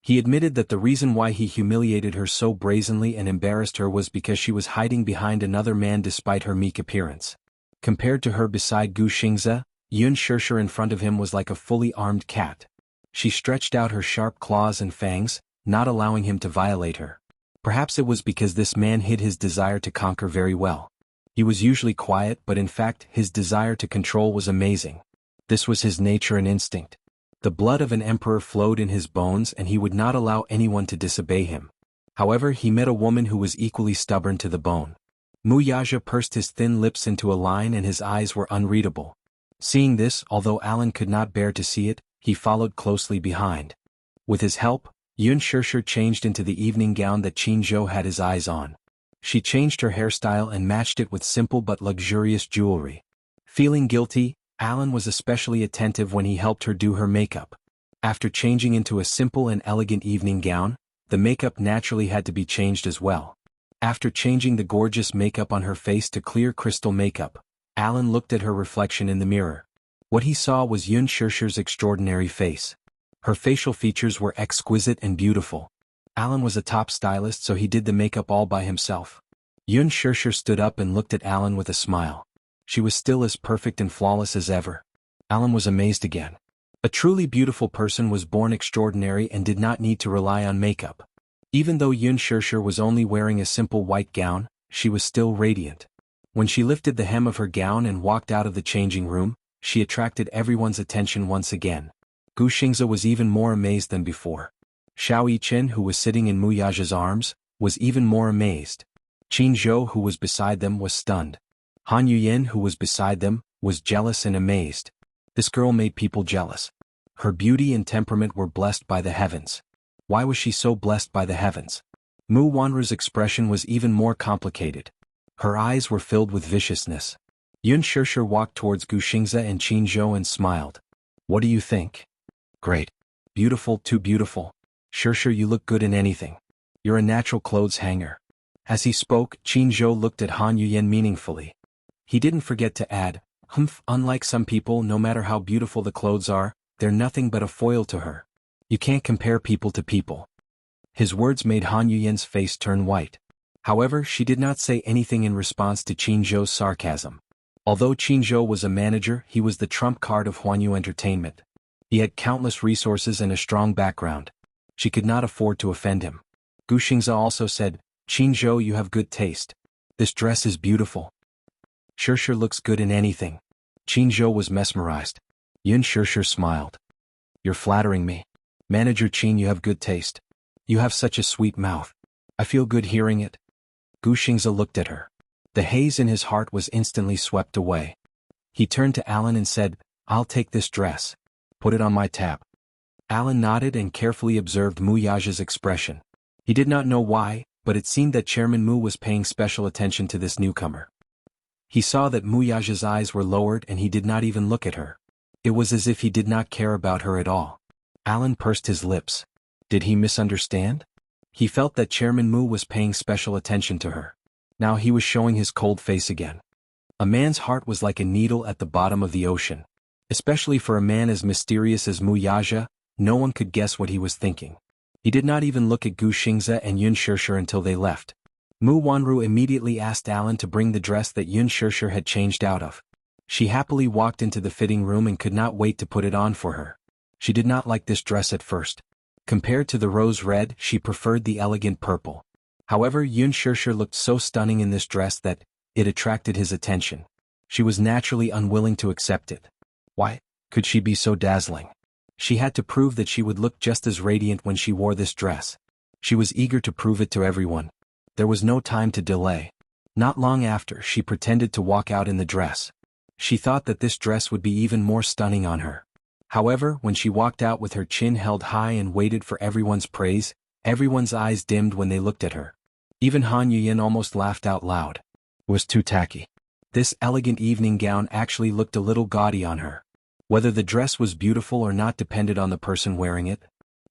He admitted that the reason why he humiliated her so brazenly and embarrassed her was because she was hiding behind another man despite her meek appearance. Compared to her beside Gu Xingze, Yun Shirshir in front of him was like a fully armed cat. She stretched out her sharp claws and fangs, not allowing him to violate her. Perhaps it was because this man hid his desire to conquer very well. He was usually quiet, but in fact his desire to control was amazing. This was his nature and instinct. The blood of an emperor flowed in his bones and he would not allow anyone to disobey him. However, he met a woman who was equally stubborn to the bone. Mu Yaja pursed his thin lips into a line and his eyes were unreadable. Seeing this, although Alan could not bear to see it, he followed closely behind. With his help, Yun Shirshir changed into the evening gown that Qin Zhou had his eyes on. She changed her hairstyle and matched it with simple but luxurious jewelry. Feeling guilty, Alan was especially attentive when he helped her do her makeup. After changing into a simple and elegant evening gown, the makeup naturally had to be changed as well. After changing the gorgeous makeup on her face to clear crystal makeup, Alan looked at her reflection in the mirror. What he saw was Yun Shirshir's extraordinary face. Her facial features were exquisite and beautiful. Alan was a top stylist, so he did the makeup all by himself. Yun Shirshir stood up and looked at Alan with a smile. She was still as perfect and flawless as ever. Alan was amazed again. A truly beautiful person was born extraordinary and did not need to rely on makeup. Even though Yun Shirshir was only wearing a simple white gown, she was still radiant. When she lifted the hem of her gown and walked out of the changing room, she attracted everyone's attention once again. Gu Xingze was even more amazed than before. Xiao Yichen, who was sitting in Mu Yaja's arms, was even more amazed. Qin Zhou, who was beside them, was stunned. Han Yuyen, who was beside them, was jealous and amazed. This girl made people jealous. Her beauty and temperament were blessed by the heavens. Why was she so blessed by the heavens? Mu Wanru's expression was even more complicated. Her eyes were filled with viciousness. Yun Shirshir walked towards Gu Xingze and Qin Zhou and smiled. What do you think? Great. Beautiful, too beautiful. Shirshir, you look good in anything. You're a natural clothes hanger. As he spoke, Qin Zhou looked at Han Yuyen meaningfully. He didn't forget to add, unlike some people, no matter how beautiful the clothes are, they're nothing but a foil to her. You can't compare people to people. His words made Han Yuyen's face turn white. However, she did not say anything in response to Qin Zhou's sarcasm. Although Qin Zhou was a manager, he was the trump card of Huanyu Entertainment. He had countless resources and a strong background. She could not afford to offend him. Gu Xingze also said, Qin Zhou, you have good taste. This dress is beautiful. Shirshir looks good in anything. Qinzhou was mesmerized. Yun Shirshir smiled. You're flattering me. Manager Qin, you have good taste. You have such a sweet mouth. I feel good hearing it. Gu Xingze looked at her. The haze in his heart was instantly swept away. He turned to Alan and said, I'll take this dress. Put it on my tab. Alan nodded and carefully observed Mu Yaja's expression. He did not know why, but it seemed that Chairman Mu was paying special attention to this newcomer. He saw that Mu Yaja's eyes were lowered and he did not even look at her. It was as if he did not care about her at all. Alan pursed his lips. Did he misunderstand? He felt that Chairman Mu was paying special attention to her. Now he was showing his cold face again. A man's heart was like a needle at the bottom of the ocean. Especially for a man as mysterious as Mu Yaja, no one could guess what he was thinking. He did not even look at Gu Xingze and Yun Shirshir until they left. Mu Wanru immediately asked Alan to bring the dress that Yun Shirshir had changed out of. She happily walked into the fitting room and could not wait to put it on for her. She did not like this dress at first. Compared to the rose red, she preferred the elegant purple. However, Yun Shirshir looked so stunning in this dress that it attracted his attention. She was naturally unwilling to accept it. Why could she be so dazzling? She had to prove that she would look just as radiant when she wore this dress. She was eager to prove it to everyone. There was no time to delay. Not long after, she pretended to walk out in the dress. She thought that this dress would be even more stunning on her. However, when she walked out with her chin held high and waited for everyone's praise, everyone's eyes dimmed when they looked at her. Even Han Yuyin almost laughed out loud. It was too tacky. This elegant evening gown actually looked a little gaudy on her. Whether the dress was beautiful or not depended on the person wearing it.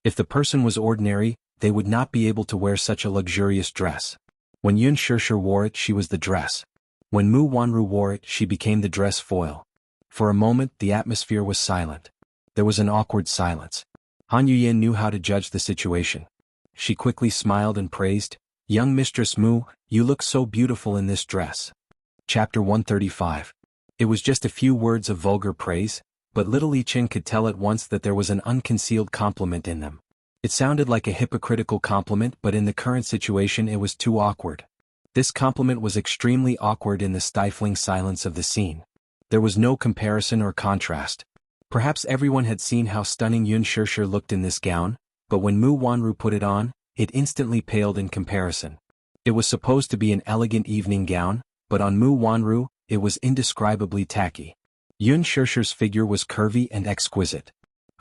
If the person was ordinary, they would not be able to wear such a luxurious dress. When Yun Shirshir wore it, she was the dress. When Mu Wanru wore it, she became the dress foil. For a moment, the atmosphere was silent. There was an awkward silence. Han Yuyin knew how to judge the situation. She quickly smiled and praised, Young Mistress Mu, you look so beautiful in this dress. Chapter 135. It was just a few words of vulgar praise, but little Yi Chen could tell at once that there was an unconcealed compliment in them. It sounded like a hypocritical compliment, but in the current situation it was too awkward. This compliment was extremely awkward in the stifling silence of the scene. There was no comparison or contrast. Perhaps everyone had seen how stunning Yun Shirshir looked in this gown, but when Mu Wanru put it on, it instantly paled in comparison. It was supposed to be an elegant evening gown, but on Mu Wanru, it was indescribably tacky. Yun Shirshir's figure was curvy and exquisite.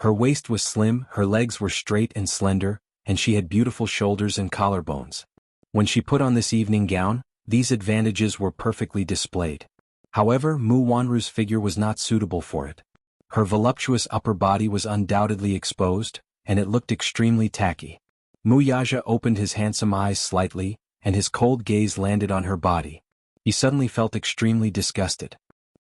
Her waist was slim, her legs were straight and slender, and she had beautiful shoulders and collarbones. When she put on this evening gown, these advantages were perfectly displayed. However, Mu Wanru's figure was not suitable for it. Her voluptuous upper body was undoubtedly exposed, and it looked extremely tacky. Mu Yaja opened his handsome eyes slightly, and his cold gaze landed on her body. He suddenly felt extremely disgusted.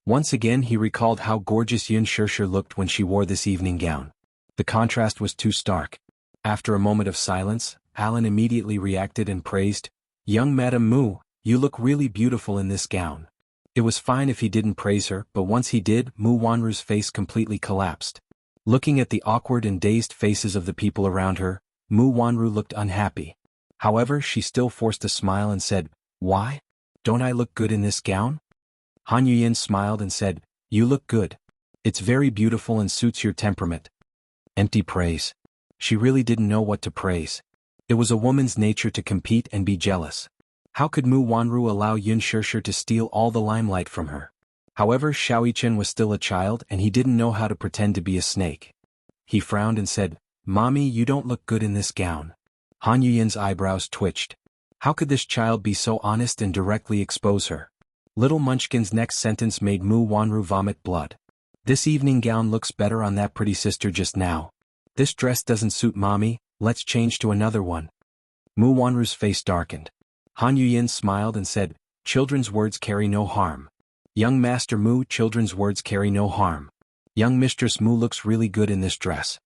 Once again he recalled how gorgeous Yun Shirshir looked when she wore this evening gown. The contrast was too stark. After a moment of silence, Alan immediately reacted and praised, Young Madam Mu, you look really beautiful in this gown. It was fine if he didn't praise her, but once he did, Mu Wanru's face completely collapsed. Looking at the awkward and dazed faces of the people around her, Mu Wanru looked unhappy. However, she still forced a smile and said, Why? Don't I look good in this gown? Han Yuyin smiled and said, You look good. It's very beautiful and suits your temperament. Empty praise. She really didn't know what to praise. It was a woman's nature to compete and be jealous. How could Mu Wanru allow Yun Shirshir to steal all the limelight from her? However, Xiao Yichen was still a child and he didn't know how to pretend to be a snake. He frowned and said, Mommy, you don't look good in this gown. Han Yuyin's eyebrows twitched. How could this child be so honest and directly expose her? Little Munchkin's next sentence made Mu Wanru vomit blood. This evening gown looks better on that pretty sister just now. This dress doesn't suit Mommy, let's change to another one. Mu Wanru's face darkened. Han Yuyin smiled and said, Children's words carry no harm. Young Master Mu, children's words carry no harm. Young Mistress Mu looks really good in this dress.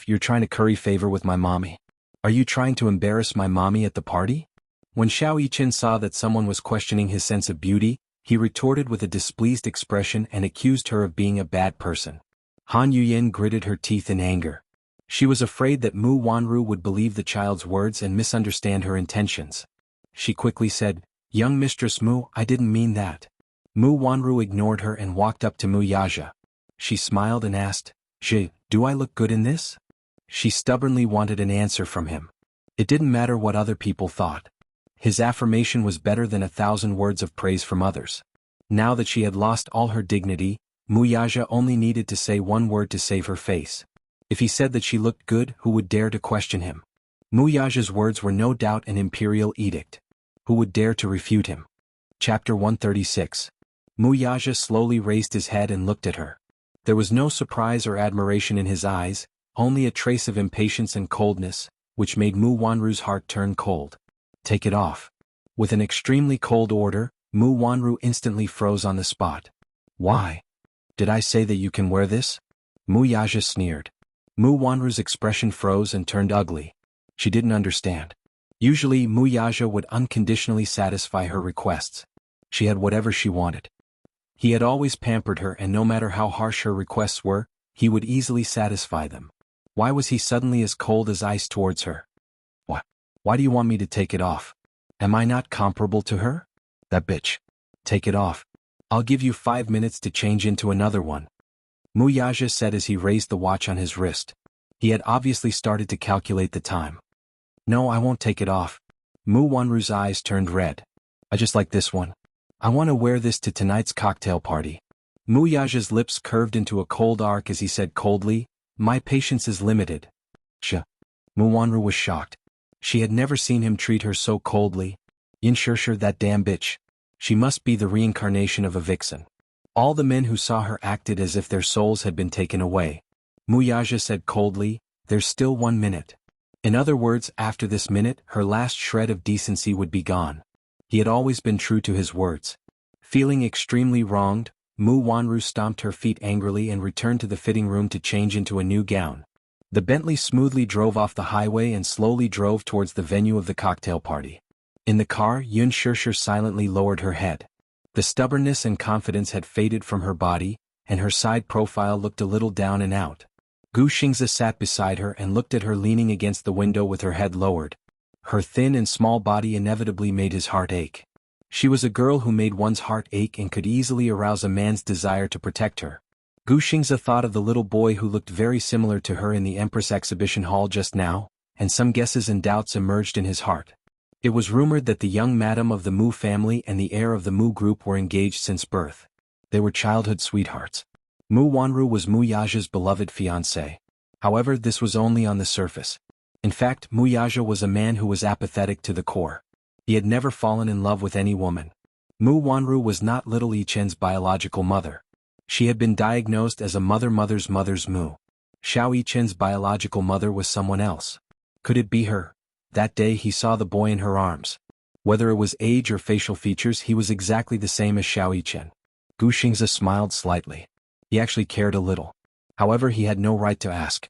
You're trying to curry favor with my mommy. Are you trying to embarrass my mommy at the party? When Xiao Yichen saw that someone was questioning his sense of beauty, he retorted with a displeased expression and accused her of being a bad person. Han Yuyin gritted her teeth in anger. She was afraid that Mu Wanru would believe the child's words and misunderstand her intentions. She quickly said, Young Mistress Mu, I didn't mean that. Mu Wanru ignored her and walked up to Mu Yaja. She smiled and asked, do I look good in this? She stubbornly wanted an answer from him. It didn't matter what other people thought. His affirmation was better than 1,000 words of praise from others. Now that she had lost all her dignity, Mu Yaja only needed to say one word to save her face. If he said that she looked good, who would dare to question him? Mu Yaja's words were no doubt an imperial edict. Who would dare to refute him? Chapter 136. Mu Yaja slowly raised his head and looked at her. There was no surprise or admiration in his eyes, only a trace of impatience and coldness, which made Mu Wanru's heart turn cold. Take it off. With an extremely cold order, Mu Wanru instantly froze on the spot. Why? Did I say that you can wear this? Mu Yaja sneered. Mu Wanru's expression froze and turned ugly. She didn't understand. Usually Mu Yaja would unconditionally satisfy her requests. She had whatever she wanted. He had always pampered her, and no matter how harsh her requests were, he would easily satisfy them. Why was he suddenly as cold as ice towards her? What? Why do you want me to take it off? Am I not comparable to her? That bitch. Take it off. I'll give you 5 minutes to change into another one. Mu Yaja said as he raised the watch on his wrist. He had obviously started to calculate the time. No, I won't take it off. Mu Wanru's eyes turned red. I just like this one. I want to wear this to tonight's cocktail party. Mu Yaja's lips curved into a cold arc as he said coldly, my patience is limited. Mu Wanru was shocked. She had never seen him treat her so coldly. Yin Shirshir, that damn bitch. She must be the reincarnation of a vixen. All the men who saw her acted as if their souls had been taken away. Mu Yaja said coldly, there's still 1 minute. In other words, after this minute, her last shred of decency would be gone. He had always been true to his words. Feeling extremely wronged, Mu Wanru stomped her feet angrily and returned to the fitting room to change into a new gown. The Bentley smoothly drove off the highway and slowly drove towards the venue of the cocktail party. In the car, Yun Shirshir silently lowered her head. The stubbornness and confidence had faded from her body, and her side profile looked a little down and out. Gu Xingze sat beside her and looked at her leaning against the window with her head lowered. Her thin and small body inevitably made his heart ache. She was a girl who made one's heart ache and could easily arouse a man's desire to protect her. Gu Xingze thought of the little boy who looked very similar to her in the Empress exhibition hall just now, and some guesses and doubts emerged in his heart. It was rumored that the young madam of the Mu family and the heir of the Mu group were engaged since birth. They were childhood sweethearts. Mu Wanru was Mu Yaja's beloved fiancé. However, this was only on the surface. In fact, Mu Yaja was a man who was apathetic to the core. He had never fallen in love with any woman. Mu Wanru was not little Yichen's biological mother. She had been diagnosed as a mother's Mu. Xiao Yichen's biological mother was someone else. Could it be her? That day he saw the boy in her arms. Whether it was age or facial features, he was exactly the same as Xiao Yichen. Gu Xingze smiled slightly. He actually cared a little. However, he had no right to ask.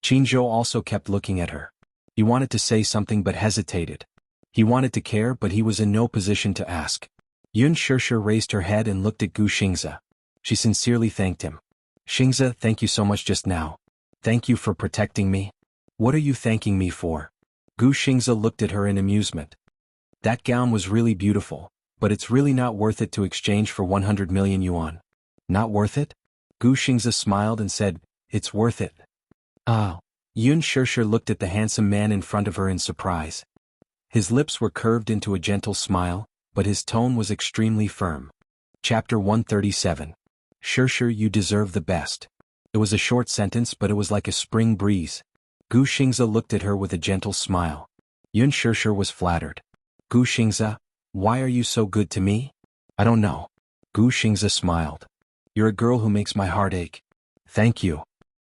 Qinzhou also kept looking at her. He wanted to say something but hesitated. He wanted to care, but he was in no position to ask. Yun Shirshir raised her head and looked at Gu Xingze. She sincerely thanked him. Xingze, thank you so much just now. Thank you for protecting me. What are you thanking me for? Gu Xingze looked at her in amusement. That gown was really beautiful, but it's really not worth it to exchange for 100 million yuan. Not worth it? Gu Xingze smiled and said, it's worth it. Ah. Yun Shirshir looked at the handsome man in front of her in surprise. His lips were curved into a gentle smile, but his tone was extremely firm. Chapter 137. Shirshir, you deserve the best. It was a short sentence, but it was like a spring breeze. Gu Xingze looked at her with a gentle smile. Yun Shirshir was flattered. Gu Xingze, why are you so good to me? I don't know. Gu Xingze smiled. You're a girl who makes my heart ache. Thank you.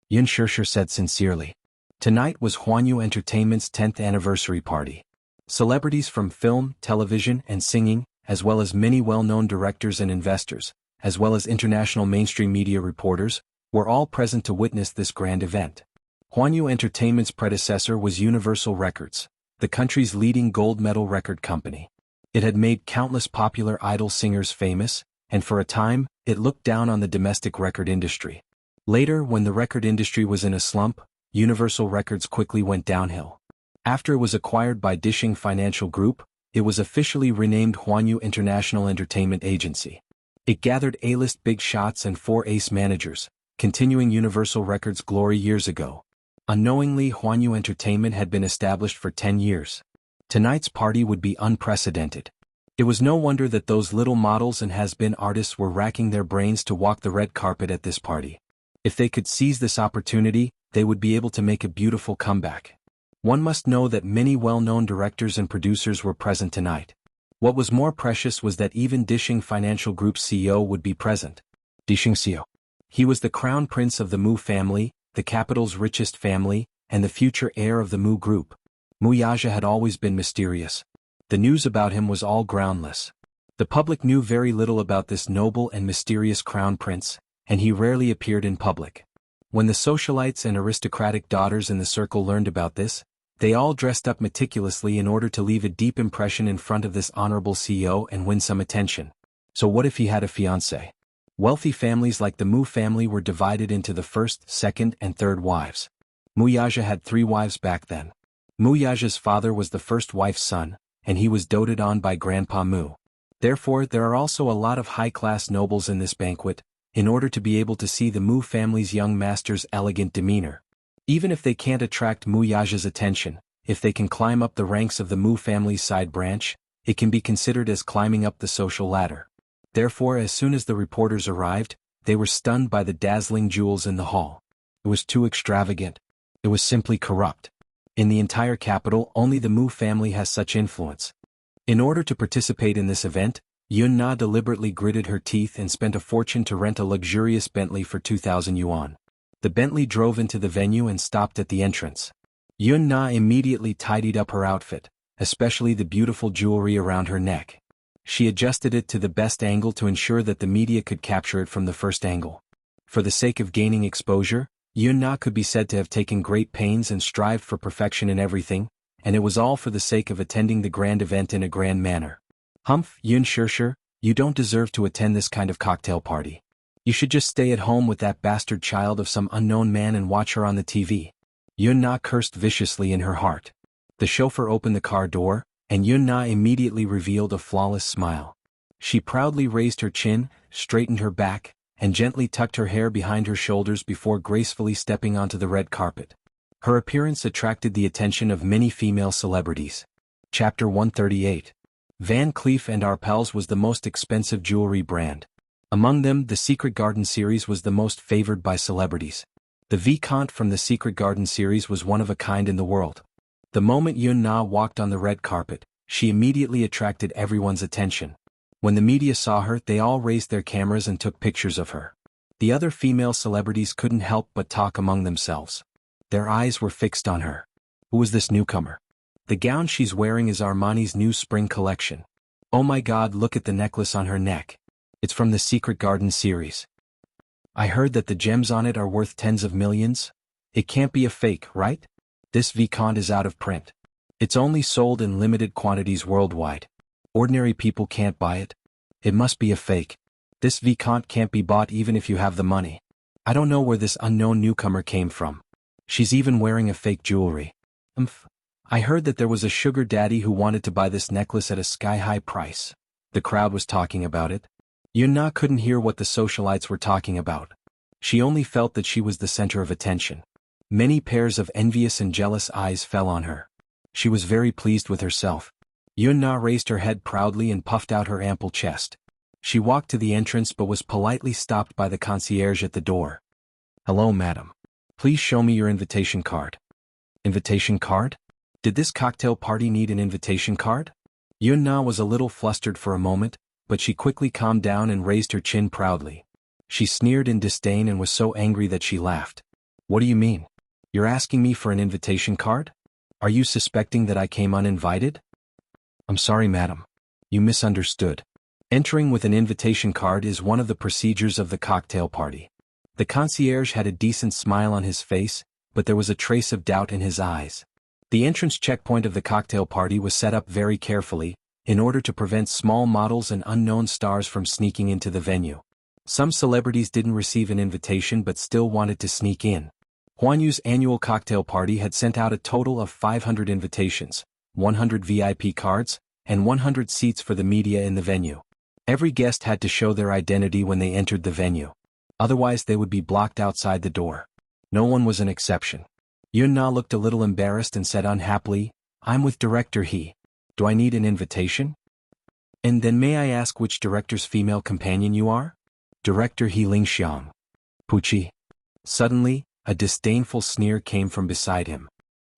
Yun Shirshir said sincerely. Tonight was Huanyu Entertainment's 10th anniversary party. Celebrities from film, television, and singing, as well as many well-known directors and investors, as well as international mainstream media reporters, were all present to witness this grand event. Huanyu Entertainment's predecessor was Universal Records, the country's leading gold medal record company. It had made countless popular idol singers famous, and for a time, it looked down on the domestic record industry. Later, when the record industry was in a slump, Universal Records quickly went downhill. After it was acquired by Dishing Financial Group, it was officially renamed Huanyu International Entertainment Agency. It gathered A-list big shots and 4 ace managers, continuing Universal Records' glory years ago. Unknowingly, Huanyu Entertainment had been established for 10 years. Tonight's party would be unprecedented. It was no wonder that those little models and has-been artists were racking their brains to walk the red carpet at this party. If they could seize this opportunity, they would be able to make a beautiful comeback. One must know that many well-known directors and producers were present tonight. What was more precious was that even Dishing Financial Group's CEO would be present. Dishing CEO. He was the crown prince of the Mu family, the capital's richest family, and the future heir of the Mu Group. Mu Yaja had always been mysterious. The news about him was all groundless. The public knew very little about this noble and mysterious crown prince, and he rarely appeared in public. When the socialites and aristocratic daughters in the circle learned about this, they all dressed up meticulously in order to leave a deep impression in front of this honorable CEO and win some attention. So what if he had a fiancée? Wealthy families like the Mu family were divided into the first, second, and third wives. Mu Yaja had 3 wives back then. Mu Yaja's father was the first wife's son, and he was doted on by Grandpa Mu. Therefore, there are also a lot of high-class nobles in this banquet, in order to be able to see the Mu family's young master's elegant demeanor. Even if they can't attract Mu Yaja's attention, if they can climb up the ranks of the Mu family's side branch, it can be considered as climbing up the social ladder. Therefore, as soon as the reporters arrived, they were stunned by the dazzling jewels in the hall. It was too extravagant. It was simply corrupt. In the entire capital, only the Mu family has such influence. In order to participate in this event, Yun Na deliberately gritted her teeth and spent a fortune to rent a luxurious Bentley for 2,000 yuan. The Bentley drove into the venue and stopped at the entrance. Yun Na immediately tidied up her outfit, especially the beautiful jewelry around her neck. She adjusted it to the best angle to ensure that the media could capture it from the first angle. For the sake of gaining exposure, Yun Na could be said to have taken great pains and strived for perfection in everything, and it was all for the sake of attending the grand event in a grand manner. Humph, Yun Shirshir, you don't deserve to attend this kind of cocktail party. You should just stay at home with that bastard child of some unknown man and watch her on the TV. Yun Na cursed viciously in her heart. The chauffeur opened the car door, and Yun Na immediately revealed a flawless smile. She proudly raised her chin, straightened her back, and gently tucked her hair behind her shoulders before gracefully stepping onto the red carpet. Her appearance attracted the attention of many female celebrities. Chapter 138. Van Cleef & Arpels was the most expensive jewelry brand. Among them, the Secret Garden series was the most favored by celebrities. The Vicomte from the Secret Garden series was one of a kind in the world. The moment Yun Na walked on the red carpet, she immediately attracted everyone's attention. When the media saw her, they all raised their cameras and took pictures of her. The other female celebrities couldn't help but talk among themselves. Their eyes were fixed on her. Who is this newcomer? The gown she's wearing is Armani's new spring collection. Oh my God, look at the necklace on her neck. It's from the Secret Garden series. I heard that the gems on it are worth tens of millions. It can't be a fake, right? This Vicomte is out of print. It's only sold in limited quantities worldwide. Ordinary people can't buy it. It must be a fake. This Vicomte can't be bought even if you have the money. I don't know where this unknown newcomer came from. She's even wearing a fake jewelry. I heard that there was a sugar daddy who wanted to buy this necklace at a sky-high price. The crowd was talking about it. Yun Na couldn't hear what the socialites were talking about. She only felt that she was the center of attention. Many pairs of envious and jealous eyes fell on her. She was very pleased with herself. Yun Na raised her head proudly and puffed out her ample chest. She walked to the entrance but was politely stopped by the concierge at the door. Hello, madam. Please show me your invitation card. Invitation card? Did this cocktail party need an invitation card? Yun Na was a little flustered for a moment, but she quickly calmed down and raised her chin proudly. She sneered in disdain and was so angry that she laughed. What do you mean? You're asking me for an invitation card? Are you suspecting that I came uninvited? I'm sorry, madam. You misunderstood. Entering with an invitation card is one of the procedures of the cocktail party. The concierge had a decent smile on his face, but there was a trace of doubt in his eyes. The entrance checkpoint of the cocktail party was set up very carefully, in order to prevent small models and unknown stars from sneaking into the venue. Some celebrities didn't receive an invitation but still wanted to sneak in. Huanyu's annual cocktail party had sent out a total of 500 invitations, 100 VIP cards, and 100 seats for the media in the venue. Every guest had to show their identity when they entered the venue. Otherwise they would be blocked outside the door. No one was an exception. Yun Na looked a little embarrassed and said unhappily, "I'm with Director He. Do I need an invitation?" "And then may I ask which director's female companion you are?" "Director He Lingxiang." "Puchi." Suddenly, a disdainful sneer came from beside him.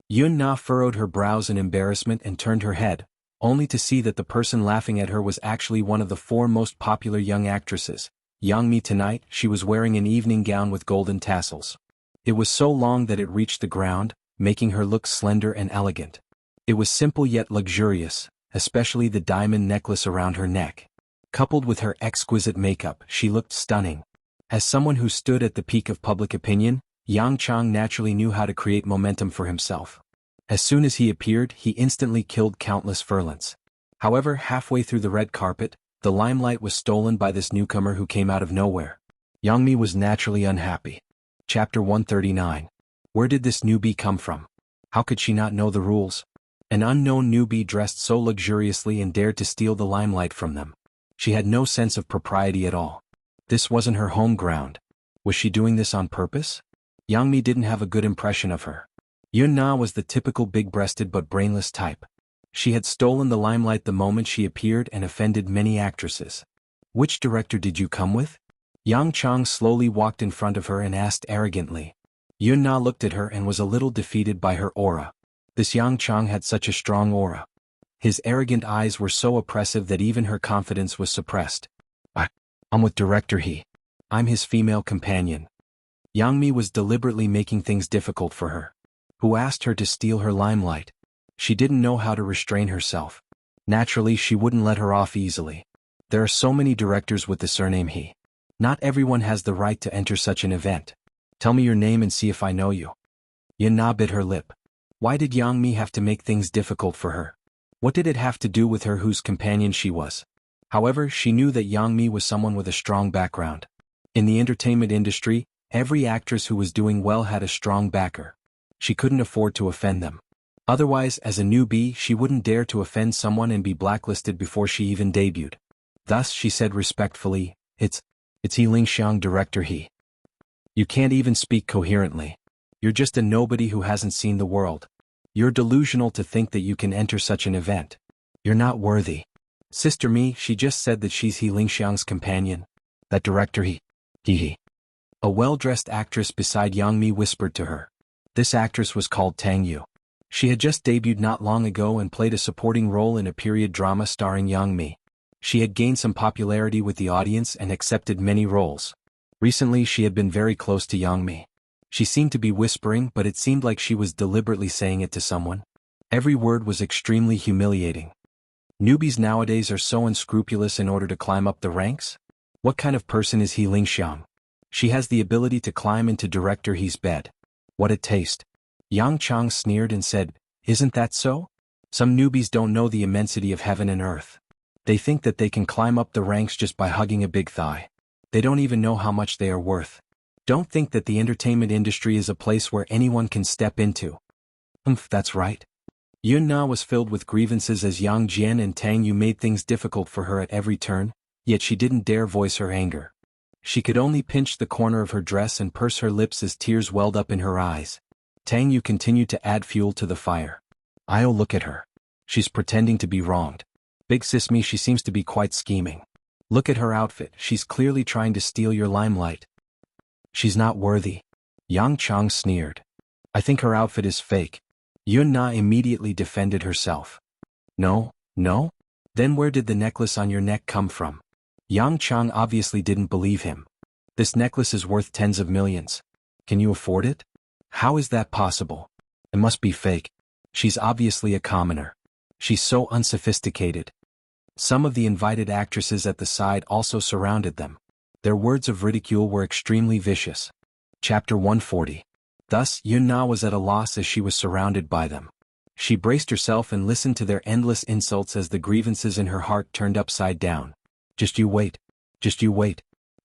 Yun Na furrowed her brows in embarrassment and turned her head, only to see that the person laughing at her was actually one of the 4 most popular young actresses. Yang Mi. Tonight, she was wearing an evening gown with golden tassels. It was so long that it reached the ground, making her look slender and elegant. It was simple yet luxurious, especially the diamond necklace around her neck. Coupled with her exquisite makeup, she looked stunning. As someone who stood at the peak of public opinion, Yang Chang naturally knew how to create momentum for himself. As soon as he appeared, he instantly killed countless furlets. However, halfway through the red carpet, the limelight was stolen by this newcomer who came out of nowhere. Yang Mi was naturally unhappy. Chapter 139. Where did this newbie come from? How could she not know the rules? An unknown newbie dressed so luxuriously and dared to steal the limelight from them. She had no sense of propriety at all. This wasn't her home ground. Was she doing this on purpose? Yang Mi didn't have a good impression of her. Yun Na was the typical big-breasted but brainless type. She had stolen the limelight the moment she appeared and offended many actresses. "Which director did you come with?" Yang Chang slowly walked in front of her and asked arrogantly. Yun Na looked at her and was a little defeated by her aura. This Yang Chang had such a strong aura. His arrogant eyes were so oppressive that even her confidence was suppressed. I'm with Director He. I'm his female companion." Yang Mi was deliberately making things difficult for her. Who asked her to steal her limelight? She didn't know how to restrain herself. Naturally, she wouldn't let her off easily. There are so many directors with the surname He. Not everyone has the right to enter such an event. "Tell me your name and see if I know you." Yun Na bit her lip. Why did Yang Mi have to make things difficult for her? What did it have to do with her whose companion she was? However, she knew that Yang Mi was someone with a strong background. In the entertainment industry, every actress who was doing well had a strong backer. She couldn't afford to offend them. Otherwise, as a newbie, she wouldn't dare to offend someone and be blacklisted before she even debuted. Thus, she said respectfully, It's He Lingxiang, Director He. You can't even speak coherently. You're just a nobody who hasn't seen the world. You're delusional to think that you can enter such an event. You're not worthy. Sister Mi, she just said that she's He Lingxiang's companion. That Director He. A well-dressed actress beside Yang Mi whispered to her. This actress was called Tang Yu. She had just debuted not long ago and played a supporting role in a period drama starring Yang Mi. She had gained some popularity with the audience and accepted many roles. Recently she had been very close to Yang Mi. She seemed to be whispering, but it seemed like she was deliberately saying it to someone. Every word was extremely humiliating. Newbies nowadays are so unscrupulous in order to climb up the ranks? What kind of person is He Lingxiang? She has the ability to climb into Director He's bed. What a taste. Yang Chang sneered and said, "Isn't that so? Some newbies don't know the immensity of heaven and earth. They think that they can climb up the ranks just by hugging a big thigh. They don't even know how much they are worth. Don't think that the entertainment industry is a place where anyone can step into." That's right. Yun Na was filled with grievances as Yang Jian and Tang Yu made things difficult for her at every turn, yet she didn't dare voice her anger. She could only pinch the corner of her dress and purse her lips as tears welled up in her eyes. Tang Yu continued to add fuel to the fire. "I'll look at her. She's pretending to be wronged. Big sis Me, she seems to be quite scheming. Look at her outfit, she's clearly trying to steal your limelight." "She's not worthy." Yang Chang sneered. "I think her outfit is fake." Yun Na immediately defended herself. No? Then where did the necklace on your neck come from?" Yang Chang obviously didn't believe him. "This necklace is worth tens of millions. Can you afford it? How is that possible? It must be fake. She's obviously a commoner. She's so unsophisticated." Some of the invited actresses at the side also surrounded them. Their words of ridicule were extremely vicious. Chapter 140. Thus, Yun Na was at a loss as she was surrounded by them. She braced herself and listened to their endless insults as the grievances in her heart turned upside down. Just you wait.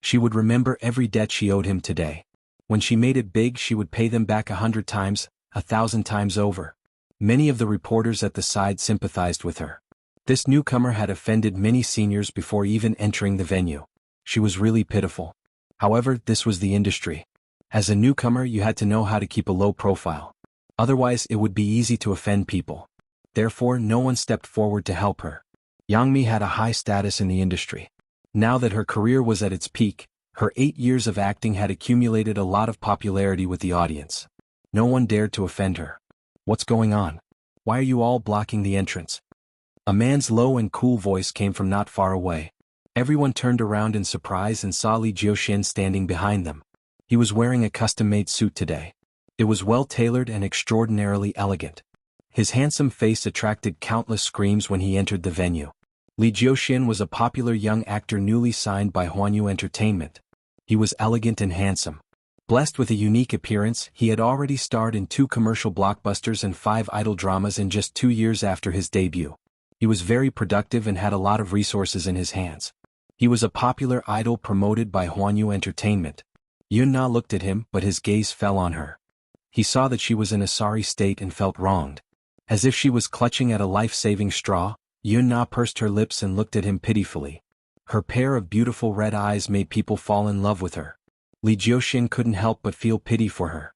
She would remember every debt she owed him today. When she made it big, she would pay them back 100 times, 1,000 times over. Many of the reporters at the side sympathized with her. This newcomer had offended many seniors before even entering the venue. She was really pitiful. However, this was the industry. As a newcomer, you had to know how to keep a low profile. Otherwise, it would be easy to offend people. Therefore, no one stepped forward to help her. Yang Mi had a high status in the industry. Now that her career was at its peak, her 8 years of acting had accumulated a lot of popularity with the audience. No one dared to offend her. What's going on? Why are you all blocking the entrance? A man's low and cool voice came from not far away. Everyone turned around in surprise and saw Li Jiuxian standing behind them. He was wearing a custom-made suit today. It was well-tailored and extraordinarily elegant. His handsome face attracted countless screams when he entered the venue. Li Jiuxian was a popular young actor newly signed by Huanyu Entertainment. He was elegant and handsome. Blessed with a unique appearance, he had already starred in 2 commercial blockbusters and 5 idol dramas in just 2 years after his debut. He was very productive and had a lot of resources in his hands. He was a popular idol promoted by Huanyu Entertainment. Yun Na looked at him, but his gaze fell on her. He saw that she was in a sorry state and felt wronged. As if she was clutching at a life-saving straw, Yun Na pursed her lips and looked at him pitifully. Her pair of beautiful red eyes made people fall in love with her. Li Jiuxian couldn't help but feel pity for her.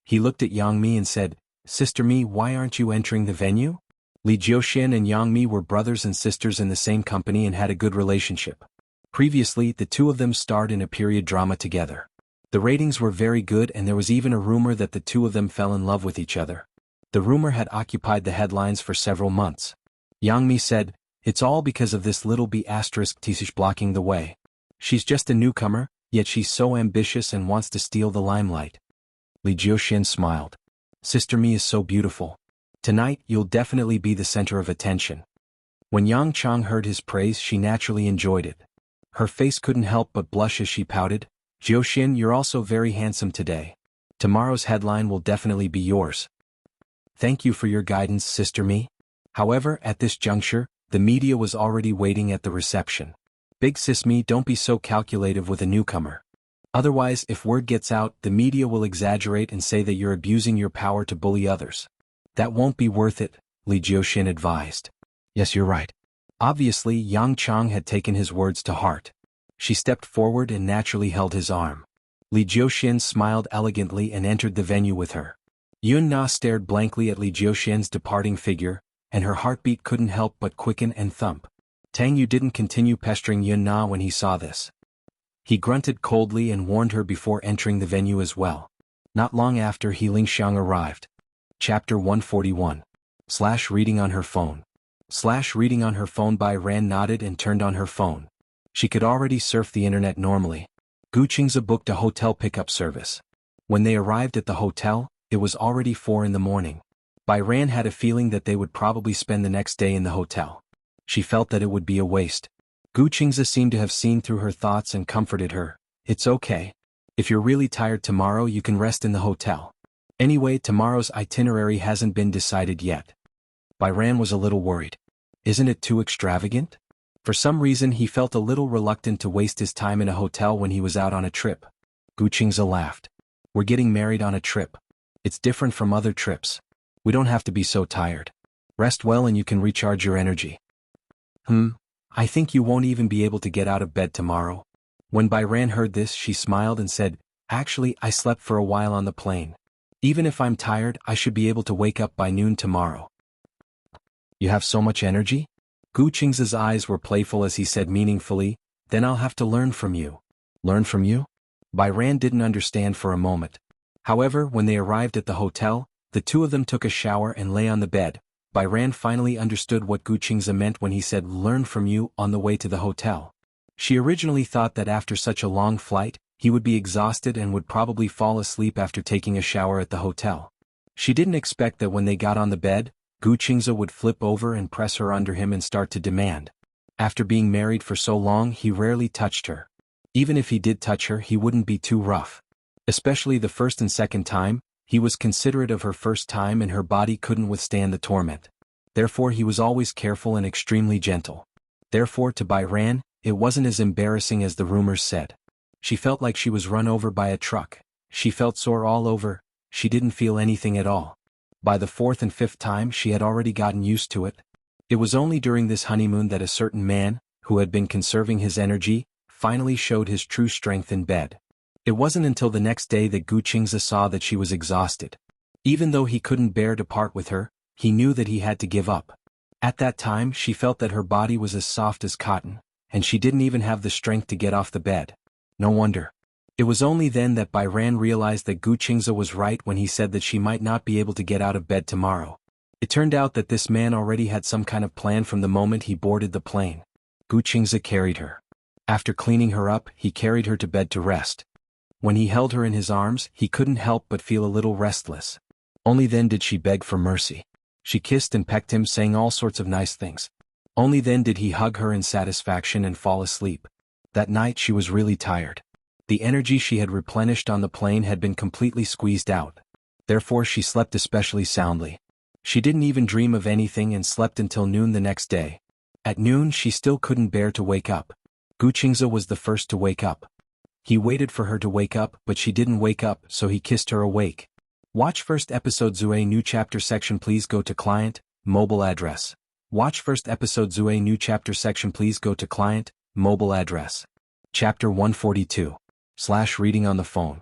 He looked at Yang Mi and said, "Sister Mi, why aren't you entering the venue?" Li Jiuxian and Yang Mi were brothers and sisters in the same company and had a good relationship. Previously, the two of them starred in a period drama together. The ratings were very good and there was even a rumor that the two of them fell in love with each other. The rumor had occupied the headlines for several months. Yang Mi said, "It's all because of this little B*Tsh blocking the way. She's just a newcomer, yet she's so ambitious and wants to steal the limelight." Li Jiuxian smiled. "Sister Mi is so beautiful. Tonight you'll definitely be the center of attention." When Yang Chang heard his praise, she naturally enjoyed it. Her face couldn't help but blush as she pouted. "Jiuxian, you're also very handsome today. Tomorrow's headline will definitely be yours." "Thank you for your guidance, Sister Mi." However, at this juncture, the media was already waiting at the reception. "Big Sis Mi, don't be so calculative with a newcomer. Otherwise, if word gets out, the media will exaggerate and say that you're abusing your power to bully others. That won't be worth it," Li Jiuxian advised. "Yes, you're right." Obviously, Yang Chang had taken his words to heart. She stepped forward and naturally held his arm. Li Jiuxian smiled elegantly and entered the venue with her. Yun Na stared blankly at Li Jiuxian's departing figure, and her heartbeat couldn't help but quicken and thump. Tang Yu didn't continue pestering Yun Na when he saw this. He grunted coldly and warned her before entering the venue as well. Not long after, He Lingxiang arrived. Chapter 141. Reading on her phone. Reading on her phone. Bai Ran nodded and turned on her phone. She could already surf the internet normally. Gu Qingze booked a hotel pickup service. When they arrived at the hotel, it was already 4 in the morning. Bai Ran had a feeling that they would probably spend the next day in the hotel. She felt that it would be a waste. Gu Qingze seemed to have seen through her thoughts and comforted her. "It's okay. If you're really tired tomorrow, you can rest in the hotel. Anyway, tomorrow's itinerary hasn't been decided yet." Bai Ran was a little worried. Isn't it too extravagant? For some reason he felt a little reluctant to waste his time in a hotel when he was out on a trip. Gu Qingze laughed. "We're getting married on a trip. It's different from other trips. We don't have to be so tired. Rest well and you can recharge your energy." I think you won't even be able to get out of bed tomorrow." When Bai Ran heard this, she smiled and said, "Actually, I slept for a while on the plane. Even if I'm tired, I should be able to wake up by noon tomorrow." "You have so much energy?" Gu Qingze's eyes were playful as he said meaningfully, "Then I'll have to learn from you." "Learn from you?" Bai Ran didn't understand for a moment. However, when they arrived at the hotel, the two of them took a shower and lay on the bed. Bai Ran finally understood what Gu Qingze meant when he said "learn from you" on the way to the hotel. She originally thought that after such a long flight, he would be exhausted and would probably fall asleep after taking a shower at the hotel. She didn't expect that when they got on the bed, Gu Qingze would flip over and press her under him and start to demand. After being married for so long, he rarely touched her. Even if he did touch her, he wouldn't be too rough. Especially the first and second time, he was considerate of her first time and her body couldn't withstand the torment. Therefore he was always careful and extremely gentle. Therefore to Bai Ran, it wasn't as embarrassing as the rumors said. She felt like she was run over by a truck. She felt sore all over. She didn't feel anything at all. By the 4th and 5th time she had already gotten used to it. It was only during this honeymoon that a certain man, who had been conserving his energy, finally showed his true strength in bed. It wasn't until the next day that Gu Qingze saw that she was exhausted. Even though he couldn't bear to part with her, he knew that he had to give up. At that time she felt that her body was as soft as cotton, and she didn't even have the strength to get off the bed. No wonder. It was only then that Bai Ran realized that Gu Qingze was right when he said that she might not be able to get out of bed tomorrow. It turned out that this man already had some kind of plan from the moment he boarded the plane. Gu Qingze carried her. After cleaning her up, he carried her to bed to rest. When he held her in his arms, he couldn't help but feel a little restless. Only then did she beg for mercy. She kissed and pecked him, saying all sorts of nice things. Only then did he hug her in satisfaction and fall asleep. That night she was really tired. The energy she had replenished on the plane had been completely squeezed out. Therefore she slept especially soundly. She didn't even dream of anything and slept until noon the next day. At noon she still couldn't bear to wake up. Gu Qingze was the first to wake up. He waited for her to wake up, but she didn't wake up, so he kissed her awake. Watch first episode Zue new chapter section, please go to client, mobile address. Watch first episode Zue new chapter section, please go to client, mobile address. Chapter 142. Reading on the phone.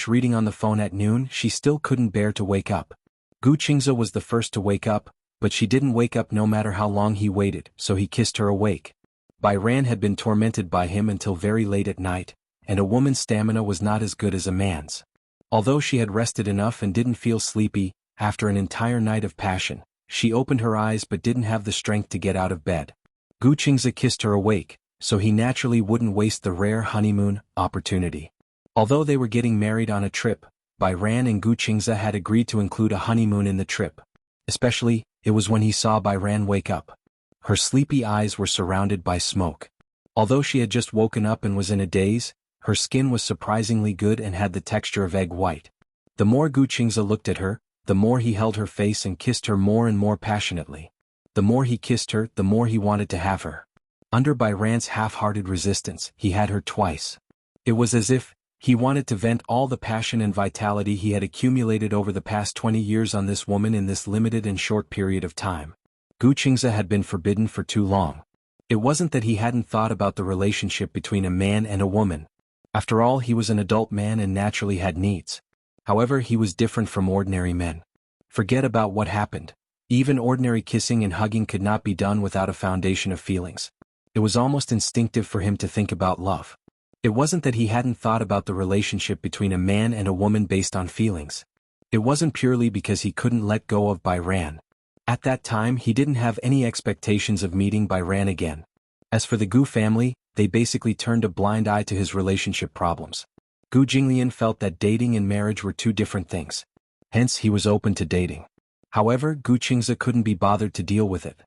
Reading on the phone. At noon she still couldn't bear to wake up. Gu Qingze was the first to wake up, but she didn't wake up no matter how long he waited, so he kissed her awake. Bai Ran had been tormented by him until very late at night, and a woman's stamina was not as good as a man's. Although she had rested enough and didn't feel sleepy, after an entire night of passion, she opened her eyes but didn't have the strength to get out of bed. Gu Qingze kissed her awake, so he naturally wouldn't waste the rare honeymoon opportunity. Although they were getting married on a trip, Bai Ran and Gu Qingze had agreed to include a honeymoon in the trip. Especially, it was when he saw Bai Ran wake up. Her sleepy eyes were surrounded by smoke. Although she had just woken up and was in a daze, her skin was surprisingly good and had the texture of egg white. The more Gu Qingze looked at her, the more he held her face and kissed her more and more passionately. The more he kissed her, the more he wanted to have her. Under Bai Ran's half-hearted resistance, he had her twice. It was as if he wanted to vent all the passion and vitality he had accumulated over the past 20 years on this woman in this limited and short period of time. Gu Qingze had been forbidden for too long. It wasn't that he hadn't thought about the relationship between a man and a woman. After all, he was an adult man and naturally had needs. However, he was different from ordinary men. Forget about what happened. Even ordinary kissing and hugging could not be done without a foundation of feelings. It was almost instinctive for him to think about love. It wasn't that he hadn't thought about the relationship between a man and a woman based on feelings. It wasn't purely because he couldn't let go of Bai Ran. At that time he didn't have any expectations of meeting Bai Ran again. As for the Gu family, they basically turned a blind eye to his relationship problems. Gu Jinglian felt that dating and marriage were two different things. Hence he was open to dating. However, Gu Qingze couldn't be bothered to deal with it.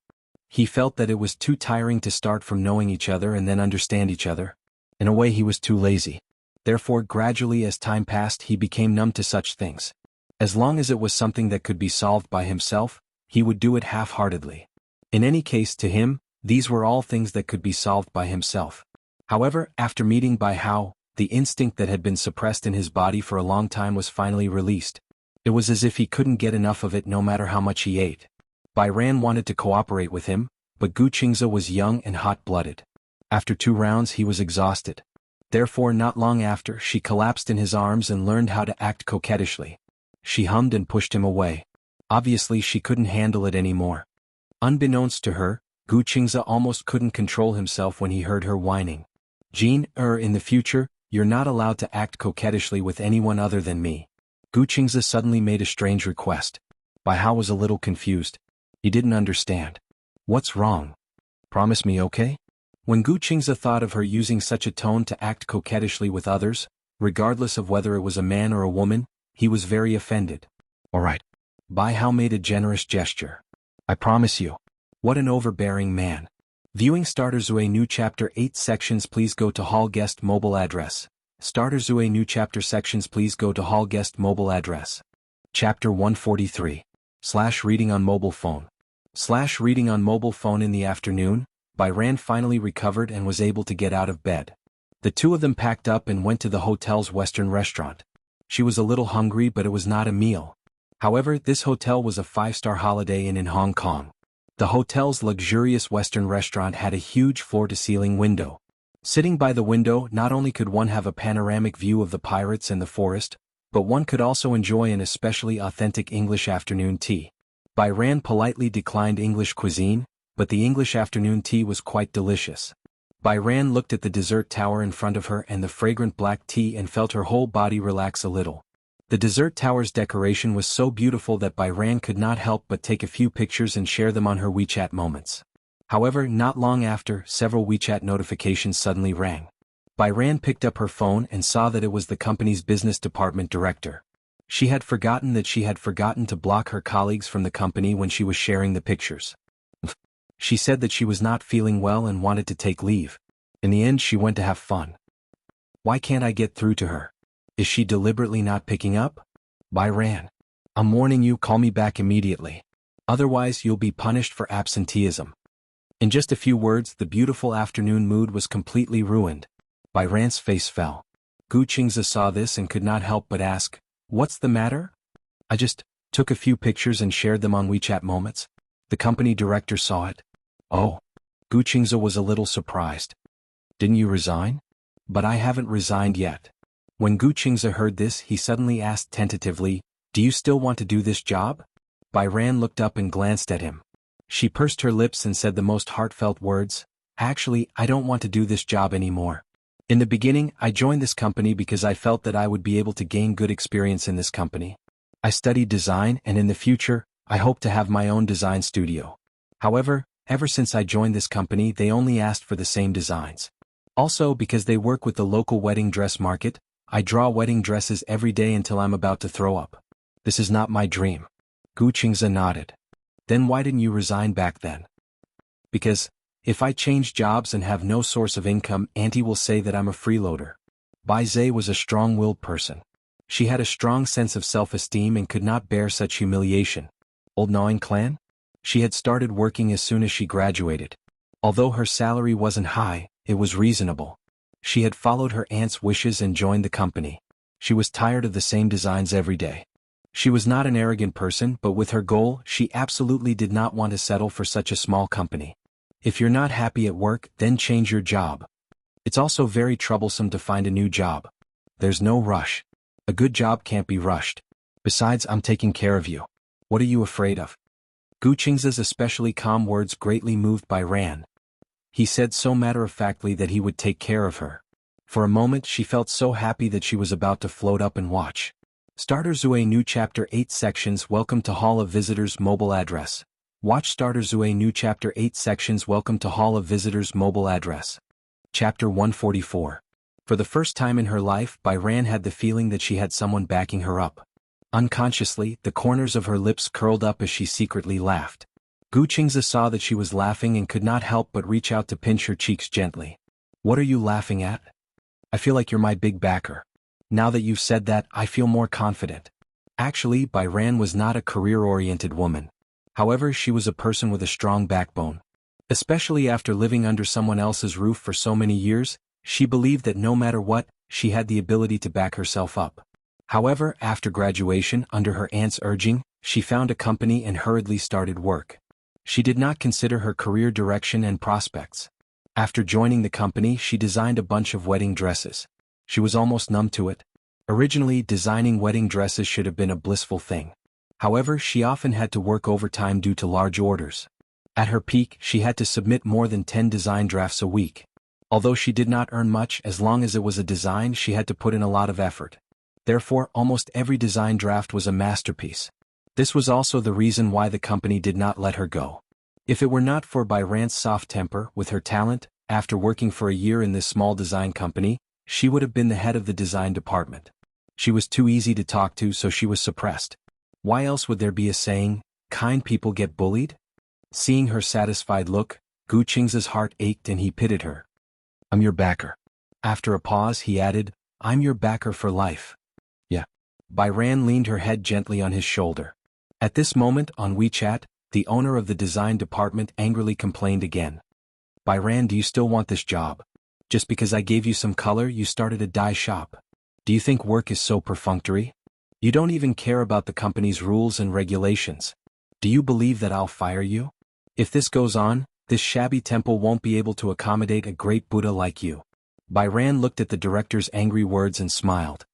He felt that it was too tiring to start from knowing each other and then understand each other. In a way he was too lazy. Therefore gradually as time passed he became numb to such things. As long as it was something that could be solved by himself, he would do it half-heartedly. In any case, to him, these were all things that could be solved by himself. However, after meeting Bai Hao, the instinct that had been suppressed in his body for a long time was finally released. It was as if he couldn't get enough of it no matter how much he ate. Bai Ran wanted to cooperate with him, but Gu Qingze was young and hot-blooded. After 2 rounds he was exhausted. Therefore not long after she collapsed in his arms and learned how to act coquettishly. She hummed and pushed him away. Obviously she couldn't handle it anymore. Unbeknownst to her, Gu Qingze almost couldn't control himself when he heard her whining. Jean, in the future, you're not allowed to act coquettishly with anyone other than me. Gu Qingze suddenly made a strange request. Bai Hao was a little confused. He didn't understand. What's wrong? Promise me, okay? When Gu Qingze thought of her using such a tone to act coquettishly with others, regardless of whether it was a man or a woman, he was very offended. All right. Bai Hao made a generous gesture. I promise you. What an overbearing man. Viewing Starter Zue New Chapter 8 sections, please go to Hall Guest Mobile Address. Starter Zue New Chapter sections, please go to Hall Guest Mobile Address. Chapter 143. Reading on Mobile Phone. Reading on Mobile Phone. In the afternoon, Bai Ran finally recovered and was able to get out of bed. The two of them packed up and went to the hotel's Western restaurant. She was a little hungry, but it was not a meal. However, this hotel was a 5-star Holiday Inn in Hong Kong. The hotel's luxurious Western restaurant had a huge floor-to-ceiling window. Sitting by the window, not only could one have a panoramic view of the pirates and the forest, but one could also enjoy an especially authentic English afternoon tea. Byran politely declined English cuisine, but the English afternoon tea was quite delicious. Byran looked at the dessert tower in front of her and the fragrant black tea and felt her whole body relax a little. The dessert tower's decoration was so beautiful that Byran could not help but take a few pictures and share them on her WeChat moments. However, not long after, several WeChat notifications suddenly rang. Byran picked up her phone and saw that it was the company's business department director. She had forgotten to block her colleagues from the company when she was sharing the pictures. She said that she was not feeling well and wanted to take leave. In the end, she went to have fun. Why can't I get through to her? Is she deliberately not picking up? Byran. I'm warning you, call me back immediately. Otherwise, you'll be punished for absenteeism. In just a few words, the beautiful afternoon mood was completely ruined. Byran's face fell. Gu Qingzi saw this and could not help but ask, "What's the matter?" "I just took a few pictures and shared them on WeChat moments." The company director saw it. "Oh." Gu Qingzi was a little surprised. "Didn't you resign?" "But I haven't resigned yet." When Gu Qingzi heard this, he suddenly asked tentatively, "Do you still want to do this job?" Byran looked up and glanced at him. She pursed her lips and said the most heartfelt words, "Actually, I don't want to do this job anymore. In the beginning, I joined this company because I felt that I would be able to gain good experience in this company. I studied design and in the future, I hope to have my own design studio. However, ever since I joined this company, they only asked for the same designs. Also, because they work with the local wedding dress market, I draw wedding dresses every day until I'm about to throw up. This is not my dream." Gu Qingzi nodded. "Then why didn't you resign back then?" "Because, if I change jobs and have no source of income, Auntie will say that I'm a freeloader." Bai Zhe was a strong-willed person. She had a strong sense of self-esteem and could not bear such humiliation. Old gnawing clan? She had started working as soon as she graduated. Although her salary wasn't high, it was reasonable. She had followed her aunt's wishes and joined the company. She was tired of the same designs every day. She was not an arrogant person, but with her goal, she absolutely did not want to settle for such a small company. If you're not happy at work, then change your job. It's also very troublesome to find a new job. There's no rush. A good job can't be rushed. Besides, I'm taking care of you. What are you afraid of?" Gu Qingzi's especially calm words greatly moved Byran. He said so matter-of-factly that he would take care of her. For a moment she felt so happy that she was about to float up and watch. Starter Zue New Chapter 8 Sections Welcome to Hall of Visitors Mobile Address. Watch Starter Zue New Chapter 8 Sections Welcome to Hall of Visitors Mobile Address. Chapter 144. For the first time in her life, Byran had the feeling that she had someone backing her up. Unconsciously, the corners of her lips curled up as she secretly laughed. Gu Qingzi saw that she was laughing and could not help but reach out to pinch her cheeks gently. "What are you laughing at?" "I feel like you're my big backer. Now that you've said that, I feel more confident." Actually, Byran was not a career-oriented woman. However, she was a person with a strong backbone. Especially after living under someone else's roof for so many years, she believed that no matter what, she had the ability to back herself up. However, after graduation, under her aunt's urging, she found a company and hurriedly started work. She did not consider her career direction and prospects. After joining the company, she designed a bunch of wedding dresses. She was almost numb to it. Originally, designing wedding dresses should have been a blissful thing. However, she often had to work overtime due to large orders. At her peak, she had to submit more than 10 design drafts a week. Although she did not earn much, as long as it was a design, she had to put in a lot of effort. Therefore, almost every design draft was a masterpiece. This was also the reason why the company did not let her go. If it were not for Byran's soft temper, with her talent, after working for a year in this small design company, she would have been the head of the design department. She was too easy to talk to, so she was suppressed. Why else would there be a saying, "Kind people get bullied"? Seeing her satisfied look, Gu Qingzi's heart ached and he pitied her. "I'm your backer." After a pause, he added, "I'm your backer for life." "Yeah." Byran leaned her head gently on his shoulder. At this moment, on WeChat, the owner of the design department angrily complained again. "Byran, do you still want this job? Just because I gave you some color, you started a dye shop. Do you think work is so perfunctory? You don't even care about the company's rules and regulations. Do you believe that I'll fire you?" If this goes on, this shabby temple won't be able to accommodate a great Buddha like you. Byran looked at the director's angry words and smiled.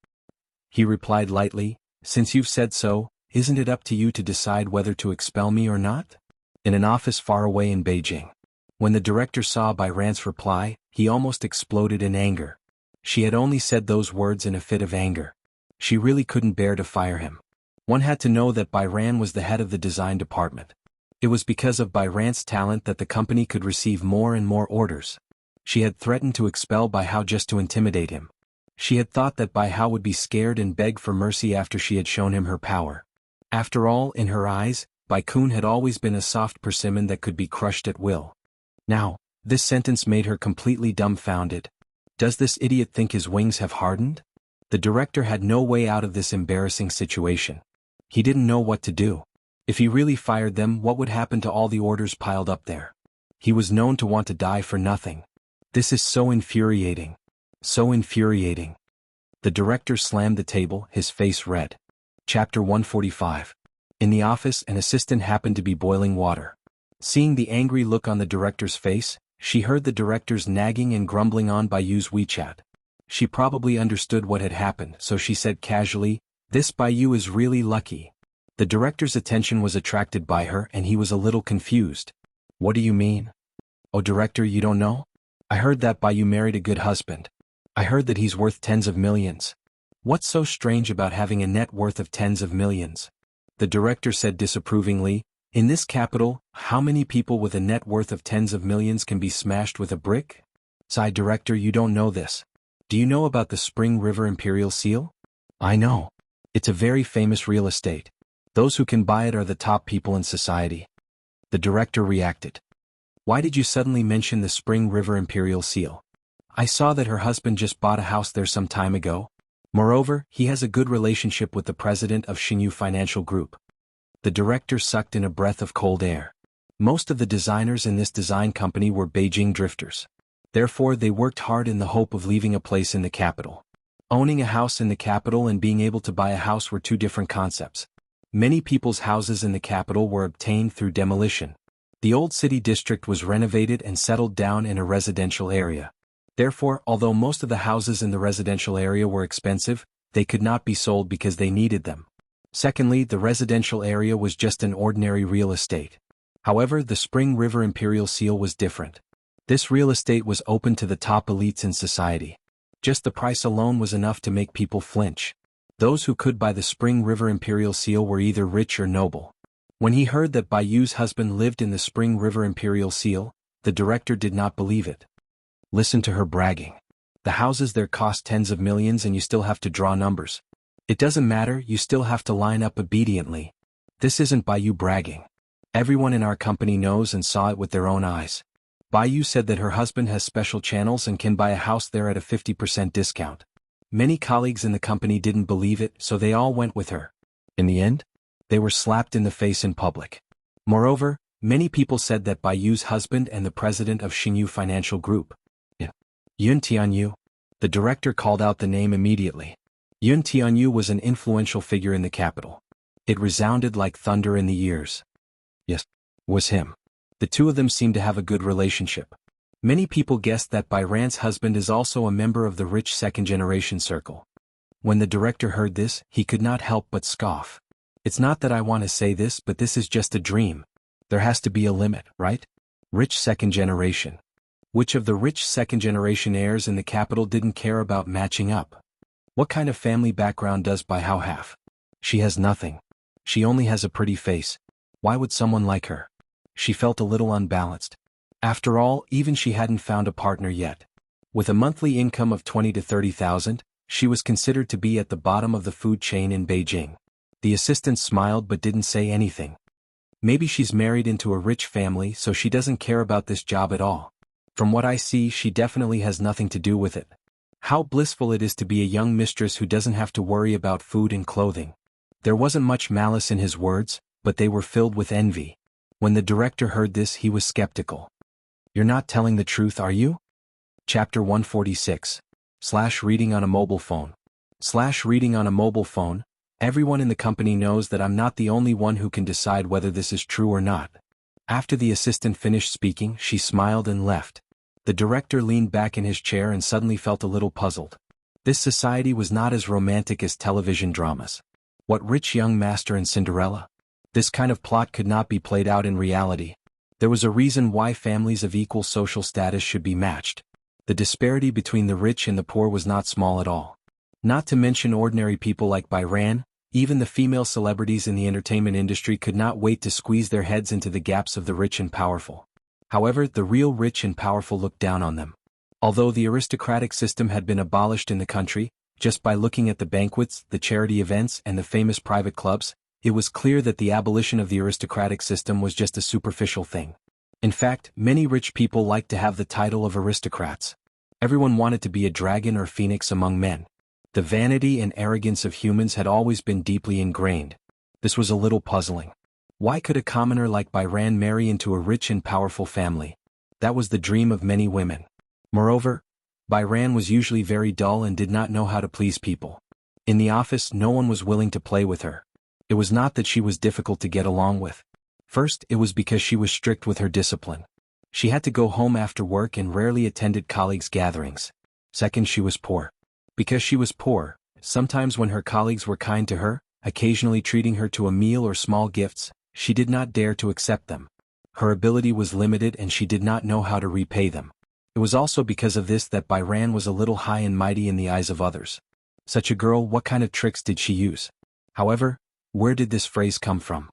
He replied lightly, since you've said so, isn't it up to you to decide whether to expel me or not? In an office far away in Beijing. When the director saw Byran's reply, he almost exploded in anger. She had only said those words in a fit of anger. She really couldn't bear to fire him. One had to know that Byran was the head of the design department. It was because of Byran's talent that the company could receive more and more orders. She had threatened to expel Bai Hao just to intimidate him. She had thought that Bai Hao would be scared and beg for mercy after she had shown him her power. After all, in her eyes, Bai Kun had always been a soft persimmon that could be crushed at will. Now, this sentence made her completely dumbfounded. Does this idiot think his wings have hardened? The director had no way out of this embarrassing situation. He didn't know what to do. If he really fired them, what would happen to all the orders piled up there? He was known to want to die for nothing. This is so infuriating. So infuriating. The director slammed the table, his face red. Chapter 145. In the office, an assistant happened to be boiling water. Seeing the angry look on the director's face, she heard the director's nagging and grumbling on Bayu's WeChat. She probably understood what had happened, so she said casually, "This Bayu is really lucky." The director's attention was attracted by her and he was a little confused. "What do you mean?" "Oh, director, you don't know? I heard that Bayu married a good husband. I heard that he's worth tens of millions." "What's so strange about having a net worth of tens of millions?" The director said disapprovingly, "In this capital, how many people with a net worth of tens of millions can be smashed with a brick?" "Sigh, director, you don't know this. Do you know about the Spring River Imperial Seal?" "I know. It's a very famous real estate. Those who can buy it are the top people in society." The director reacted. "Why did you suddenly mention the Spring River Imperial Seal? I saw that her husband just bought a house there some time ago. Moreover, he has a good relationship with the president of Xinyu Financial Group." The director sucked in a breath of cold air. Most of the designers in this design company were Beijing drifters. Therefore, they worked hard in the hope of leaving a place in the capital. Owning a house in the capital and being able to buy a house were two different concepts. Many people's houses in the capital were obtained through demolition. The old city district was renovated and settled down in a residential area. Therefore, although most of the houses in the residential area were expensive, they could not be sold because they needed them. Secondly, the residential area was just an ordinary real estate. However, the Spring River Imperial Seal was different. This real estate was open to the top elites in society. Just the price alone was enough to make people flinch. Those who could buy the Spring River Imperial Seal were either rich or noble. When he heard that Bayu's husband lived in the Spring River Imperial Seal, the director did not believe it. Listen to her bragging. The houses there cost tens of millions and you still have to draw numbers. It doesn't matter, you still have to line up obediently. This isn't Bayu bragging. Everyone in our company knows and saw it with their own eyes. Bayu said that her husband has special channels and can buy a house there at a 50% discount. Many colleagues in the company didn't believe it, so they all went with her. In the end, they were slapped in the face in public. Moreover, many people said that Bayu's husband and the president of Xinyu Financial Group, Yun Tianyu. The director called out the name immediately. Yun Tianyu was an influential figure in the capital. It resounded like thunder in the ears. Yes, was him. The two of them seemed to have a good relationship. Many people guessed that Byran's husband is also a member of the rich second-generation circle. When the director heard this, he could not help but scoff. "It's not that I want to say this, but this is just a dream. There has to be a limit, right? Rich second generation. Which of the rich second-generation heirs in the capital didn't care about matching up? What kind of family background does Bai Hao have? She has nothing. She only has a pretty face. Why would someone like her?" She felt a little unbalanced. After all, even she hadn't found a partner yet. With a monthly income of 20 to 30,000, she was considered to be at the bottom of the food chain in Beijing. The assistant smiled but didn't say anything. Maybe she's married into a rich family so she doesn't care about this job at all. From what I see, she definitely has nothing to do with it. How blissful it is to be a young mistress who doesn't have to worry about food and clothing. There wasn't much malice in his words, but they were filled with envy. When the director heard this, he was skeptical. "You're not telling the truth, are you?" Chapter 146. Reading on a mobile phone. Reading on a mobile phone. Everyone in the company knows that I'm not the only one who can decide whether this is true or not. After the assistant finished speaking, she smiled and left. The director leaned back in his chair and suddenly felt a little puzzled. This society was not as romantic as television dramas. What rich young master and Cinderella? This kind of plot could not be played out in reality. There was a reason why families of equal social status should be matched. The disparity between the rich and the poor was not small at all. Not to mention ordinary people like Byran, even the female celebrities in the entertainment industry could not wait to squeeze their heads into the gaps of the rich and powerful. However, the real rich and powerful looked down on them. Although the aristocratic system had been abolished in the country, just by looking at the banquets, the charity events, and the famous private clubs, it was clear that the abolition of the aristocratic system was just a superficial thing. In fact, many rich people liked to have the title of aristocrats. Everyone wanted to be a dragon or phoenix among men. The vanity and arrogance of humans had always been deeply ingrained. This was a little puzzling. Why could a commoner like Byran marry into a rich and powerful family? That was the dream of many women. Moreover, Byran was usually very dull and did not know how to please people. In the office, no one was willing to play with her. It was not that she was difficult to get along with. First, it was because she was strict with her discipline. She had to go home after work and rarely attended colleagues' gatherings. Second, she was poor. Because she was poor, sometimes when her colleagues were kind to her, occasionally treating her to a meal or small gifts, she did not dare to accept them. Her ability was limited and she did not know how to repay them. It was also because of this that Byran was a little high and mighty in the eyes of others. Such a girl, what kind of tricks did she use? However, where did this phrase come from?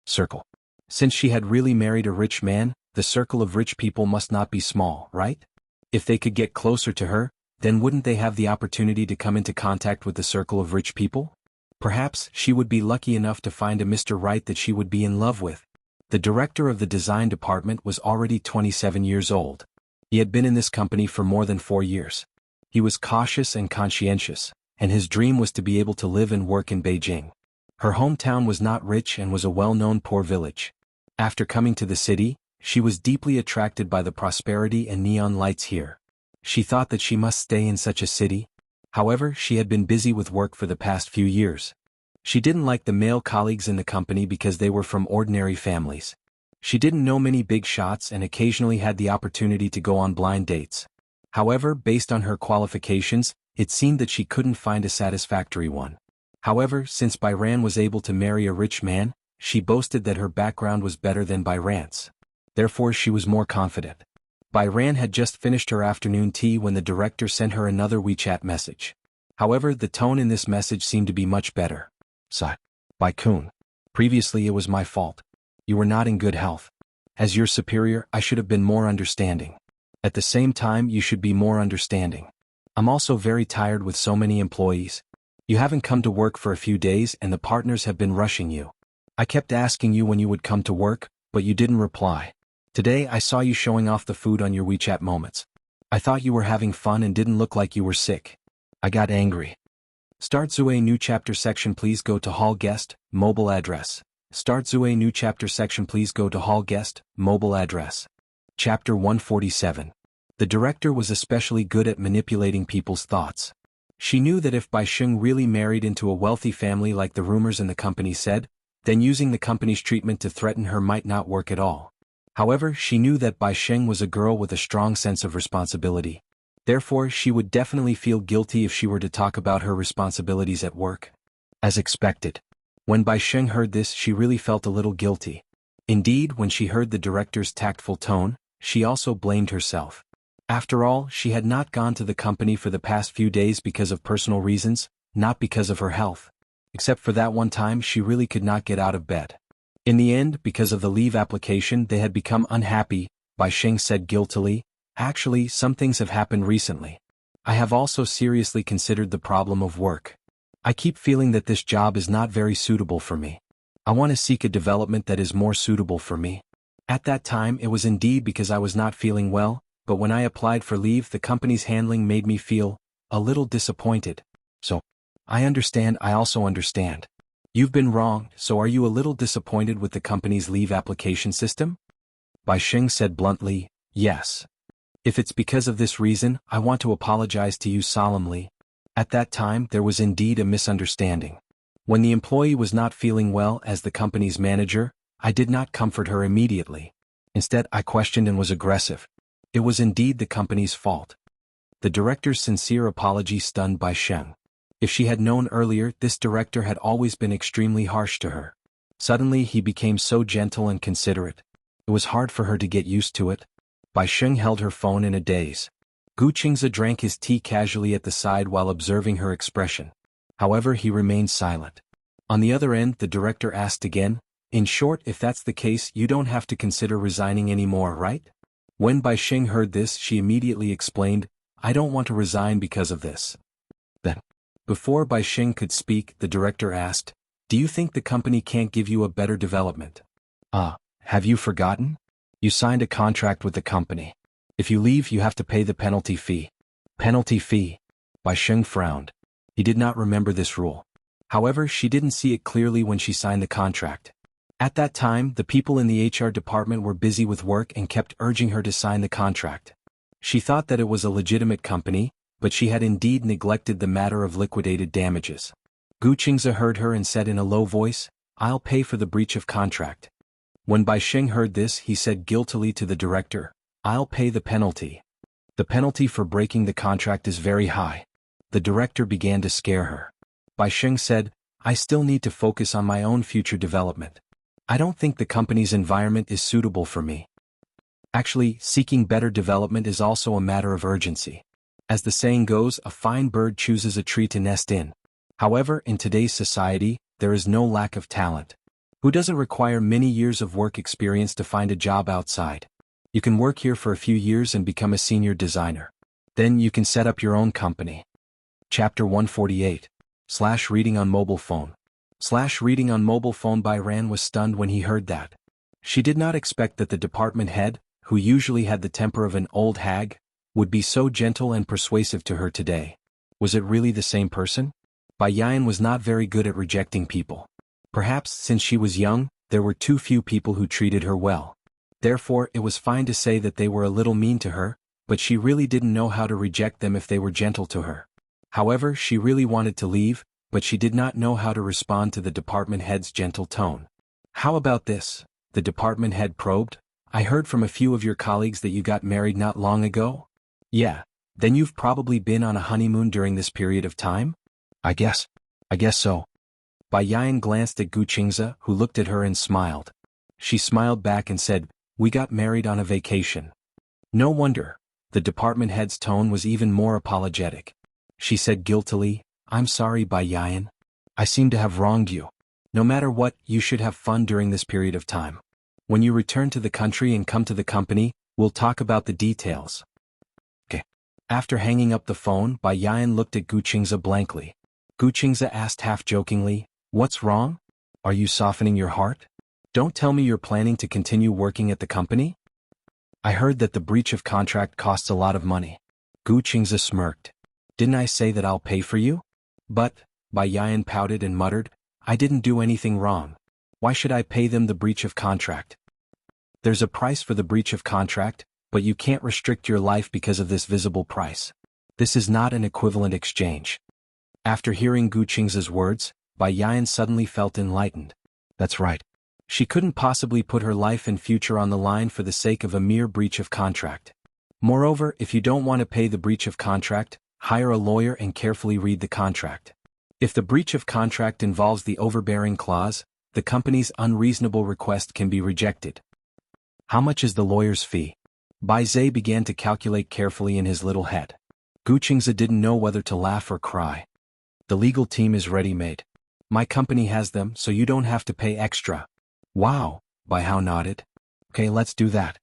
Circle. Since she had really married a rich man, the circle of rich people must not be small, right? If they could get closer to her, then wouldn't they have the opportunity to come into contact with the circle of rich people? Perhaps she would be lucky enough to find a Mr. Right that she would be in love with. The director of the design department was already 27 years old. He had been in this company for more than 4 years. He was cautious and conscientious, and his dream was to be able to live and work in Beijing. Her hometown was not rich and was a well-known poor village. After coming to the city, she was deeply attracted by the prosperity and neon lights here. She thought that she must stay in such a city. However, she had been busy with work for the past few years. She didn't like the male colleagues in the company because they were from ordinary families. She didn't know many big shots and occasionally had the opportunity to go on blind dates. However, based on her qualifications, it seemed that she couldn't find a satisfactory one. However, since Byran was able to marry a rich man, she boasted that her background was better than Byran's. Therefore, she was more confident. Byran had just finished her afternoon tea when the director sent her another WeChat message. However, the tone in this message seemed to be much better. Sigh. By-kun. Previously it was my fault. You were not in good health. As your superior, I should have been more understanding. At the same time, you should be more understanding. I'm also very tired with so many employees. You haven't come to work for a few days and the partners have been rushing you. I kept asking you when you would come to work, but you didn't reply. Today I saw you showing off the food on your WeChat moments. I thought you were having fun and didn't look like you were sick. I got angry. Start Zue new chapter section, please go to hall guest, mobile address. Start Zue new chapter section, please go to hall guest, mobile address. Chapter 147. The director was especially good at manipulating people's thoughts. She knew that if Bai Sheng really married into a wealthy family like the rumors in the company said, then using the company's treatment to threaten her might not work at all. However, she knew that Bai Sheng was a girl with a strong sense of responsibility. Therefore, she would definitely feel guilty if she were to talk about her responsibilities at work. As expected. When Bai Sheng heard this, she really felt a little guilty. Indeed, when she heard the director's tactful tone, she also blamed herself. After all, she had not gone to the company for the past few days because of personal reasons, not because of her health. Except for that one time, she really could not get out of bed. In the end, because of the leave application, they had become unhappy. Bai Sheng said guiltily, "Actually, some things have happened recently. I have also seriously considered the problem of work. I keep feeling that this job is not very suitable for me. I want to seek a development that is more suitable for me." At that time, it was indeed because I was not feeling well, but when I applied for leave, the company's handling made me feel a little disappointed. So, I understand, I also understand. You've been wrong, so are you a little disappointed with the company's leave application system? Bai Sheng said bluntly, "Yes. If it's because of this reason, I want to apologize to you solemnly." At that time, there was indeed a misunderstanding. When the employee was not feeling well as the company's manager, I did not comfort her immediately. Instead, I questioned and was aggressive. It was indeed the company's fault. The director's sincere apology stunned Bai Sheng. If she had known earlier, this director had always been extremely harsh to her. Suddenly he became so gentle and considerate. It was hard for her to get used to it. Bai Sheng held her phone in a daze. Gu Qingze drank his tea casually at the side while observing her expression. However, he remained silent. On the other end, the director asked again, "In short, if that's the case, you don't have to consider resigning anymore, right?" When Bai Sheng heard this, she immediately explained, "I don't want to resign because of this." Then, before Bai Sheng could speak, the director asked, "Do you think the company can't give you a better development?" Have you forgotten? You signed a contract with the company. If you leave, you have to pay the penalty fee." Penalty fee? Bai Sheng frowned. He did not remember this rule. However, she didn't see it clearly when she signed the contract. At that time, the people in the HR department were busy with work and kept urging her to sign the contract. She thought that it was a legitimate company, but she had indeed neglected the matter of liquidated damages. Gu Qingze heard her and said in a low voice, "I'll pay for the breach of contract." When Bai Sheng heard this, he said guiltily to the director, "I'll pay the penalty. The penalty for breaking the contract is very high." The director began to scare her. Bai Sheng said, "I still need to focus on my own future development. I don't think the company's environment is suitable for me. Actually, seeking better development is also a matter of urgency. As the saying goes, a fine bird chooses a tree to nest in. However, in today's society, there is no lack of talent. Who doesn't require many years of work experience to find a job outside? You can work here for a few years and become a senior designer. Then you can set up your own company." Chapter 148. Reading on mobile phone. Reading on mobile phone. Bai Ran was stunned when he heard that. She did not expect that the department head, who usually had the temper of an old hag, would be so gentle and persuasive to her today. Was it really the same person? Bai Yan was not very good at rejecting people. Perhaps since she was young, there were too few people who treated her well. Therefore, it was fine to say that they were a little mean to her, but she really didn't know how to reject them if they were gentle to her. However, she really wanted to leave, but she did not know how to respond to the department head's gentle tone. "How about this?" the department head probed. "I heard from a few of your colleagues that you got married not long ago?" "Yeah. Then you've probably been on a honeymoon during this period of time?" I guess so." Bai Yan glanced at Gu Qingze, who looked at her and smiled. She smiled back and said, "We got married on a vacation." "No wonder." The department head's tone was even more apologetic. She said guiltily, "I'm sorry, Bai Yan. I seem to have wronged you. No matter what, you should have fun during this period of time. When you return to the country and come to the company, we'll talk about the details." Okay. After hanging up the phone, Bai Yan looked at Gu Qingze blankly. Gu Qingze asked half-jokingly, "What's wrong? Are you softening your heart? Don't tell me you're planning to continue working at the company?" "I heard that the breach of contract costs a lot of money." Gu Qingze smirked. "Didn't I say that I'll pay for you?" "But," Bai Yan pouted and muttered, "I didn't do anything wrong. Why should I pay them the breach of contract?" "There's a price for the breach of contract, but you can't restrict your life because of this visible price. This is not an equivalent exchange." After hearing Gu Qingze's words, Bai Yan suddenly felt enlightened. That's right. She couldn't possibly put her life and future on the line for the sake of a mere breach of contract. Moreover, if you don't want to pay the breach of contract, hire a lawyer and carefully read the contract. If the breach of contract involves the overbearing clause, the company's unreasonable request can be rejected. How much is the lawyer's fee? Bai Zhe began to calculate carefully in his little head. Gu Qingze didn't know whether to laugh or cry. "The legal team is ready-made. My company has them, so you don't have to pay extra." "Wow," Bai Hao nodded. "Okay, let's do that."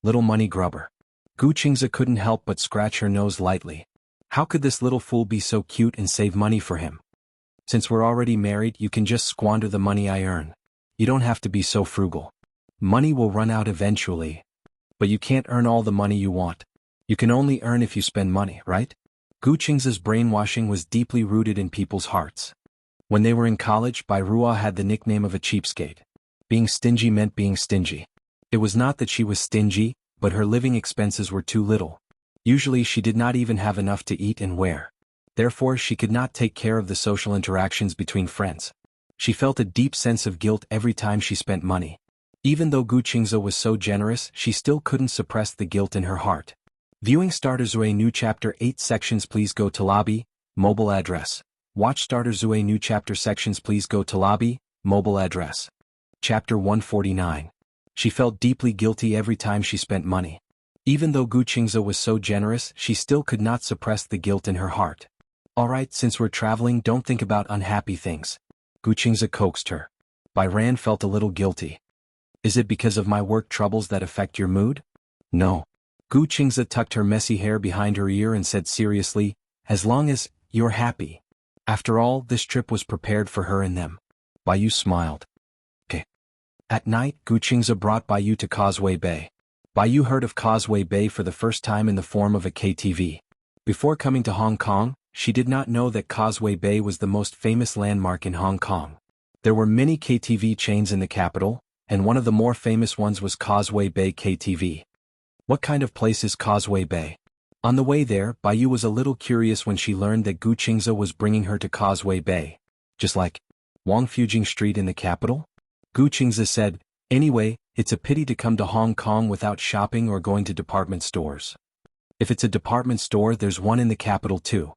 Little money grubber. Gu Qingze couldn't help but scratch her nose lightly. How could this little fool be so cute and save money for him? "Since we're already married, you can just squander the money I earn. You don't have to be so frugal. Money will run out eventually. But you can't earn all the money you want. You can only earn if you spend money, right?" Gu Qingze's brainwashing was deeply rooted in people's hearts. When they were in college, Bai Ruo had the nickname of a cheapskate. Being stingy meant being stingy. It was not that she was stingy, but her living expenses were too little. Usually she did not even have enough to eat and wear. Therefore she could not take care of the social interactions between friends. She felt a deep sense of guilt every time she spent money. Even though Gu Qingze was so generous, she still couldn't suppress the guilt in her heart. Viewing Starter Zue New Chapter 8 sections, please go to lobby, mobile address. Watch Starter Zue New Chapter sections, please go to lobby, mobile address. Chapter 149. She felt deeply guilty every time she spent money. Even though Gu Qingze was so generous, she still could not suppress the guilt in her heart. Alright, since we're traveling, don't think about unhappy things. Gu Qingze coaxed her. Bai Ran felt a little guilty. Is it because of my work troubles that affect your mood? No. Gu Qingze tucked her messy hair behind her ear and said seriously, as long as you're happy. After all, this trip was prepared for her and them. Bai Yu smiled. Okay. At night, Gu Qingze brought Bai Yu to Causeway Bay. Bai Yu heard of Causeway Bay for the first time in the form of a KTV. Before coming to Hong Kong, she did not know that Causeway Bay was the most famous landmark in Hong Kong. There were many KTV chains in the capital, and one of the more famous ones was Causeway Bay KTV. What kind of place is Causeway Bay? On the way there, Bai Yu was a little curious when she learned that Gu Qingze was bringing her to Causeway Bay. Just like Wang Fujing Street in the capital? Gu Qingze said, anyway, it's a pity to come to Hong Kong without shopping or going to department stores. If it's a department store, there's one in the capital too.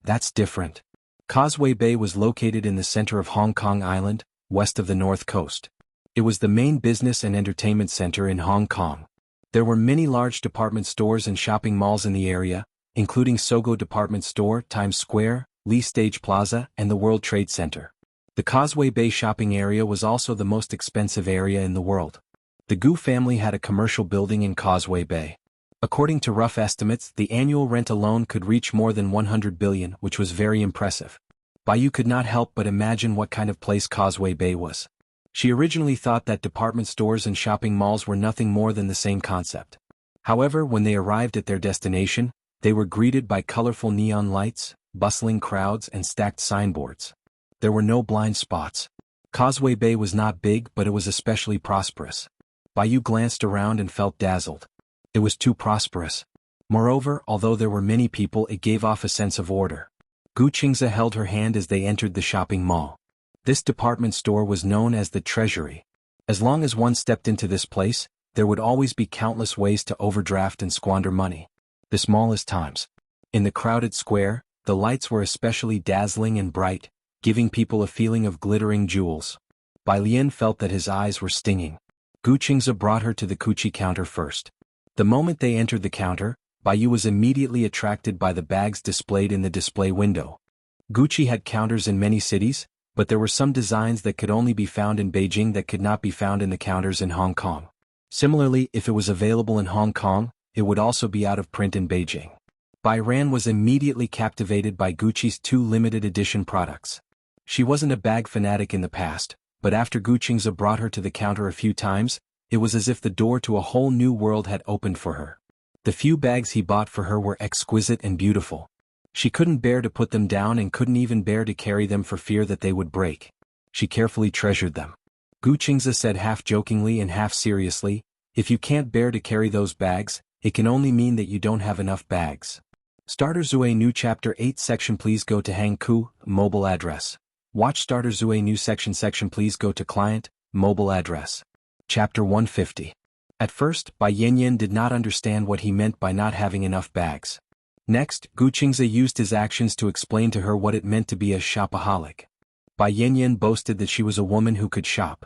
That's different. Causeway Bay was located in the center of Hong Kong Island, west of the north coast. It was the main business and entertainment center in Hong Kong. There were many large department stores and shopping malls in the area, including Sogo Department Store, Times Square, Lee Stage Plaza, and the World Trade Center. The Causeway Bay shopping area was also the most expensive area in the world. The Gu family had a commercial building in Causeway Bay. According to rough estimates, the annual rent alone could reach more than 100 billion, which was very impressive. Bai Yu could not help but imagine what kind of place Causeway Bay was. She originally thought that department stores and shopping malls were nothing more than the same concept. However, when they arrived at their destination, they were greeted by colorful neon lights, bustling crowds, and stacked signboards. There were no blind spots. Causeway Bay was not big, but it was especially prosperous. Bai Yu glanced around and felt dazzled. It was too prosperous. Moreover, although there were many people, it gave off a sense of order. Gu Qingze held her hand as they entered the shopping mall. This department store was known as the Treasury. As long as one stepped into this place, there would always be countless ways to overdraft and squander money. The smallest times. In the crowded square, the lights were especially dazzling and bright, giving people a feeling of glittering jewels. Bai Lian felt that his eyes were stinging. Gu Qingze brought her to the Gucci counter first. The moment they entered the counter, Bai Yu was immediately attracted by the bags displayed in the display window. Gucci had counters in many cities, but there were some designs that could only be found in Beijing that could not be found in the counters in Hong Kong. Similarly, if it was available in Hong Kong, it would also be out of print in Beijing. Bai Ran was immediately captivated by Gucci's two limited edition products. She wasn't a bag fanatic in the past, but after Gu Qingze brought her to the counter a few times, it was as if the door to a whole new world had opened for her. The few bags he bought for her were exquisite and beautiful. She couldn't bear to put them down and couldn't even bear to carry them for fear that they would break. She carefully treasured them. Gu Qingze said half jokingly and half seriously, if you can't bear to carry those bags, it can only mean that you don't have enough bags. Starter Zue New Chapter 8 section, please go to Hangkou, mobile address. Watch Starter Zue New section please go to client, mobile address. Chapter 150. At first, Bai Yanyan did not understand what he meant by not having enough bags. Next, Gu Qingze used his actions to explain to her what it meant to be a shopaholic. Bai Yanyan boasted that she was a woman who could shop.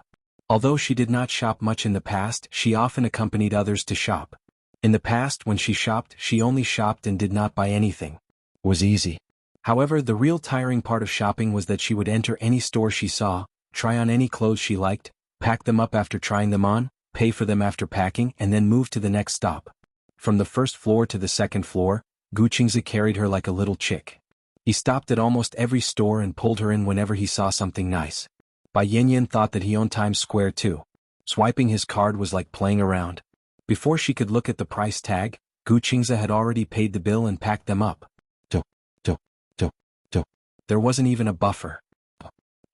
Although she did not shop much in the past, she often accompanied others to shop. In the past, when she shopped, she only shopped and did not buy anything. It was easy. However, the real tiring part of shopping was that she would enter any store she saw, try on any clothes she liked, pack them up after trying them on, pay for them after packing, and then move to the next stop. From the first floor to the second floor, Gu Qingze carried her like a little chick. He stopped at almost every store and pulled her in whenever he saw something nice. Bai Yanyan thought that he owned Times Square too. Swiping his card was like playing around. Before she could look at the price tag, Gu Qingze had already paid the bill and packed them up. There wasn't even a buffer.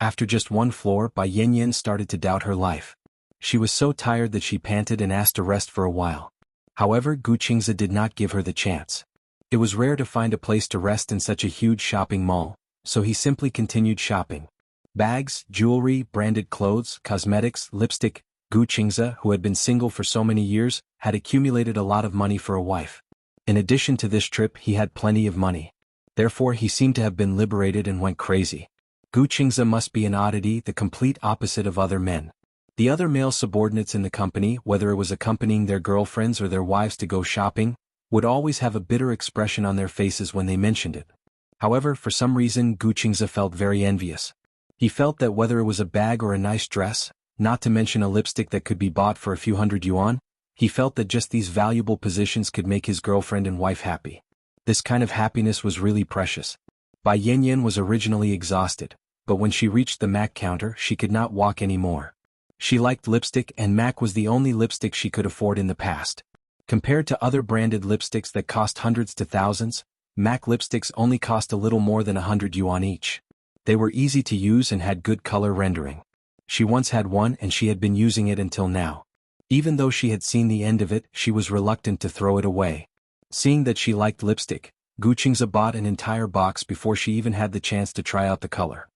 After just one floor, Bai Yanyan started to doubt her life. She was so tired that she panted and asked to rest for a while. However, Gu Qingze did not give her the chance. It was rare to find a place to rest in such a huge shopping mall, so he simply continued shopping. Bags, jewelry, branded clothes, cosmetics, lipstick, Gu Qingze, who had been single for so many years, had accumulated a lot of money for a wife. In addition to this trip, he had plenty of money. Therefore, he seemed to have been liberated and went crazy. Gu Qingze must be an oddity, the complete opposite of other men. The other male subordinates in the company, whether it was accompanying their girlfriends or their wives to go shopping, would always have a bitter expression on their faces when they mentioned it. However, for some reason Gu Qingze felt very envious. He felt that whether it was a bag or a nice dress, not to mention a lipstick that could be bought for a few hundred yuan, he felt that just these valuable possessions could make his girlfriend and wife happy. This kind of happiness was really precious. Bai Yanyan was originally exhausted, but when she reached the MAC counter she could not walk anymore. She liked lipstick and MAC was the only lipstick she could afford in the past. Compared to other branded lipsticks that cost hundreds to thousands, MAC lipsticks only cost a little more than 100 yuan each. They were easy to use and had good color rendering. She once had one and she had been using it until now. Even though she had seen the end of it, she was reluctant to throw it away. Seeing that she liked lipstick, Gu Qingze bought an entire box before she even had the chance to try out the color.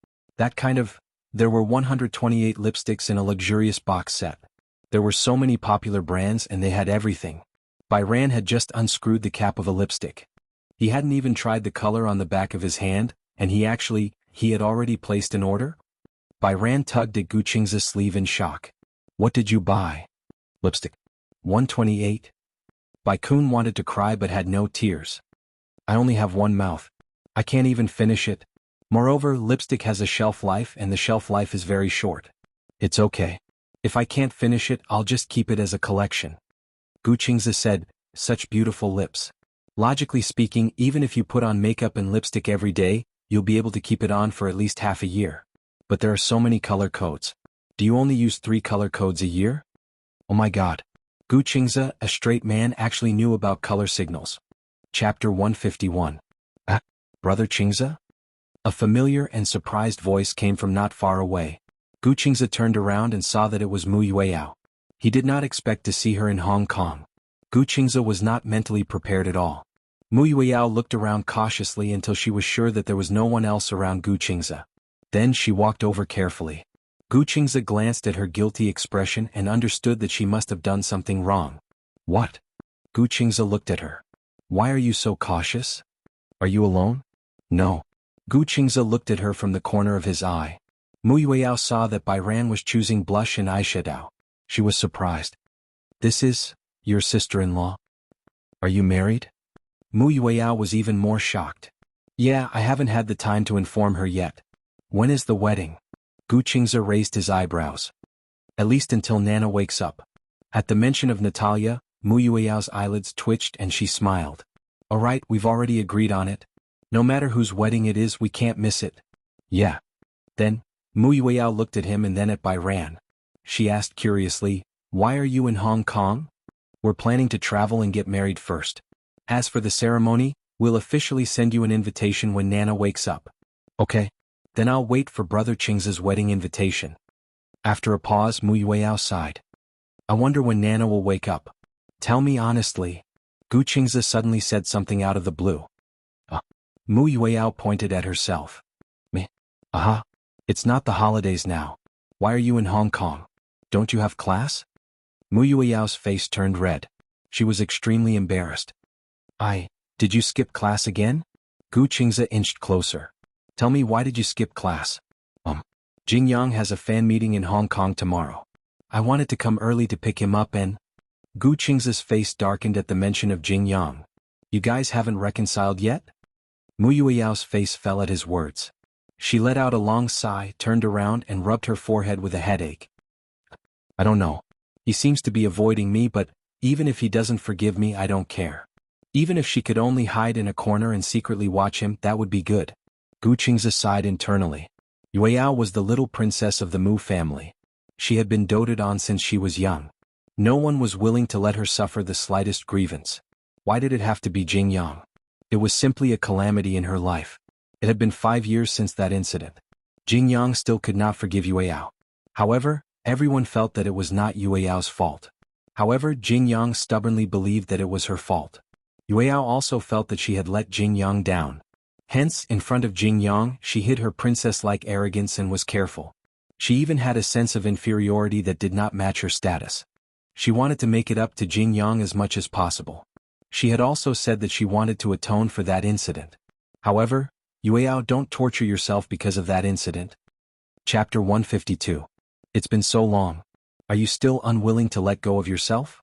There were 128 lipsticks in a luxurious box set. There were so many popular brands and they had everything. Bai Ran had just unscrewed the cap of a lipstick. He hadn't even tried the color on the back of his hand, and he had already placed an order? Bai Ran tugged at Gu Qingze's sleeve in shock. What did you buy? Lipstick. 128. Bai Kun wanted to cry but had no tears. I only have one mouth. I can't even finish it. Moreover, lipstick has a shelf life and the shelf life is very short. It's okay. If I can't finish it, I'll just keep it as a collection. Gu Qingze said, such beautiful lips. Logically speaking, even if you put on makeup and lipstick every day, you'll be able to keep it on for at least half a year. But there are so many color codes. Do you only use 3 color codes a year? Oh my god. Gu Qingze, a straight man, actually knew about color signals. Chapter 151. Brother Qingze? A familiar and surprised voice came from not far away. Gu Qingze turned around and saw that it was Mu Yueyao. He did not expect to see her in Hong Kong. Gu Qingze was not mentally prepared at all. Mu Yueyao looked around cautiously until she was sure that there was no one else around Gu Qingze. Then she walked over carefully. Gu Qingze glanced at her guilty expression and understood that she must have done something wrong. What? Gu Qingze looked at her. Why are you so cautious? Are you alone? No. Gu Qingze looked at her from the corner of his eye. Mu Yueyao saw that Bai Ran was choosing blush and eyeshadow. She was surprised. This is your sister-in-law? Are you married? Mu Yueyao was even more shocked. Yeah, I haven't had the time to inform her yet. When is the wedding? Gu Qingze raised his eyebrows. At least until Nana wakes up. At the mention of Natalia, Mu Yueyao's eyelids twitched and she smiled. Alright, we've already agreed on it. No matter whose wedding it is, we can't miss it. Yeah. Then, Mu Yueyao looked at him and then at Bai Ran. She asked curiously, why are you in Hong Kong? We're planning to travel and get married first. As for the ceremony, we'll officially send you an invitation when Nana wakes up. Okay. Then I'll wait for Brother Qingze's wedding invitation. After a pause, Mu Yueyao sighed. I wonder when Nana will wake up. Tell me honestly. Gu Qingze suddenly said something out of the blue. Mu Yueyao pointed at herself. Me? Aha. It's not the holidays now. Why are you in Hong Kong? Don't you have class? Mu Yueyao's face turned red. She was extremely embarrassed. Did you skip class again? Gu Qingze inched closer. Tell me, why did you skip class? Jing Yang has a fan meeting in Hong Kong tomorrow. I wanted to come early to pick him up and... Gu Qingze's face darkened at the mention of Jing Yang. You guys haven't reconciled yet? Mu Yueyao's face fell at his words. She let out a long sigh, turned around and rubbed her forehead with a headache. I don't know. He seems to be avoiding me, but even if he doesn't forgive me, I don't care. Even if she could only hide in a corner and secretly watch him, that would be good. Gu Qingze sighed internally. Yueyao was the little princess of the Mu family. She had been doted on since she was young. No one was willing to let her suffer the slightest grievance. Why did it have to be Jing Yang? It was simply a calamity in her life. It had been 5 years since that incident. Jing Yang still could not forgive Yueyao. However, everyone felt that it was not Yueyao's fault. However, Jing Yang stubbornly believed that it was her fault. Yueyao also felt that she had let Jing Yang down. Hence, in front of Jing Yang, she hid her princess-like arrogance and was careful. She even had a sense of inferiority that did not match her status. She wanted to make it up to Jing Yang as much as possible. She had also said that she wanted to atone for that incident. However, Yueyao, don't torture yourself because of that incident. Chapter 152. It's been so long. Are you still unwilling to let go of yourself?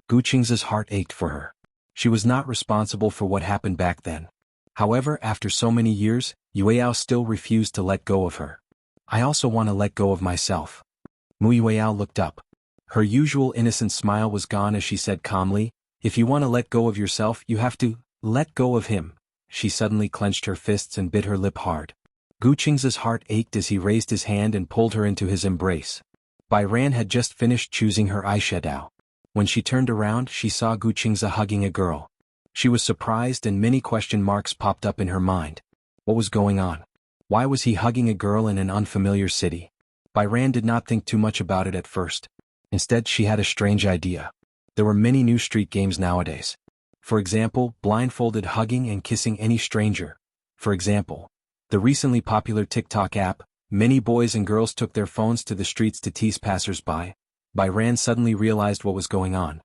Gu Qing's heart ached for her. She was not responsible for what happened back then. However, after so many years, Yueyao still refused to let go of her. I also want to let go of myself. Mu Yueyao looked up. Her usual innocent smile was gone as she said calmly, if you want to let go of yourself, you have to let go of him. She suddenly clenched her fists and bit her lip hard. Gu Qing's heart ached as he raised his hand and pulled her into his embrace. Bai Ran had just finished choosing her eyeshadow. When she turned around, she saw Gu Qing's hugging a girl. She was surprised and many question marks popped up in her mind. What was going on? Why was he hugging a girl in an unfamiliar city? Bai Ran did not think too much about it at first. Instead, she had a strange idea. There were many new street games nowadays. For example, blindfolded hugging and kissing any stranger. For example, the recently popular TikTok app, many boys and girls took their phones to the streets to tease passers-by. Bai Ran suddenly realized what was going on.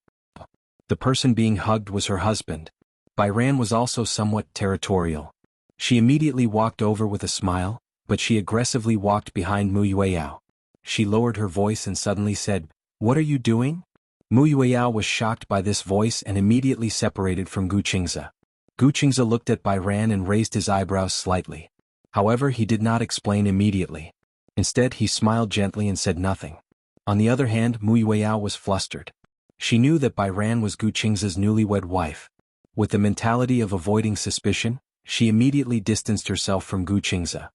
The person being hugged was her husband. Bai Ran was also somewhat territorial. She immediately walked over with a smile, but she aggressively walked behind Mu Yueyao. She lowered her voice and suddenly said, "What are you doing?" Mu Yueyao was shocked by this voice and immediately separated from Gu Qingze. Gu Qingze looked at Bai Ran and raised his eyebrows slightly. However, he did not explain immediately. Instead, he smiled gently and said nothing. On the other hand, Mu Yueyao was flustered. She knew that Bai Ran was Gu Qingze's newlywed wife. With the mentality of avoiding suspicion, she immediately distanced herself from Gu Qingze.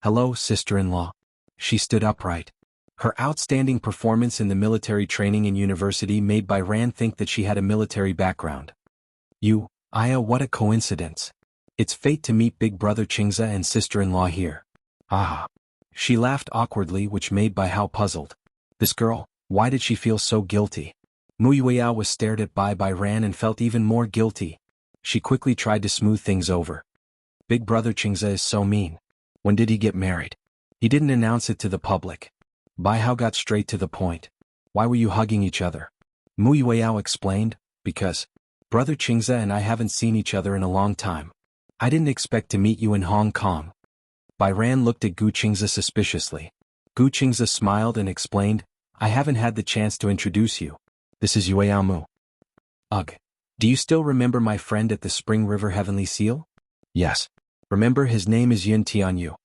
"Hello, sister-in-law." She stood upright. Her outstanding performance in the military training in university made Bai Ran think that she had a military background. "You, Aya, what a coincidence. It's fate to meet big brother Qingze and sister-in-law here." "Ah." She laughed awkwardly, which made Bai Hao puzzled. This girl, why did she feel so guilty? Mu Yueyao was stared at by Bai Ran and felt even more guilty. She quickly tried to smooth things over. "Big brother Qingze is so mean. When did he get married? He didn't announce it to the public." Bai Hao got straight to the point. "Why were you hugging each other?" Mu Yueyao explained, "Because brother Qingze and I haven't seen each other in a long time. I didn't expect to meet you in Hong Kong." Bai Ran looked at Gu Qingze suspiciously. Gu Qingze smiled and explained, "I haven't had the chance to introduce you. This is Yueyao Mu." "Ugh. Do you still remember my friend at the Spring River Heavenly Seal?" "Yes. Remember, his name is Yun Tianyu.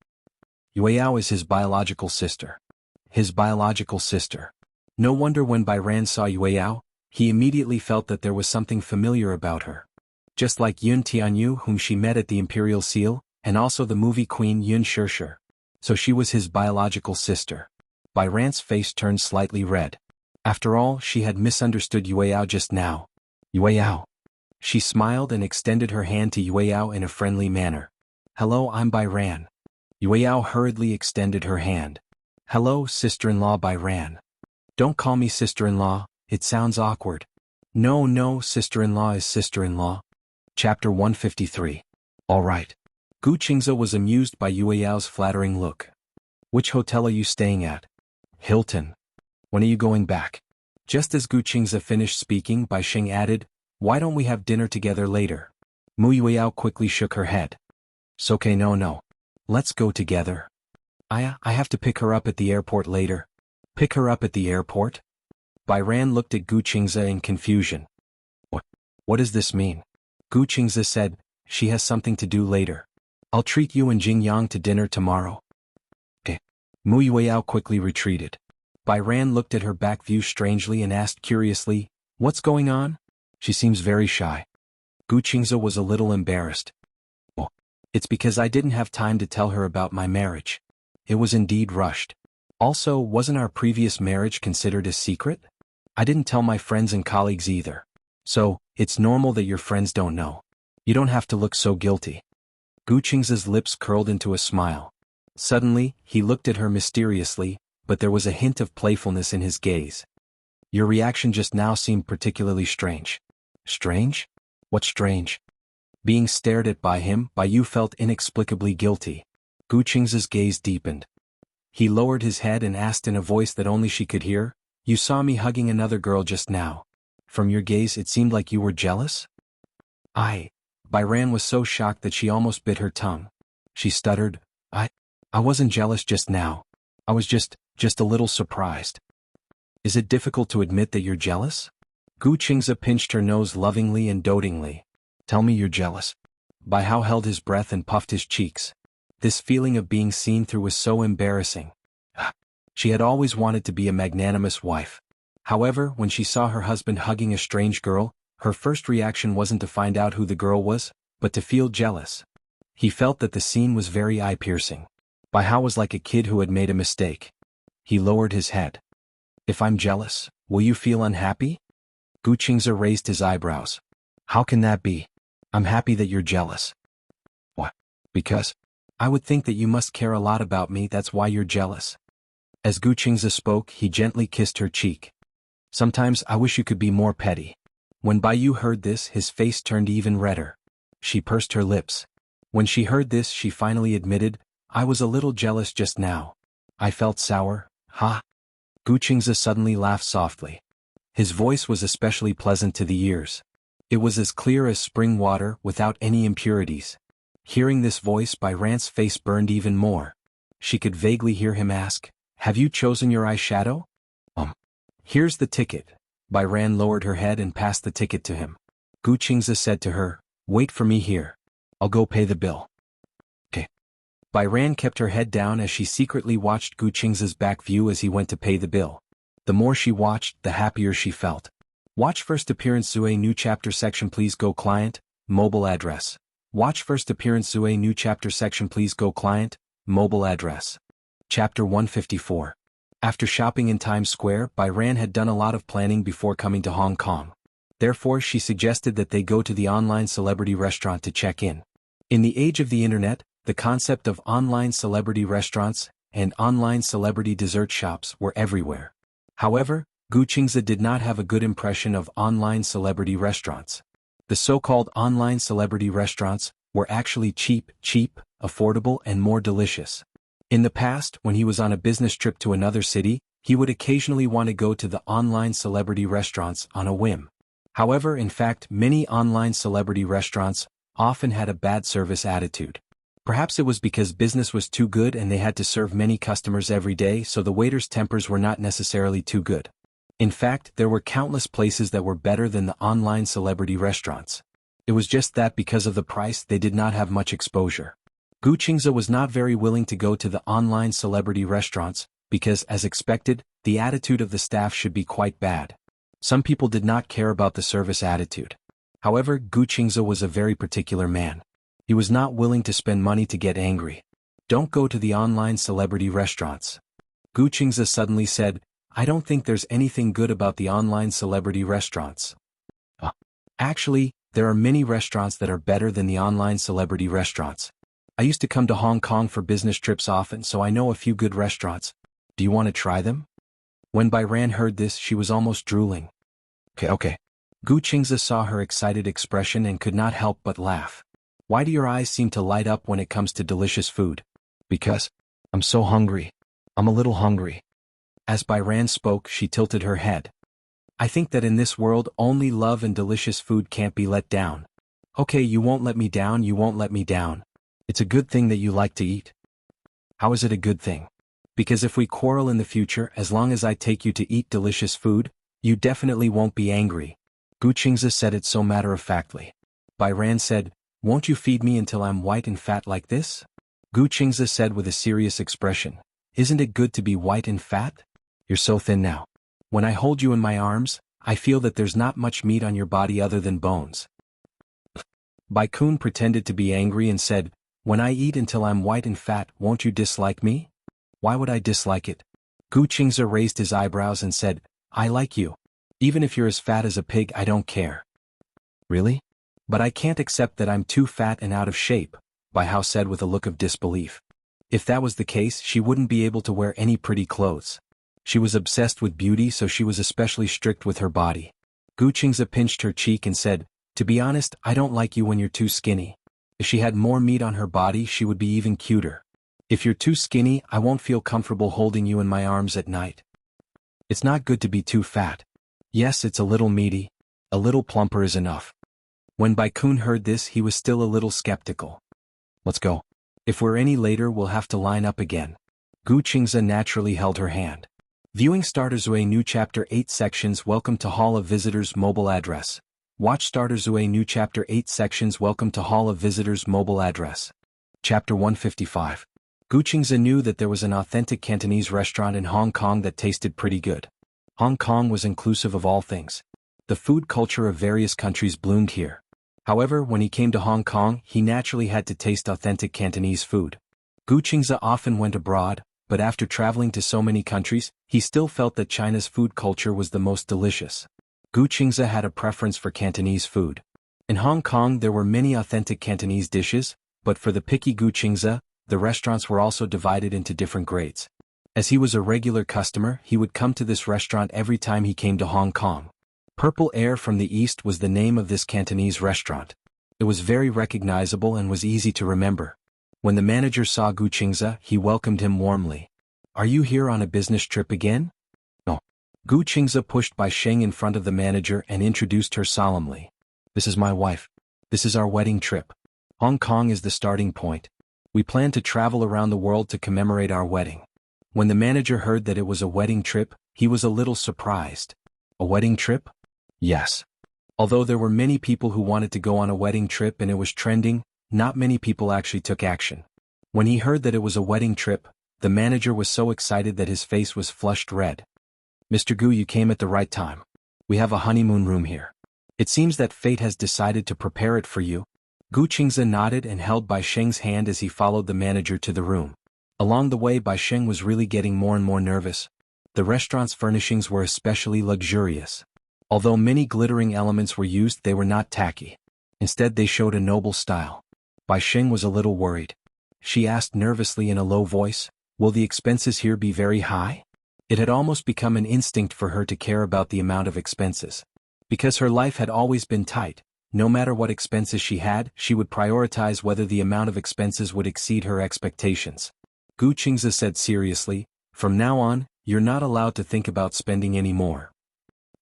Yueyao is his biological sister." His biological sister. No wonder when Bai Ran saw Yueyao, he immediately felt that there was something familiar about her. Just like Yun Tianyu, whom she met at the Imperial Seal, and also the movie queen Yun Shirshir. So she was his biological sister. Bai Ran's face turned slightly red. After all, she had misunderstood Yueyao just now. "Yueyao." She smiled and extended her hand to Yueyao in a friendly manner. "Hello, I'm Bai Ran." Yueyao hurriedly extended her hand. "Hello, sister-in-law Bai Ran." "Don't call me sister-in-law, it sounds awkward." No, sister-in-law is sister-in-law." Chapter 153. All right. Gu Qingze was amused by Yueyao's flattering look. "Which hotel are you staying at?" "Hilton." "When are you going back?" Just as Gu Qingze finished speaking, Bai Xing added, "Why don't we have dinner together later?" Mu Yueyao quickly shook her head. "Soke, no. Let's go together." I have to pick her up at the airport later." "Pick her up at the airport?" Bai Ran looked at Gu Qingze in confusion. What does this mean?" Gu Qingze said, "She has something to do later. I'll treat you and Jing Yang to dinner tomorrow." Mu Yueyao quickly retreated. Bai Ran looked at her back view strangely and asked curiously, "What's going on? She seems very shy." Gu Qingze was a little embarrassed. "It's because I didn't have time to tell her about my marriage. It was indeed rushed. Also, wasn't our previous marriage considered a secret? I didn't tell my friends and colleagues either. So, it's normal that your friends don't know. You don't have to look so guilty." Gu Qingze's lips curled into a smile. Suddenly, he looked at her mysteriously, but there was a hint of playfulness in his gaze. "Your reaction just now seemed particularly strange." "Strange? What's strange?" Being stared at by him, Bai Yu felt inexplicably guilty. Gu Qingze's gaze deepened. He lowered his head and asked in a voice that only she could hear, "You saw me hugging another girl just now. From your gaze it seemed like you were jealous?" Byran was so shocked that she almost bit her tongue. She stuttered, I wasn't jealous just now. I was just a little surprised." "Is it difficult to admit that you're jealous?" Gu Qingze pinched her nose lovingly and dotingly. "Tell me you're jealous." Bai Hao held his breath and puffed his cheeks. This feeling of being seen through was so embarrassing. She had always wanted to be a magnanimous wife. However, when she saw her husband hugging a strange girl, her first reaction wasn't to find out who the girl was, but to feel jealous. He felt that the scene was very eye-piercing. Bai Hao was like a kid who had made a mistake. He lowered his head. "If I'm jealous, will you feel unhappy?" Gu Qingze raised his eyebrows. "How can that be? I'm happy that you're jealous." "What? Because I would think that you must care a lot about me, that's why you're jealous." As Gu Qingze spoke, he gently kissed her cheek. "Sometimes I wish you could be more petty." When Bai Yu heard this, his face turned even redder. She pursed her lips. When she heard this, she finally admitted, "I was a little jealous just now. I felt sour, ha." Gu Qingze suddenly laughed softly. His voice was especially pleasant to the ears. It was as clear as spring water, without any impurities. Hearing this voice, Byran's face burned even more. She could vaguely hear him ask, "Have you chosen your eyeshadow?" Here's the ticket." Byran lowered her head and passed the ticket to him. Gu Qingze said to her, "Wait for me here. I'll go pay the bill." "Okay." Byran kept her head down as she secretly watched Gu Qingze's back view as he went to pay the bill. The more she watched, the happier she felt. Watch first appearance Zue new chapter section please go client, mobile address. Watch first appearance Zue new chapter section please go client, mobile address. Chapter 154. After shopping in Times Square, Byran had done a lot of planning before coming to Hong Kong. Therefore she suggested that they go to the online celebrity restaurant to check in. In the age of the internet, the concept of online celebrity restaurants and online celebrity dessert shops were everywhere. However, Gu Qingze did not have a good impression of online celebrity restaurants. The so-called online celebrity restaurants were actually cheap, affordable and more delicious. In the past, when he was on a business trip to another city, he would occasionally want to go to the online celebrity restaurants on a whim. However, in fact, many online celebrity restaurants often had a bad service attitude. Perhaps it was because business was too good and they had to serve many customers every day, so the waiters' tempers were not necessarily too good. In fact, there were countless places that were better than the online celebrity restaurants. It was just that because of the price they did not have much exposure. Gu Qingze was not very willing to go to the online celebrity restaurants, because, as expected, the attitude of the staff should be quite bad. Some people did not care about the service attitude. However, Gu Qingze was a very particular man. He was not willing to spend money to get angry. "Don't go to the online celebrity restaurants." Gu Qingze suddenly said, "I don't think there's anything good about the online celebrity restaurants." Actually, there are many restaurants that are better than the online celebrity restaurants. I used to come to Hong Kong for business trips often, so I know a few good restaurants. Do you want to try them? When Byran heard this, she was almost drooling. Okay. Gu Qingze saw her excited expression and could not help but laugh. "Why do your eyes seem to light up when it comes to delicious food?" "Because I'm so hungry. I'm a little hungry." As Byran spoke, she tilted her head. "I think that in this world only love and delicious food can't be let down." "Okay, you won't let me down, you won't let me down. It's a good thing that you like to eat." "How is it a good thing?" "Because if we quarrel in the future, as long as I take you to eat delicious food, you definitely won't be angry." Gu Qingze said it so matter-of-factly. Byran said, "Won't you feed me until I'm white and fat like this?" Gu Qingze said with a serious expression, "Isn't it good to be white and fat? You're so thin now. When I hold you in my arms, I feel that there's not much meat on your body other than bones." Bai Kun pretended to be angry and said, "When I eat until I'm white and fat, won't you dislike me?" "Why would I dislike it?" Gu Qingze raised his eyebrows and said, "I like you. Even if you're as fat as a pig, I don't care." "Really? But I can't accept that I'm too fat and out of shape," Bai Hao said with a look of disbelief. If that was the case, she wouldn't be able to wear any pretty clothes. She was obsessed with beauty, so she was especially strict with her body. Gu Qingze pinched her cheek and said, "To be honest, I don't like you when you're too skinny. If she had more meat on her body, she would be even cuter." If you're too skinny, I won't feel comfortable holding you in my arms at night. It's not good to be too fat. Yes, it's a little meaty. A little plumper is enough. When Bai Kun heard this, he was still a little skeptical. Let's go. If we're any later, we'll have to line up again. Gu Qingze naturally held her hand. Viewing Starter Zue New Chapter 8 Sections. Welcome to Hall of Visitors Mobile Address. Watch Starter Zue New Chapter 8 Sections. Welcome to Hall of Visitors Mobile Address. Chapter 155. Gu Qingze knew that there was an authentic Cantonese restaurant in Hong Kong that tasted pretty good. Hong Kong was inclusive of all things. The food culture of various countries bloomed here. However, when he came to Hong Kong, he naturally had to taste authentic Cantonese food. Gu Qingze often went abroad, but after traveling to so many countries, he still felt that China's food culture was the most delicious. Gu Qingze had a preference for Cantonese food. In Hong Kong there were many authentic Cantonese dishes, but for the picky Gu Qingze, the restaurants were also divided into different grades. As he was a regular customer, he would come to this restaurant every time he came to Hong Kong. Purple Air from the East was the name of this Cantonese restaurant. It was very recognizable and was easy to remember. When the manager saw Gu Qingze, he welcomed him warmly. Are you here on a business trip again? No. Gu Qingze pushed Bai Sheng in front of the manager and introduced her solemnly. This is my wife. This is our wedding trip. Hong Kong is the starting point. We plan to travel around the world to commemorate our wedding. When the manager heard that it was a wedding trip, he was a little surprised. A wedding trip? Yes. Although there were many people who wanted to go on a wedding trip and it was trending, not many people actually took action. When he heard that it was a wedding trip, the manager was so excited that his face was flushed red. Mr. Gu, you came at the right time. We have a honeymoon room here. It seems that fate has decided to prepare it for you. Gu Qingze nodded and held Bai Sheng's hand as he followed the manager to the room. Along the way, Bai Sheng was really getting more and more nervous. The restaurant's furnishings were especially luxurious. Although many glittering elements were used, they were not tacky. Instead, they showed a noble style. Bai Sheng was a little worried. She asked nervously in a low voice, "Will the expenses here be very high?" It had almost become an instinct for her to care about the amount of expenses. Because her life had always been tight, no matter what expenses she had, she would prioritize whether the amount of expenses would exceed her expectations. Gu Qingze said seriously, "From now on, you're not allowed to think about spending any more."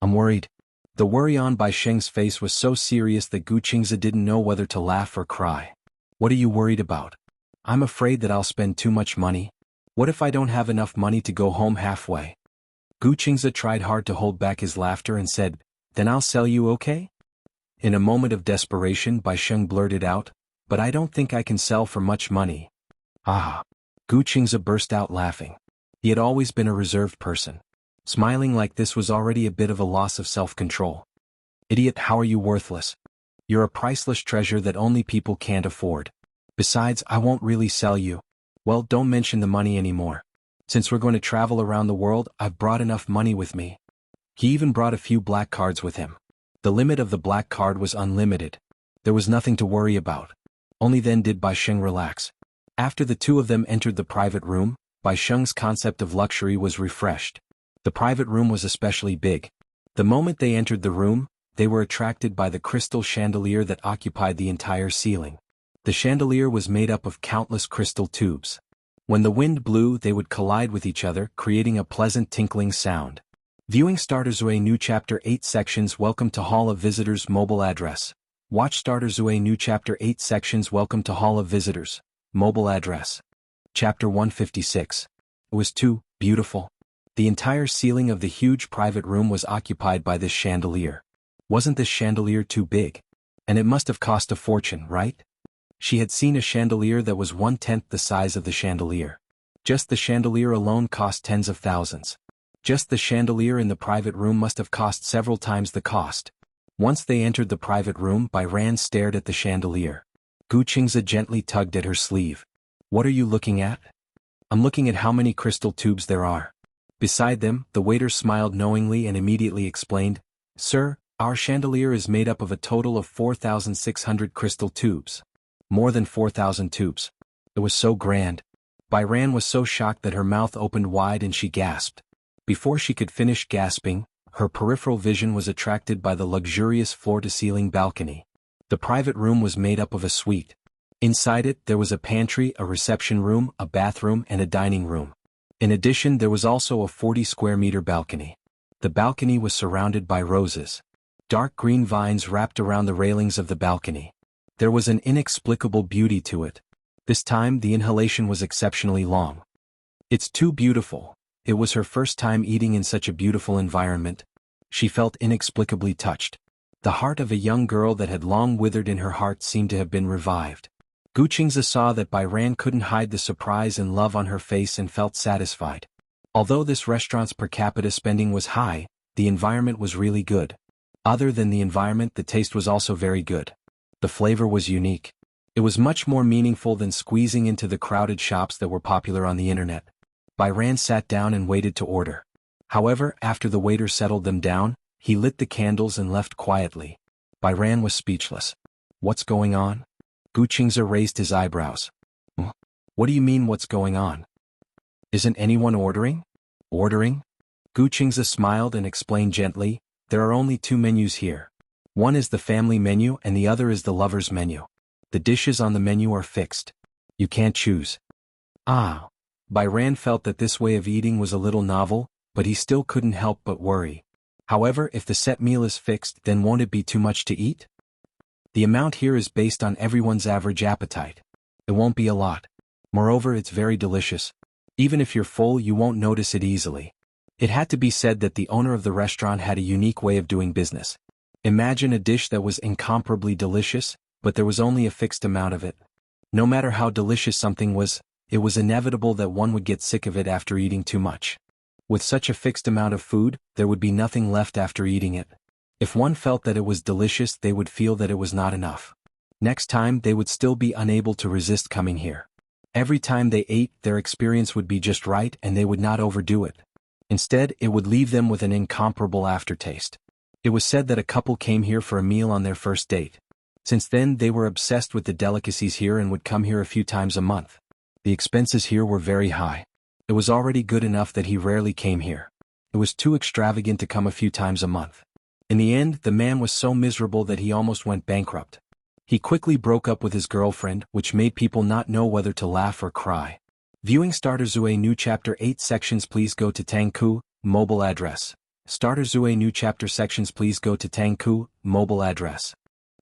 I'm worried. The worry on Bai Sheng's face was so serious that Gu Qingze didn't know whether to laugh or cry. What are you worried about? I'm afraid that I'll spend too much money. What if I don't have enough money to go home halfway? Gu Qingze tried hard to hold back his laughter and said, "Then I'll sell you, okay?" In a moment of desperation, Bai Sheng blurted out, "But I don't think I can sell for much money." Ah! Gu Qingze burst out laughing. He had always been a reserved person. Smiling like this was already a bit of a loss of self-control. "Idiot, how are you worthless? You're a priceless treasure that only people can't afford. Besides, I won't really sell you. Well, don't mention the money anymore. Since we're going to travel around the world, I've brought enough money with me." He even brought a few black cards with him. The limit of the black card was unlimited. There was nothing to worry about. Only then did Bai Sheng relax. After the two of them entered the private room, Bai Sheng's concept of luxury was refreshed. The private room was especially big. The moment they entered the room, they were attracted by the crystal chandelier that occupied the entire ceiling. The chandelier was made up of countless crystal tubes. When the wind blew, they would collide with each other, creating a pleasant tinkling sound. Viewing Starter Zue New Chapter 8 Sections. Welcome to Hall of Visitors Mobile Address. Watch Starter Zue New Chapter 8 Sections. Welcome to Hall of Visitors Mobile Address. Chapter 156. It was too beautiful. The entire ceiling of the huge private room was occupied by this chandelier. Wasn't this chandelier too big? And it must have cost a fortune, right? She had seen a chandelier that was 1/10 the size of the chandelier. Just the chandelier alone cost tens of thousands. Just the chandelier in the private room must have cost several times the cost. Once they entered the private room, Bai Ran stared at the chandelier. Gu Qingze gently tugged at her sleeve. "What are you looking at?" "I'm looking at how many crystal tubes there are." Beside them, the waiter smiled knowingly and immediately explained, "Sir, our chandelier is made up of a total of 4,600 crystal tubes. More than 4,000 tubes. It was so grand." Bai Ran was so shocked that her mouth opened wide and she gasped. Before she could finish gasping, her peripheral vision was attracted by the luxurious floor-to-ceiling balcony. The private room was made up of a suite. Inside it, there was a pantry, a reception room, a bathroom, and a dining room. In addition, there was also a 40-square-meter balcony. The balcony was surrounded by roses. Dark green vines wrapped around the railings of the balcony. There was an inexplicable beauty to it. This time, the inhalation was exceptionally long. It's too beautiful. It was her first time eating in such a beautiful environment. She felt inexplicably touched. The heart of a young girl that had long withered in her heart seemed to have been revived. Gu Qingze saw that Bai Ran couldn't hide the surprise and love on her face and felt satisfied. Although this restaurant's per capita spending was high, the environment was really good. Other than the environment, the taste was also very good. The flavor was unique. It was much more meaningful than squeezing into the crowded shops that were popular on the internet. Bai Ran sat down and waited to order. However, after the waiter settled them down, he lit the candles and left quietly. Bai Ran was speechless. What's going on? Gu Qingze raised his eyebrows. What do you mean what's going on? Isn't anyone ordering? Ordering? Gu Qingze smiled and explained gently, there are only two menus here. One is the family menu and the other is the lover's menu. The dishes on the menu are fixed. You can't choose. Ah. Bai Ran felt that this way of eating was a little novel, but he still couldn't help but worry. However, if the set meal is fixed, then won't it be too much to eat? The amount here is based on everyone's average appetite. It won't be a lot. Moreover, it's very delicious. Even if you're full, you won't notice it easily. It had to be said that the owner of the restaurant had a unique way of doing business. Imagine a dish that was incomparably delicious, but there was only a fixed amount of it. No matter how delicious something was, it was inevitable that one would get sick of it after eating too much. With such a fixed amount of food, there would be nothing left after eating it. If one felt that it was delicious, they would feel that it was not enough. Next time, they would still be unable to resist coming here. Every time they ate, their experience would be just right and they would not overdo it. Instead, it would leave them with an incomparable aftertaste. It was said that a couple came here for a meal on their first date. Since then, they were obsessed with the delicacies here and would come here a few times a month. The expenses here were very high. It was already good enough that he rarely came here. It was too extravagant to come a few times a month. In the end, the man was so miserable that he almost went bankrupt. He quickly broke up with his girlfriend, which made people not know whether to laugh or cry. Viewing Starter Zue New Chapter 8 sections, please go to Tangku, mobile address. Starter Zue New Chapter sections, please go to Tangku, mobile address.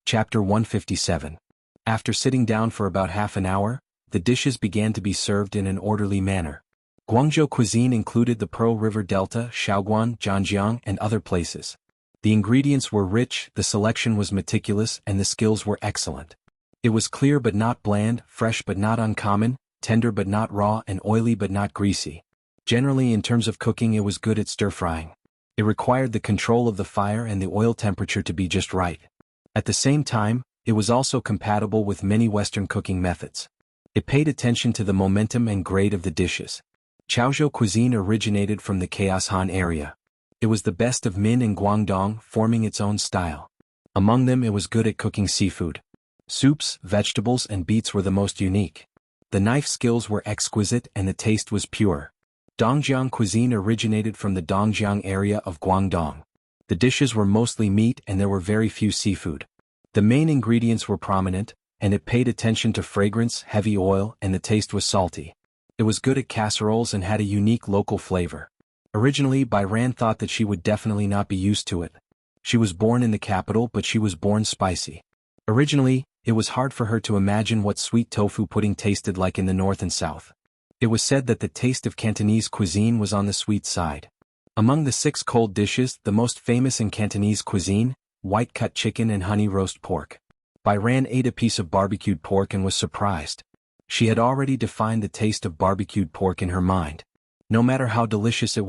Chapter 157. After sitting down for about half an hour, the dishes began to be served in an orderly manner. Guangzhou cuisine included the Pearl River Delta, Shaoguan, Zhanjiang, and other places. The ingredients were rich, the selection was meticulous, and the skills were excellent. It was clear but not bland, fresh but not uncommon, tender but not raw, and oily but not greasy. Generally, in terms of cooking, it was good at stir-frying. It required the control of the fire and the oil temperature to be just right. At the same time, it was also compatible with many Western cooking methods. It paid attention to the momentum and grade of the dishes. Chaozhou cuisine originated from the Chaos Han area. It was the best of Min and Guangdong, forming its own style. Among them, it was good at cooking seafood. Soups, vegetables, and beets were the most unique. The knife skills were exquisite and the taste was pure. Dongjiang cuisine originated from the Dongjiang area of Guangdong. The dishes were mostly meat and there were very few seafood. The main ingredients were prominent, and it paid attention to fragrance, heavy oil, and the taste was salty. It was good at casseroles and had a unique local flavor. Originally, Bai Ran thought that she would definitely not be used to it. She was born in the capital, but she was born spicy. Originally, it was hard for her to imagine what sweet tofu pudding tasted like in the north and south. It was said that the taste of Cantonese cuisine was on the sweet side. Among the 6 cold dishes, the most famous in Cantonese cuisine, white-cut chicken and honey roast pork. Bai Ran ate a piece of barbecued pork and was surprised. She had already defined the taste of barbecued pork in her mind. No matter how delicious it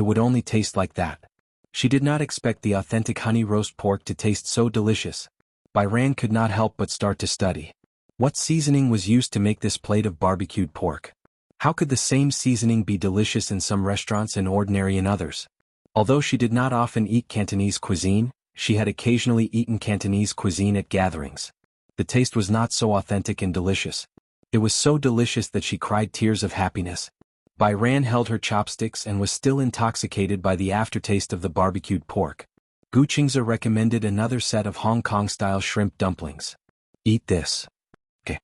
would only taste like that. She did not expect the authentic honey roast pork to taste so delicious. Bai Ran could not help but start to study. What seasoning was used to make this plate of barbecued pork? How could the same seasoning be delicious in some restaurants and ordinary in others? Although she did not often eat Cantonese cuisine, she had occasionally eaten Cantonese cuisine at gatherings. The taste was not so authentic and delicious. It was so delicious that she cried tears of happiness. Bai Ran held her chopsticks and was still intoxicated by the aftertaste of the barbecued pork. Gu Qingze recommended another set of Hong Kong-style shrimp dumplings. Eat this. Okay.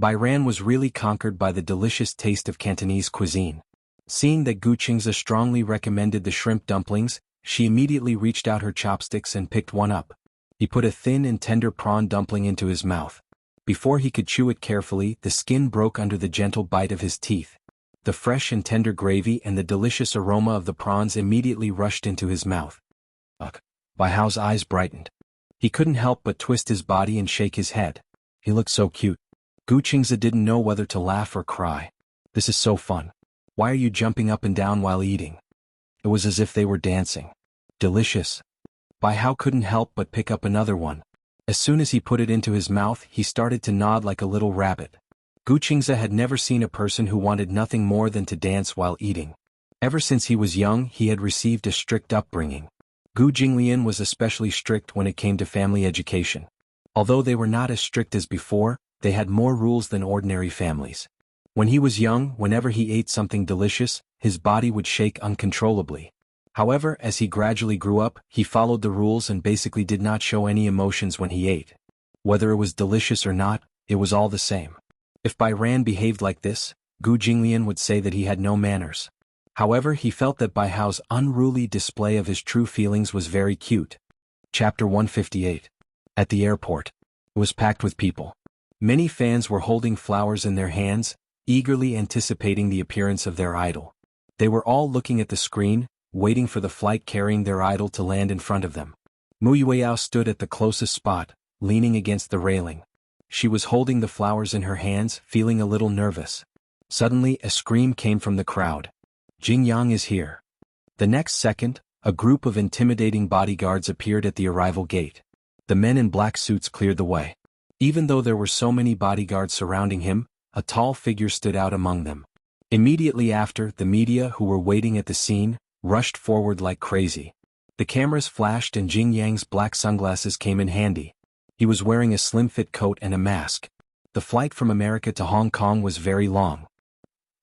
Ran was really conquered by the delicious taste of Cantonese cuisine. Seeing that Gu Qingze strongly recommended the shrimp dumplings, she immediately reached out her chopsticks and picked one up. He put a thin and tender prawn dumpling into his mouth. Before he could chew it carefully, the skin broke under the gentle bite of his teeth. The fresh and tender gravy and the delicious aroma of the prawns immediately rushed into his mouth. Ugh! Bai Hao's eyes brightened. He couldn't help but twist his body and shake his head. He looked so cute. Gu Qingze didn't know whether to laugh or cry. This is so fun. Why are you jumping up and down while eating? It was as if they were dancing. Delicious. Bai Hao couldn't help but pick up another one. As soon as he put it into his mouth, he started to nod like a little rabbit. Gu Qingze had never seen a person who wanted nothing more than to dance while eating. Ever since he was young, he had received a strict upbringing. Gu Jinglian was especially strict when it came to family education. Although they were not as strict as before, they had more rules than ordinary families. When he was young, whenever he ate something delicious, his body would shake uncontrollably. However, as he gradually grew up, he followed the rules and basically did not show any emotions when he ate. Whether it was delicious or not, it was all the same. If Bai Ran behaved like this, Gu Jinglian would say that he had no manners. However, he felt that Bai Hao's unruly display of his true feelings was very cute. Chapter 158. At the airport. It was packed with people. Many fans were holding flowers in their hands, eagerly anticipating the appearance of their idol. They were all looking at the screen, waiting for the flight carrying their idol to land in front of them. Mu Yueyao stood at the closest spot, leaning against the railing. She was holding the flowers in her hands, feeling a little nervous. Suddenly, a scream came from the crowd. Jing Yang is here. The next second, a group of intimidating bodyguards appeared at the arrival gate. The men in black suits cleared the way. Even though there were so many bodyguards surrounding him, a tall figure stood out among them. Immediately after, the media who were waiting at the scene rushed forward like crazy. The cameras flashed and Jing Yang's black sunglasses came in handy. He was wearing a slim-fit coat and a mask. The flight from America to Hong Kong was very long.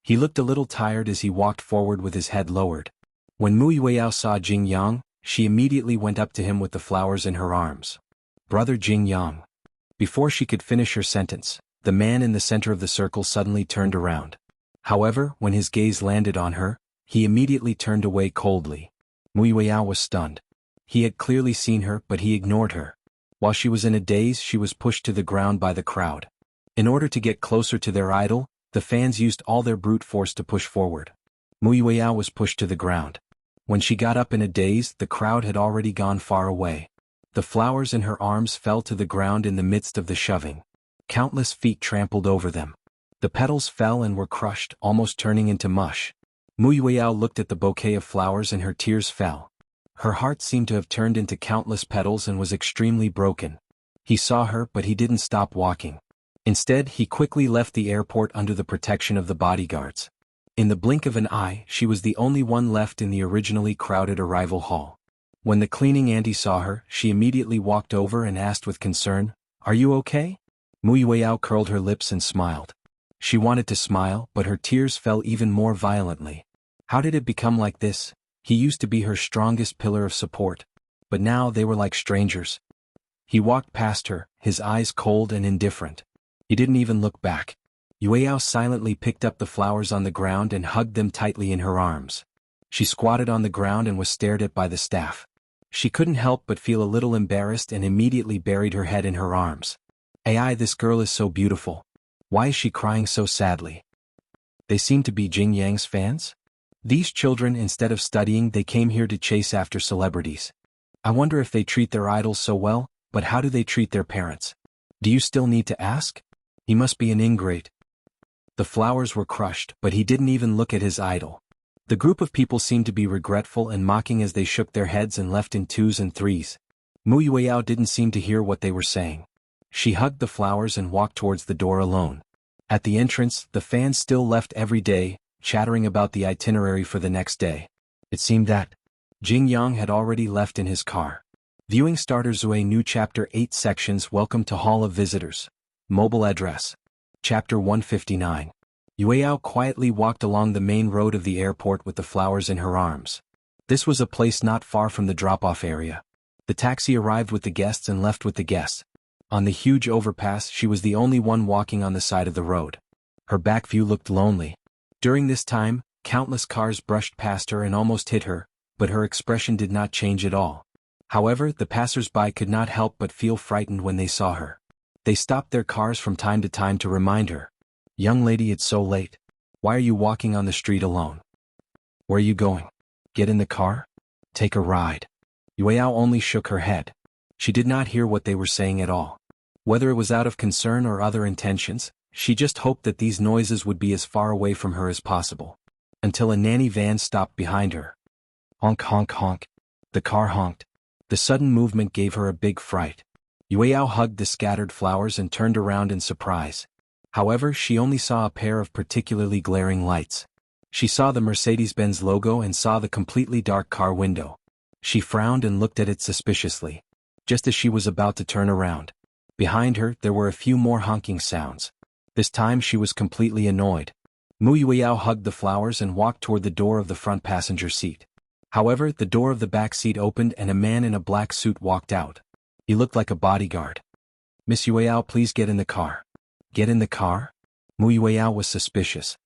He looked a little tired as he walked forward with his head lowered. When Mu Yueyao saw Jing Yang, she immediately went up to him with the flowers in her arms. Brother Jing Yang. Before she could finish her sentence, the man in the center of the circle suddenly turned around. However, when his gaze landed on her, he immediately turned away coldly. Mu Yueyao was stunned. He had clearly seen her, but he ignored her. While she was in a daze, she was pushed to the ground by the crowd. In order to get closer to their idol, the fans used all their brute force to push forward. Mu Yueyao was pushed to the ground. When she got up in a daze, the crowd had already gone far away. The flowers in her arms fell to the ground in the midst of the shoving. Countless feet trampled over them. The petals fell and were crushed, almost turning into mush. Mu Yueyao looked at the bouquet of flowers and her tears fell. Her heart seemed to have turned into countless petals and was extremely broken. He saw her, but he didn't stop walking. Instead, he quickly left the airport under the protection of the bodyguards. In the blink of an eye, she was the only one left in the originally crowded arrival hall. When the cleaning auntie saw her, she immediately walked over and asked with concern, "Are you okay?" Mu Yueyao curled her lips and smiled. She wanted to smile, but her tears fell even more violently. How did it become like this? He used to be her strongest pillar of support. But now they were like strangers. He walked past her, his eyes cold and indifferent. He didn't even look back. Yueyao silently picked up the flowers on the ground and hugged them tightly in her arms. She squatted on the ground and was stared at by the staff. She couldn't help but feel a little embarrassed and immediately buried her head in her arms. "Ai, this girl is so beautiful. Why is she crying so sadly?" They seem to be Jing Yang's fans? These children, instead of studying, they came here to chase after celebrities. I wonder if they treat their idols so well, but how do they treat their parents? Do you still need to ask? He must be an ingrate. The flowers were crushed, but he didn't even look at his idol. The group of people seemed to be regretful and mocking as they shook their heads and left in twos and threes. Mu Yueyao didn't seem to hear what they were saying. She hugged the flowers and walked towards the door alone. At the entrance, the fans still left every day, chattering about the itinerary for the next day. It seemed that Jing Yang had already left in his car. Viewing starter Zue New Chapter 8 Sections. Welcome to Hall of Visitors. Mobile address. Chapter 159. Yueyao quietly walked along the main road of the airport with the flowers in her arms. This was a place not far from the drop-off area. The taxi arrived with the guests and left with the guests. On the huge overpass she was the only one walking on the side of the road. Her back view looked lonely. During this time, countless cars brushed past her and almost hit her, but her expression did not change at all. However, the passers-by could not help but feel frightened when they saw her. They stopped their cars from time to time to remind her. "Young lady, it's so late. Why are you walking on the street alone? Where are you going? Get in the car? Take a ride." Yueyao only shook her head. She did not hear what they were saying at all. Whether it was out of concern or other intentions, she just hoped that these noises would be as far away from her as possible. Until a nanny van stopped behind her. Honk honk honk. The car honked. The sudden movement gave her a big fright. Yueyao hugged the scattered flowers and turned around in surprise. However, she only saw a pair of particularly glaring lights. She saw the Mercedes-Benz logo and saw the completely dark car window. She frowned and looked at it suspiciously. Just as she was about to turn around, behind her there were a few more honking sounds. This time she was completely annoyed. Yueyao hugged the flowers and walked toward the door of the front passenger seat. However, the door of the back seat opened and a man in a black suit walked out. He looked like a bodyguard. "Miss Yueyao, please get in the car." "Get in the car?" Yueyao was suspicious.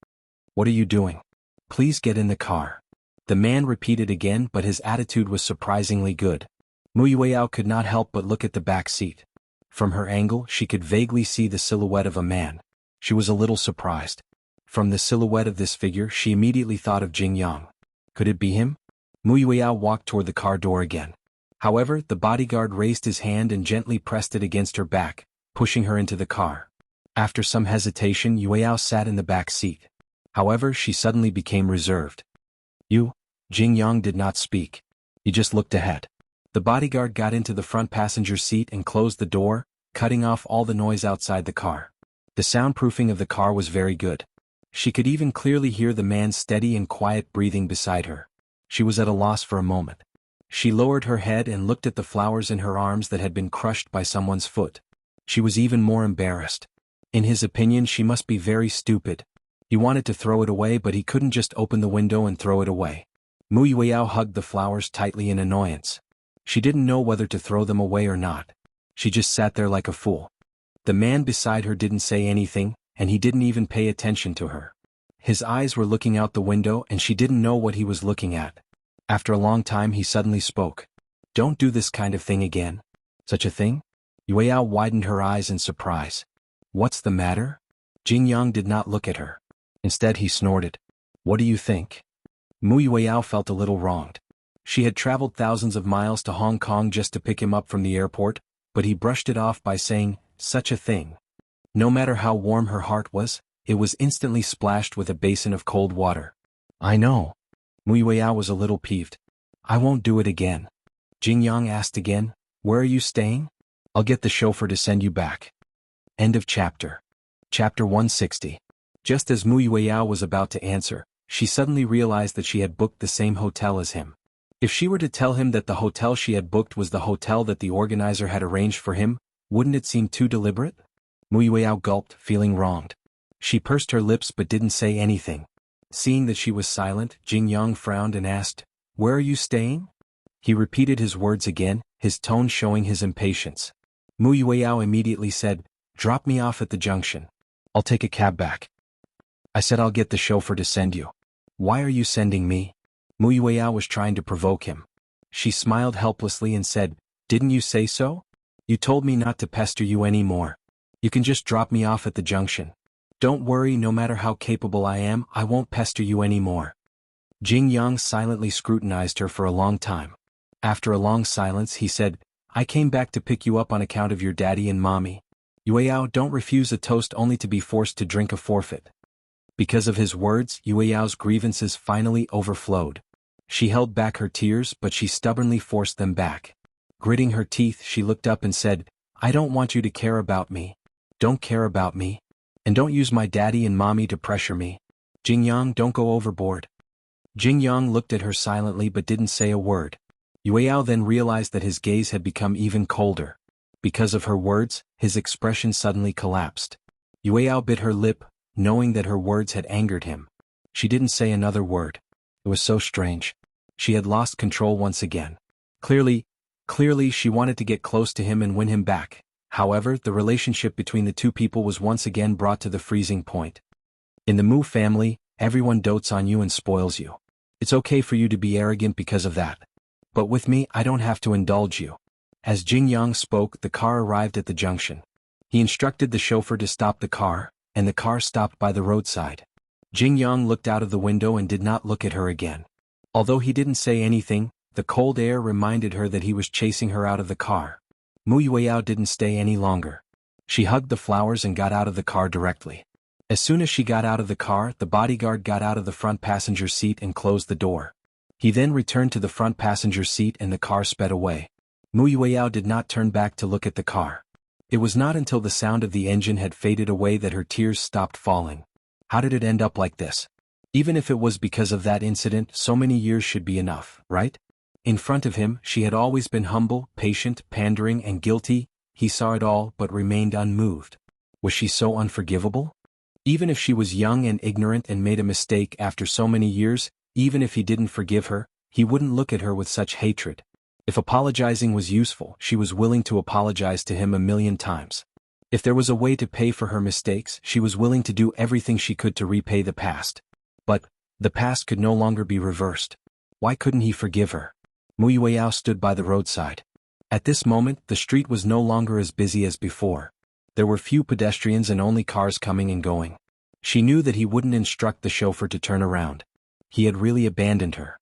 "What are you doing? Please get in the car." The man repeated again, but his attitude was surprisingly good. Yueyao could not help but look at the back seat. From her angle, she could vaguely see the silhouette of a man. She was a little surprised. From the silhouette of this figure, she immediately thought of Jingyang. Could it be him? Yueyao walked toward the car door again. However, the bodyguard raised his hand and gently pressed it against her back, pushing her into the car. After some hesitation, Yueyao sat in the back seat. However, she suddenly became reserved. "You?" Jingyang did not speak. He just looked ahead. The bodyguard got into the front passenger seat and closed the door, cutting off all the noise outside the car. The soundproofing of the car was very good. She could even clearly hear the man's steady and quiet breathing beside her. She was at a loss for a moment. She lowered her head and looked at the flowers in her arms that had been crushed by someone's foot. She was even more embarrassed. In his opinion, she must be very stupid. He wanted to throw it away, but he couldn't just open the window and throw it away. Yueyao hugged the flowers tightly in annoyance. She didn't know whether to throw them away or not. She just sat there like a fool. The man beside her didn't say anything, and he didn't even pay attention to her. His eyes were looking out the window and she didn't know what he was looking at. After a long time he suddenly spoke. "Don't do this kind of thing again." "Such a thing?" Yueyao widened her eyes in surprise. "What's the matter?" Jingyang did not look at her. Instead he snorted. "What do you think?" Yueyao felt a little wronged. She had traveled thousands of miles to Hong Kong just to pick him up from the airport, but he brushed it off by saying, "Such a thing." No matter how warm her heart was, it was instantly splashed with a basin of cold water. "I know." Yueyao was a little peeved. "I won't do it again." Jingyang asked again, "Where are you staying?" "I'll get the chauffeur to send you back." End of chapter. Chapter 160. Just as Yueyao was about to answer, she suddenly realized that she had booked the same hotel as him. If she were to tell him that the hotel she had booked was the hotel that the organizer had arranged for him, wouldn't it seem too deliberate? Yueyao gulped, feeling wronged. She pursed her lips but didn't say anything. Seeing that she was silent, Jingyang frowned and asked, "Where are you staying?" He repeated his words again, his tone showing his impatience. Yueyao immediately said, "Drop me off at the junction. I'll take a cab back." "I said I'll get the chauffeur to send you." "Why are you sending me?" Yueyao was trying to provoke him. She smiled helplessly and said, "Didn't you say so? You told me not to pester you anymore. You can just drop me off at the junction. Don't worry, no matter how capable I am, I won't pester you anymore." Jingyang silently scrutinized her for a long time. After a long silence he said, "I came back to pick you up on account of your daddy and mommy. Yueyao, don't refuse a toast only to be forced to drink a forfeit." Because of his words, Yueyao's grievances finally overflowed. She held back her tears, but she stubbornly forced them back. Gritting her teeth, she looked up and said, "I don't want you to care about me. Don't care about me. And don't use my daddy and mommy to pressure me. Jingyang, don't go overboard." Jingyang looked at her silently but didn't say a word. Yueyao then realized that his gaze had become even colder. Because of her words, his expression suddenly collapsed. Yueyao bit her lip, knowing that her words had angered him. She didn't say another word. It was so strange. She had lost control once again. Clearly she wanted to get close to him and win him back, However, the relationship between the two people was once again brought to the freezing point. In the Mu family, everyone dotes on you and spoils you. It's okay for you to be arrogant because of that. But with me, I don't have to indulge you. As Jing Yang spoke, the car arrived at the junction. He instructed the chauffeur to stop the car, and the car stopped by the roadside. Jing Yang looked out of the window and did not look at her again. Although he didn't say anything, the cold air reminded her that he was chasing her out of the car. Mu Yueyao didn't stay any longer. She hugged the flowers and got out of the car directly. As soon as she got out of the car, the bodyguard got out of the front passenger seat and closed the door. He then returned to the front passenger seat and the car sped away. Mu Yueyao did not turn back to look at the car. It was not until the sound of the engine had faded away that her tears stopped falling. How did it end up like this? Even if it was because of that incident, so many years should be enough, right? In front of him, she had always been humble, patient, pandering, and guilty. He saw it all but remained unmoved. Was she so unforgivable? Even if she was young and ignorant and made a mistake after so many years, even if he didn't forgive her, he wouldn't look at her with such hatred. If apologizing was useful, she was willing to apologize to him 1,000,000 times. If there was a way to pay for her mistakes, she was willing to do everything she could to repay the past. But the past could no longer be reversed. Why couldn't he forgive her? Mu Yueyao stood by the roadside. At this moment, the street was no longer as busy as before. There were few pedestrians and only cars coming and going. She knew that he wouldn't instruct the chauffeur to turn around. He had really abandoned her.